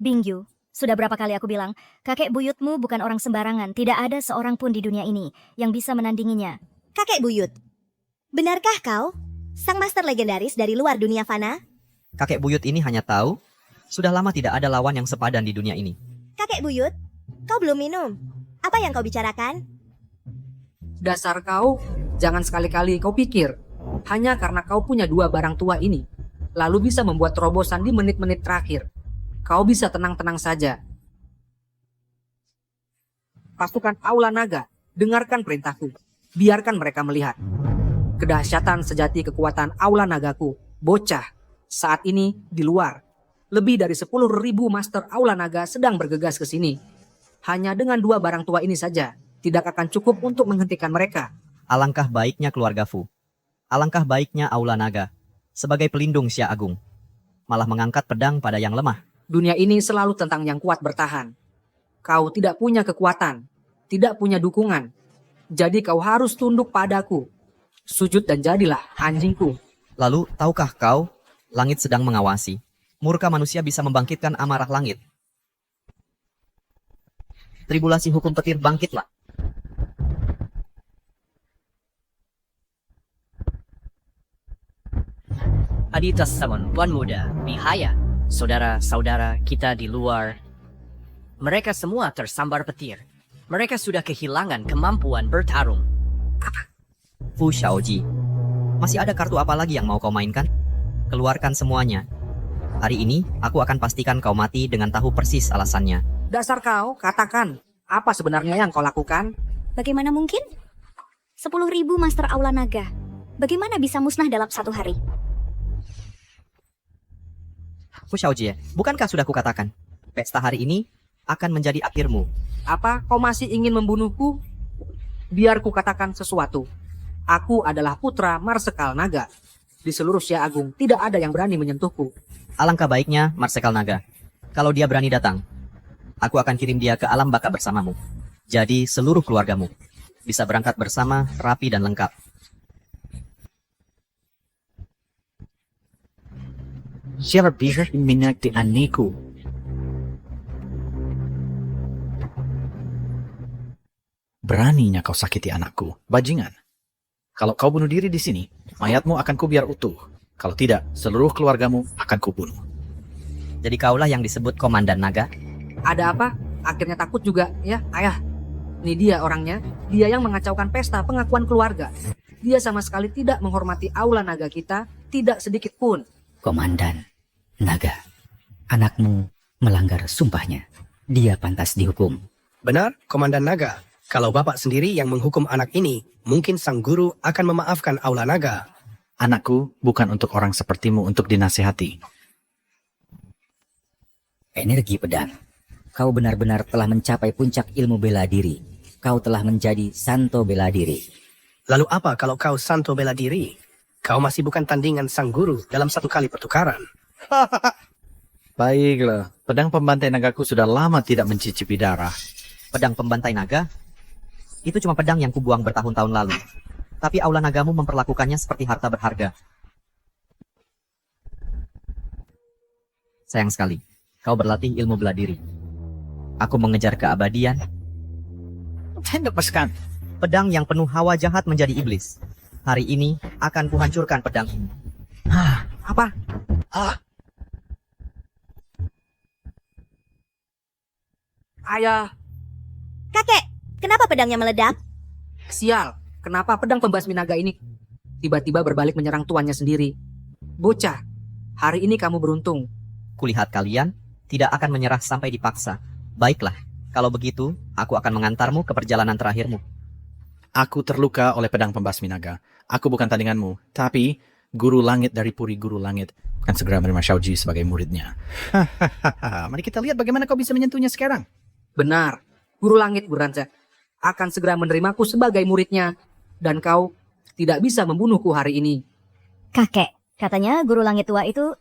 Bingyu, sudah berapa kali aku bilang, kakek buyutmu bukan orang sembarangan. Tidak ada seorang pun di dunia ini yang bisa menandinginya. Kakek buyut, benarkah kau sang master legendaris dari luar dunia fana? Kakek buyut ini hanya tahu, sudah lama tidak ada lawan yang sepadan di dunia ini. Kakek buyut, kau belum minum. Apa yang kau bicarakan? Dasar kau, jangan sekali-kali kau pikir, hanya karena kau punya 2 barang tua ini, lalu bisa membuat terobosan di menit-menit terakhir. Kau bisa tenang-tenang saja. Pasukan Aula Naga, dengarkan perintahku. Biarkan mereka melihat. Kedahsyatan sejati kekuatan Aula Nagaku, bocah. Saat ini di luar, lebih dari 10.000 Master Aula Naga sedang bergegas ke sini. Hanya dengan 2 barang tua ini saja, tidak akan cukup untuk menghentikan mereka. Alangkah baiknya keluarga Fu. Alangkah baiknya Aula Naga. Sebagai pelindung Xia Agung. Malah mengangkat pedang pada yang lemah. Dunia ini selalu tentang yang kuat bertahan. Kau tidak punya kekuatan, tidak punya dukungan. Jadi kau harus tunduk padaku. Sujud dan jadilah anjingku. Lalu, tahukah kau, langit sedang mengawasi. Murka manusia bisa membangkitkan amarah langit. Tribulasi hukum petir bangkitlah. Aditas Samon, Tuan Muda, Mihaya, saudara-saudara kita di luar. Mereka semua tersambar petir. Mereka sudah kehilangan kemampuan bertarung. Fu Shaoji, masih ada kartu apa lagi yang mau kau mainkan? Keluarkan semuanya. Hari ini, aku akan pastikan kau mati dengan tahu persis alasannya. Dasar kau, katakan, apa sebenarnya yang kau lakukan? Bagaimana mungkin? 10.000 Master Aula Naga. Bagaimana bisa musnah dalam 1 hari? Fu Shaoji, bukankah sudah kukatakan? Pesta hari ini akan menjadi akhirmu. Apa kau masih ingin membunuhku? Biar ku katakan sesuatu. Aku adalah putra Marsekal Naga. Di seluruh Xia Agung tidak ada yang berani menyentuhku. Alangkah baiknya Marsekal Naga. Kalau dia berani datang, aku akan kirim dia ke alam baka bersamamu. Jadi seluruh keluargamu bisa berangkat bersama, rapi dan lengkap. Siapa bisa menyakiti anakku? Beraninya kau sakiti anakku, bajingan. Kalau kau bunuh diri di sini, mayatmu akan kubiar utuh. Kalau tidak, seluruh keluargamu akan kubunuh. Jadi kaulah yang disebut Komandan Naga. Ada apa? Akhirnya takut juga, ya, ayah. Ini dia orangnya. Dia yang mengacaukan pesta pengakuan keluarga. Dia sama sekali tidak menghormati aula naga kita, tidak sedikit pun. Komandan Naga, anakmu melanggar sumpahnya. Dia pantas dihukum. Benar, Komandan Naga. Kalau Bapak sendiri yang menghukum anak ini, mungkin sang guru akan memaafkan aula naga. Anakku bukan untuk orang sepertimu untuk dinasihati. Energi pedang. Kau benar-benar telah mencapai puncak ilmu bela diri. Kau telah menjadi Santo bela diri. Lalu apa kalau kau Santo bela diri? Kau masih bukan tandingan sang guru dalam satu kali pertukaran. Baiklah, pedang pembantai nagaku sudah lama tidak mencicipi darah. Pedang pembantai naga? Itu cuma pedang yang kubuang bertahun-tahun lalu. Tapi aula nagamu memperlakukannya seperti harta berharga. Sayang sekali, kau berlatih ilmu bela diri. Aku mengejar keabadian. Lepaskan. Pedang yang penuh hawa jahat menjadi iblis. Hari ini akan kuhancurkan pedang ini. Apa? Ayah. Kakek, kenapa pedangnya meledak? Sial, kenapa pedang pembasmi naga ini tiba-tiba berbalik menyerang tuannya sendiri? Bocah, hari ini kamu beruntung. Kulihat kalian tidak akan menyerah sampai dipaksa. Baiklah, kalau begitu, aku akan mengantarmu ke perjalanan terakhirmu. Aku terluka oleh pedang pembasmi naga. Aku bukan tandinganmu, tapi guru langit dari Puri Guru Langit akan segera menerima Xiaoji sebagai muridnya. Mari kita lihat bagaimana kau bisa menyentuhnya sekarang. Benar, Guru Langit Buranca akan segera menerimaku sebagai muridnya. Dan kau tidak bisa membunuhku hari ini. Kakek, katanya guru langit tua itu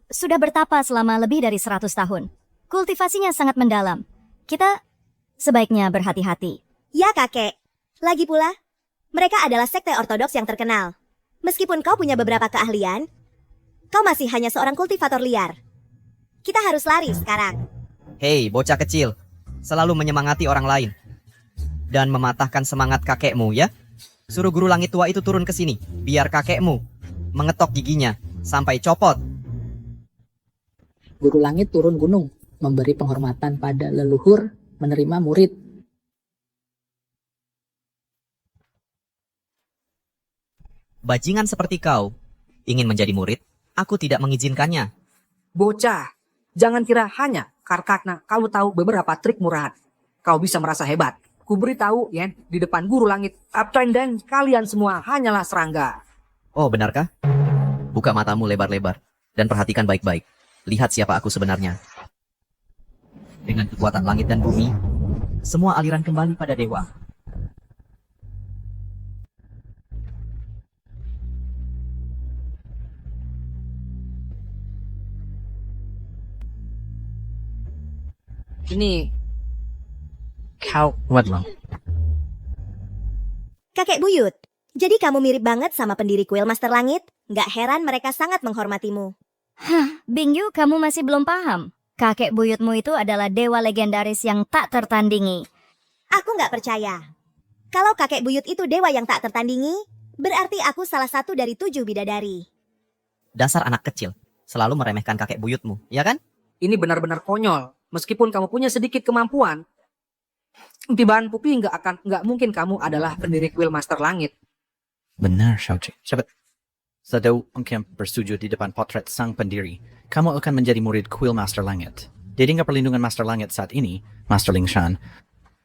sudah bertapa selama lebih dari 100 tahun. Kultivasinya sangat mendalam. Kita sebaiknya berhati-hati. Ya kakek, lagi pula, mereka adalah sekte ortodoks yang terkenal. Meskipun kau punya beberapa keahlian, kau masih hanya seorang kultivator liar. Kita harus lari sekarang. Hei, bocah kecil. Selalu menyemangati orang lain. Dan mematahkan semangat kakekmu, ya? Suruh guru langit tua itu turun ke sini. Biar kakekmu mengetok giginya sampai copot. Guru langit turun gunung, memberi penghormatan pada leluhur, menerima murid. Bajingan seperti kau ingin menjadi murid, aku tidak mengizinkannya. Bocah, jangan kira hanya karena kamu tahu beberapa trik murahan. Kau bisa merasa hebat. Ku beritahu, Yen, di depan guru langit, Uptrend dan kalian semua hanyalah serangga. Oh, benarkah? Buka matamu lebar-lebar dan perhatikan baik-baik. Lihat siapa aku sebenarnya. Dengan kekuatan langit dan bumi, semua aliran kembali pada dewa. Ini Kau Wadlong. Kakek buyut, jadi kamu mirip banget sama pendiri kuil Master Langit? Nggak heran mereka sangat menghormatimu. Hah, Bingyu, kamu masih belum paham. Kakek buyutmu itu adalah dewa legendaris yang tak tertandingi. Aku nggak percaya. Kalau kakek buyut itu dewa yang tak tertandingi, berarti aku salah satu dari 7 bidadari. Dasar anak kecil, selalu meremehkan kakek buyutmu, ya kan? Ini benar-benar konyol. Meskipun kamu punya sedikit kemampuan, Tiban Pupi nggak mungkin kamu adalah pendiri kuil Master Langit. Benar, Xiaoji. Cepat. Sedau engkau bersujud di depan potret sang pendiri, kamu akan menjadi murid kuil Master Langit. Di tingkat perlindungan Master Langit saat ini, Master Ling Shan,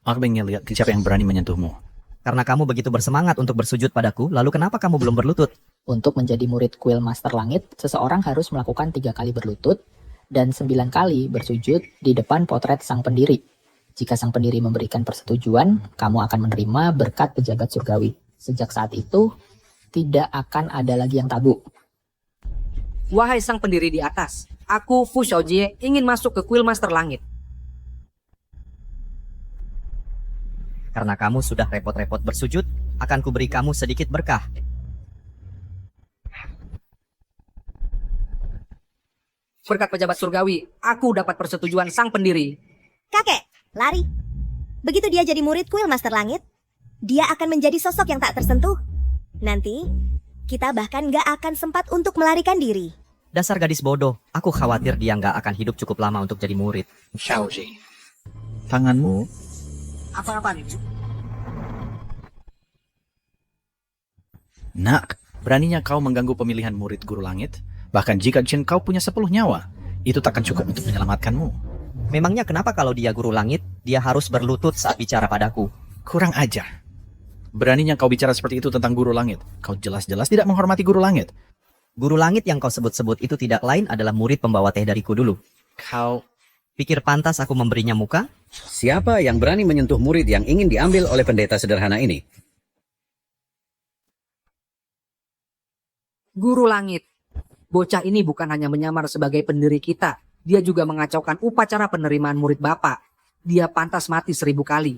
aku ingin lihat siapa yang berani menyentuhmu. Karena kamu begitu bersemangat untuk bersujud padaku, lalu kenapa kamu belum berlutut? Untuk menjadi murid kuil Master Langit, seseorang harus melakukan 3 kali berlutut dan 9 kali bersujud di depan potret sang pendiri. Jika sang pendiri memberikan persetujuan, kamu akan menerima berkat pejabat surgawi. Sejak saat itu, tidak akan ada lagi yang tabu. Wahai sang pendiri di atas, aku Fu Xiaojie ingin masuk ke kuil Master Langit. Karena kamu sudah repot-repot bersujud, akan kuberi kamu sedikit berkah. Berkat pejabat surgawi, aku dapat persetujuan sang pendiri. Kakek, lari. Begitu dia jadi murid kuil Master Langit, dia akan menjadi sosok yang tak tersentuh. Nanti, kita bahkan gak akan sempat untuk melarikan diri. Dasar gadis bodoh, aku khawatir dia nggak akan hidup cukup lama untuk jadi murid. Xiaoji, tanganmu. Apa-apa nih? Nak, beraninya kau mengganggu pemilihan murid guru langit? Bahkan jika jin kau punya 10 nyawa, itu takkan cukup untuk menyelamatkanmu. Memangnya kenapa kalau dia guru langit, dia harus berlutut saat bicara padaku? Kurang ajar. Beraninya kau bicara seperti itu tentang guru langit. Kau jelas-jelas tidak menghormati guru langit. Guru langit yang kau sebut-sebut itu tidak lain adalah murid pembawa teh dariku dulu. Kau pikir pantas aku memberinya muka? Siapa yang berani menyentuh murid yang ingin diambil oleh pendeta sederhana ini? Guru langit. Bocah ini bukan hanya menyamar sebagai pendiri kita. Dia juga mengacaukan upacara penerimaan murid Bapak. Dia pantas mati 1000 kali.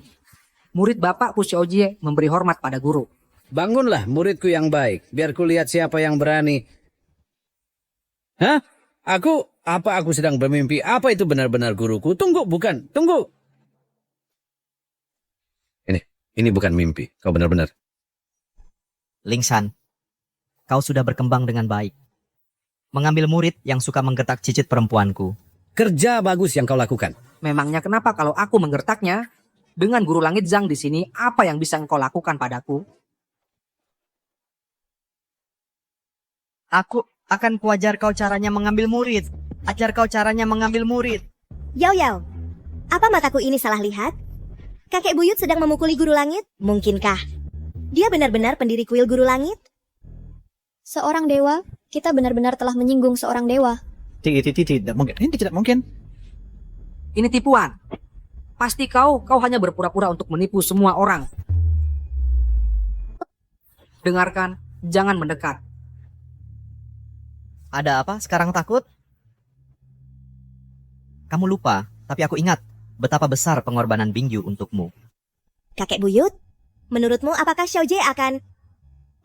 Murid Bapak Fu Xiaojie memberi hormat pada guru. Bangunlah muridku yang baik, biar ku lihat siapa yang berani. Hah? Apa aku sedang bermimpi? Apa itu benar-benar guruku? Tunggu, bukan. Tunggu. Ini bukan mimpi. Kau benar-benar. Lingshan, kau sudah berkembang dengan baik. Mengambil murid yang suka menggertak cicit perempuanku. Kerja bagus yang kau lakukan. Memangnya kenapa kalau aku menggertaknya? Dengan guru langit Zhang di sini, apa yang bisa engkau lakukan padaku? Aku akan kuajar kau caranya mengambil murid. Ajar kau caranya mengambil murid. Yao Yao, apa mataku ini salah lihat? Kakek buyut sedang memukuli guru langit? Mungkinkah dia benar-benar pendiri kuil guru langit? Seorang dewa, kita benar-benar telah menyinggung seorang dewa. Tidak mungkin. Ini tidak mungkin. Ini tipuan. Pasti kau hanya berpura-pura untuk menipu semua orang. Dengarkan, jangan mendekat. Ada apa? Sekarang takut? Kamu lupa, tapi aku ingat betapa besar pengorbanan Bingyu untukmu. Kakek buyut, menurutmu apakah Xiaojie akan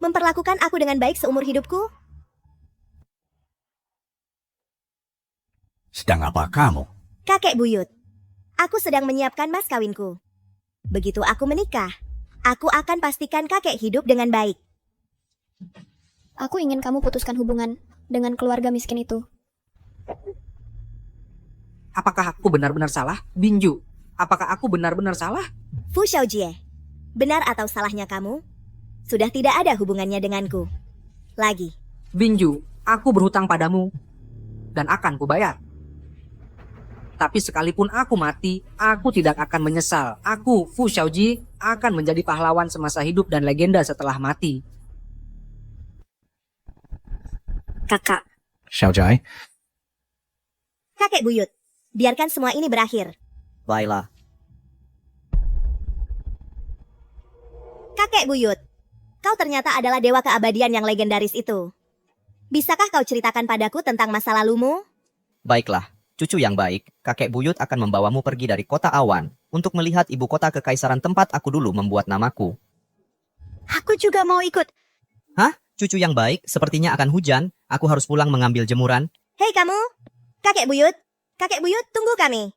memperlakukan aku dengan baik seumur hidupku? Sedang apa kamu? Kakek buyut, aku sedang menyiapkan mas kawinku. Begitu aku menikah, aku akan pastikan kakek hidup dengan baik. Aku ingin kamu putuskan hubungan dengan keluarga miskin itu. Apakah aku benar-benar salah? Binju, apakah aku benar-benar salah? Fu Xiaojie, benar atau salahnya kamu? Sudah tidak ada hubungannya denganku lagi. Binju, aku berhutang padamu dan akan kubayar. Tapi sekalipun aku mati, aku tidak akan menyesal. Aku, Fu Xiaojie, akan menjadi pahlawan semasa hidup dan legenda setelah mati. Kakak. Xiaojie. Kakek buyut, biarkan semua ini berakhir. Baiklah. Kakek buyut, kau ternyata adalah dewa keabadian yang legendaris itu. Bisakah kau ceritakan padaku tentang masa lalumu? Baiklah, cucu yang baik, kakek buyut akan membawamu pergi dari kota awan untuk melihat ibu kota kekaisaran tempat aku dulu membuat namaku. Aku juga mau ikut. Hah? Cucu yang baik, sepertinya akan hujan. Aku harus pulang mengambil jemuran. Hei kamu, kakek buyut, tunggu kami.